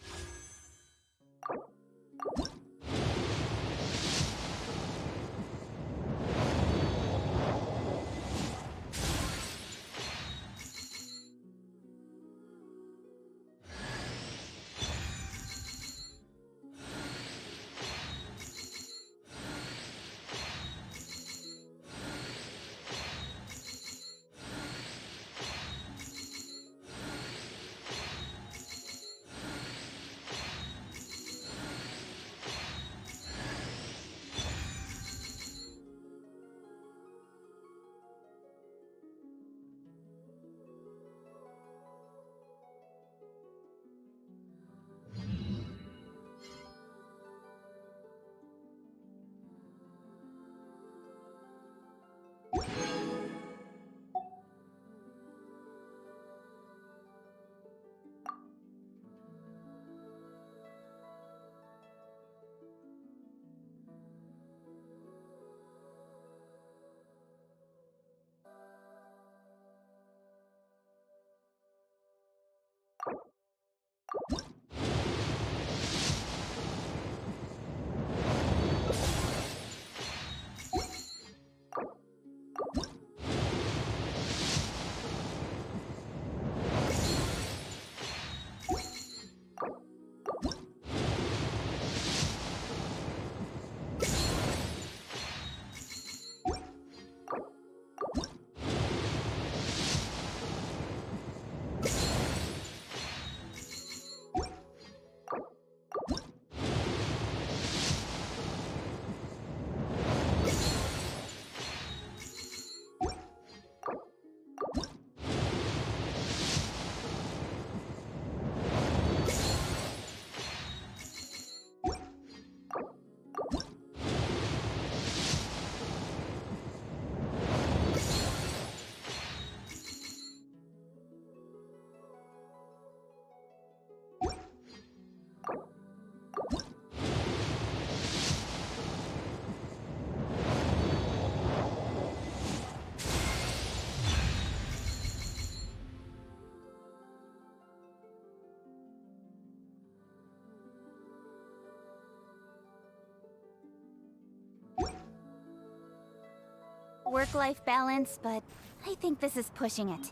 Work-life balance, but I think this is pushing it.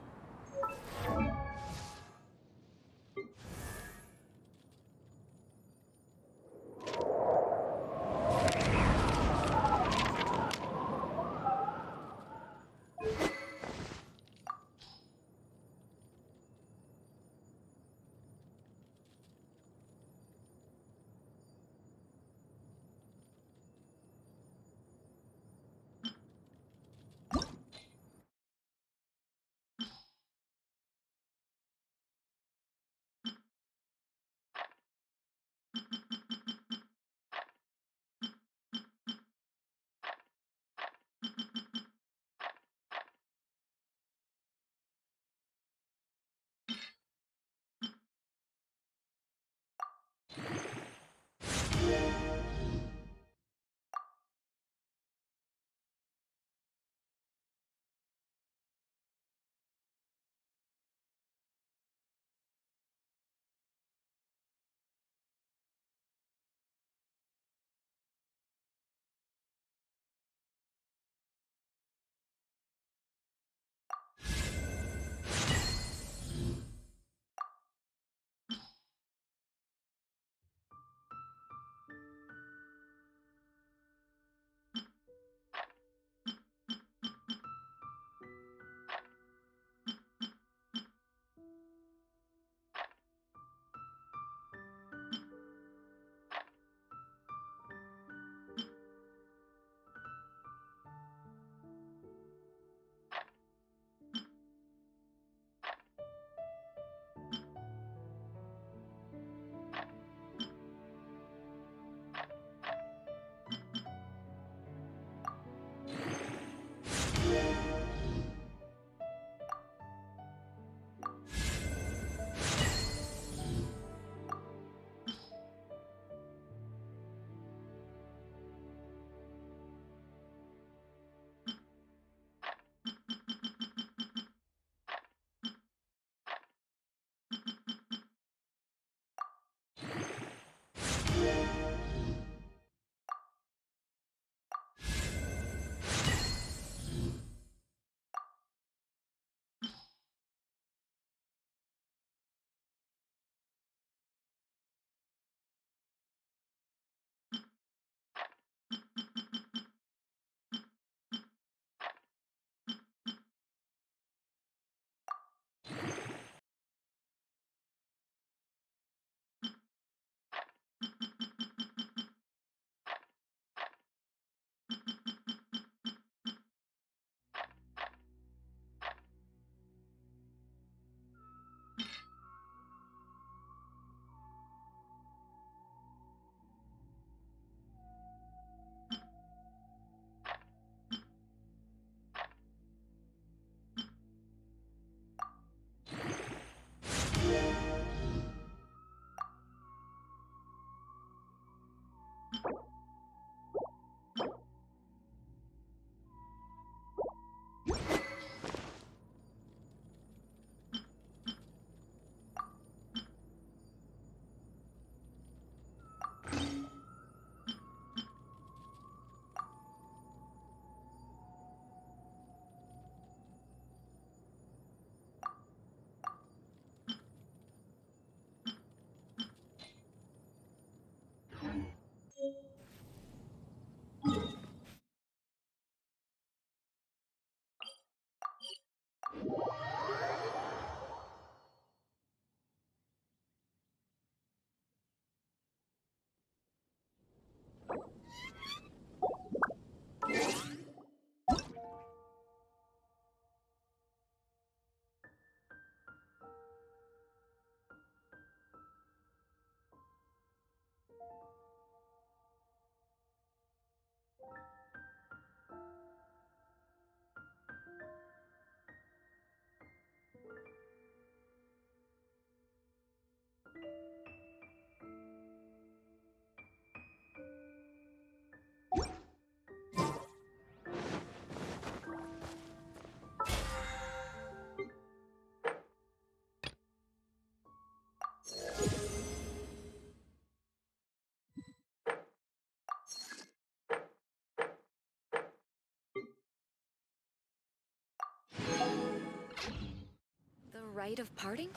rite of parting?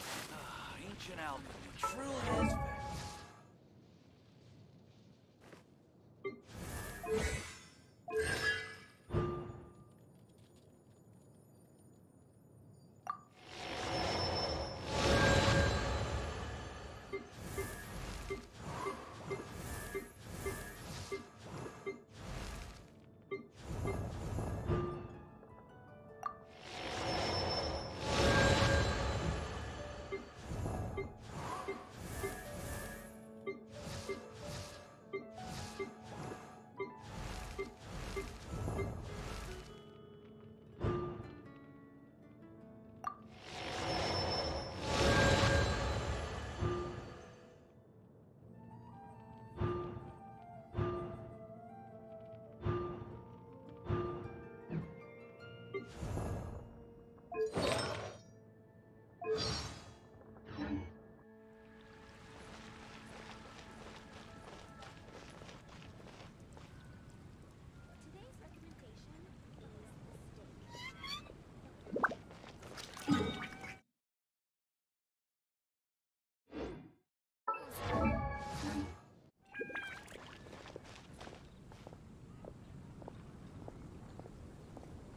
Ancient alchemy truly is vast.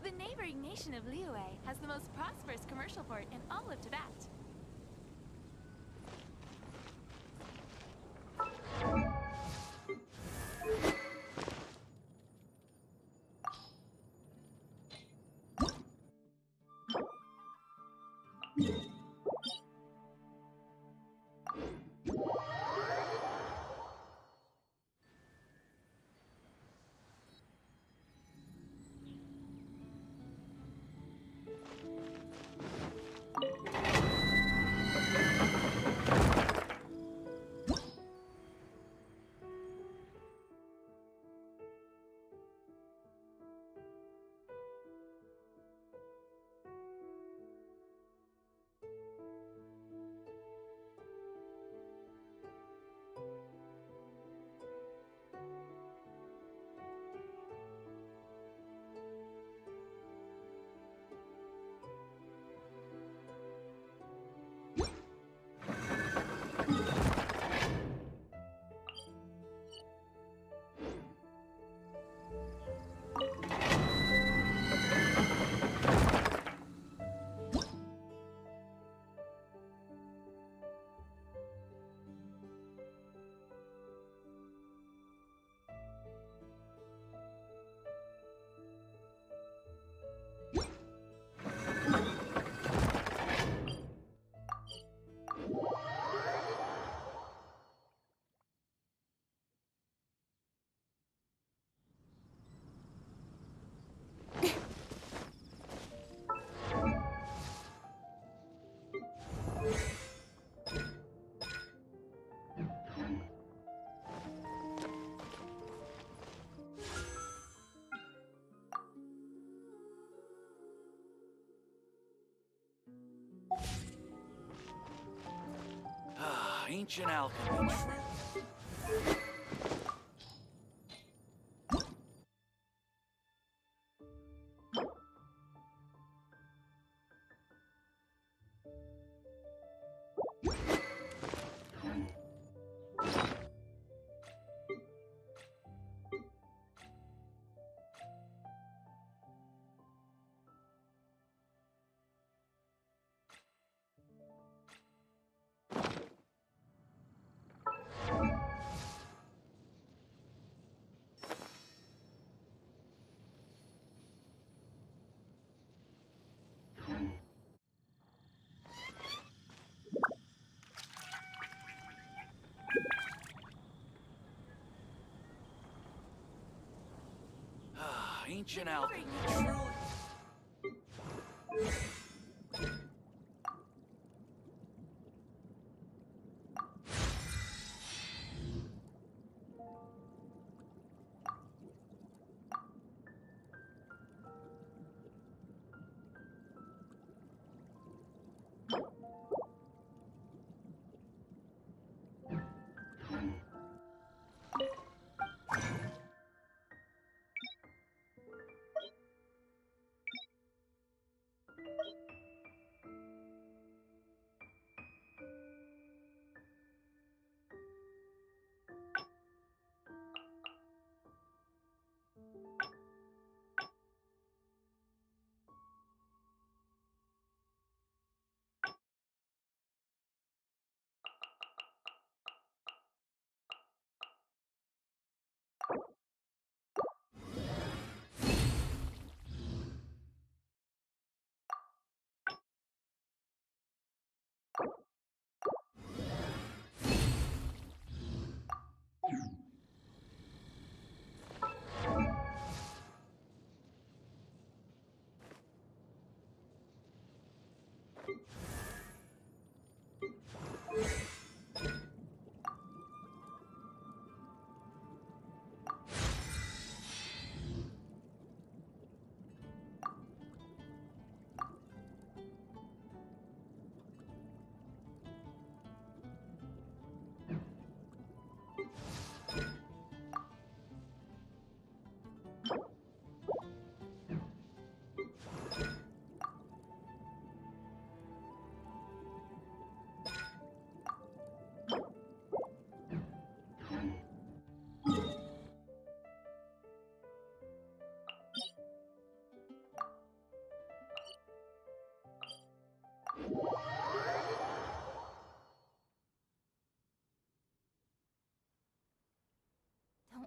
The neighboring nation of Liyue has the most prosperous commercial port in all of Tibet.
Ancient alchemy truly. Ancient alchemy truly.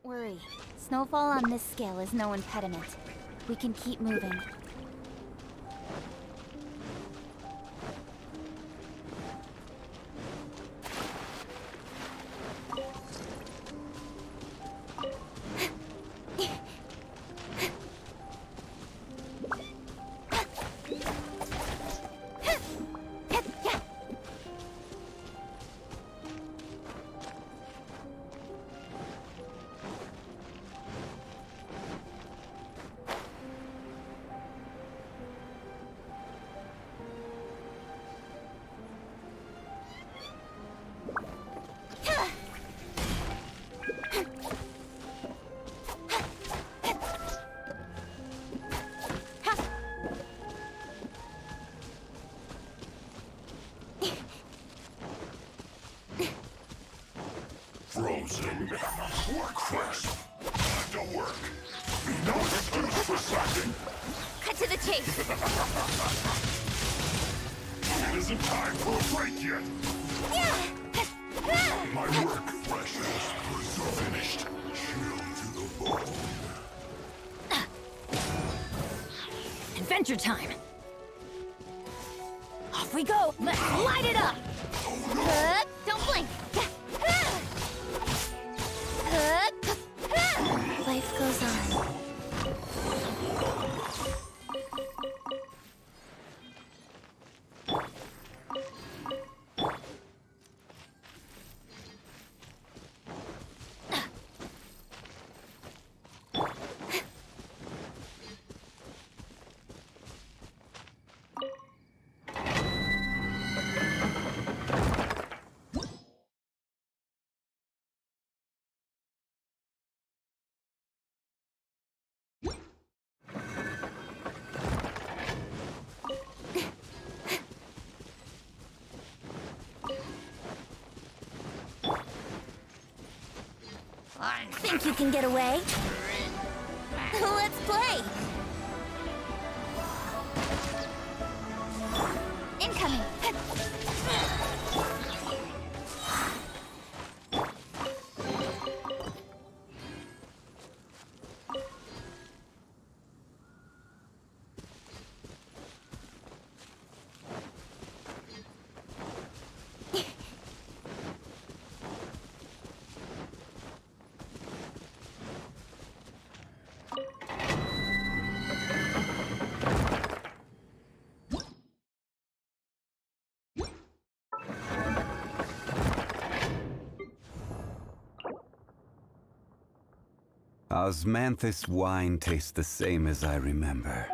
Don't worry. Snowfall on this scale is no impediment. We can keep moving.
Frozen. Work first. Time to work. Be no excuse for slacking.
Cut to the chase.
It isn't time for a break yet. My work, precious, is finished. Chill to the bone.
Adventure time! Off we go! Let's light it up!
Don't blink. Life goes on. Think you can get away? Let's play! Incoming!
Osmanthus wine tastes the same as I remember.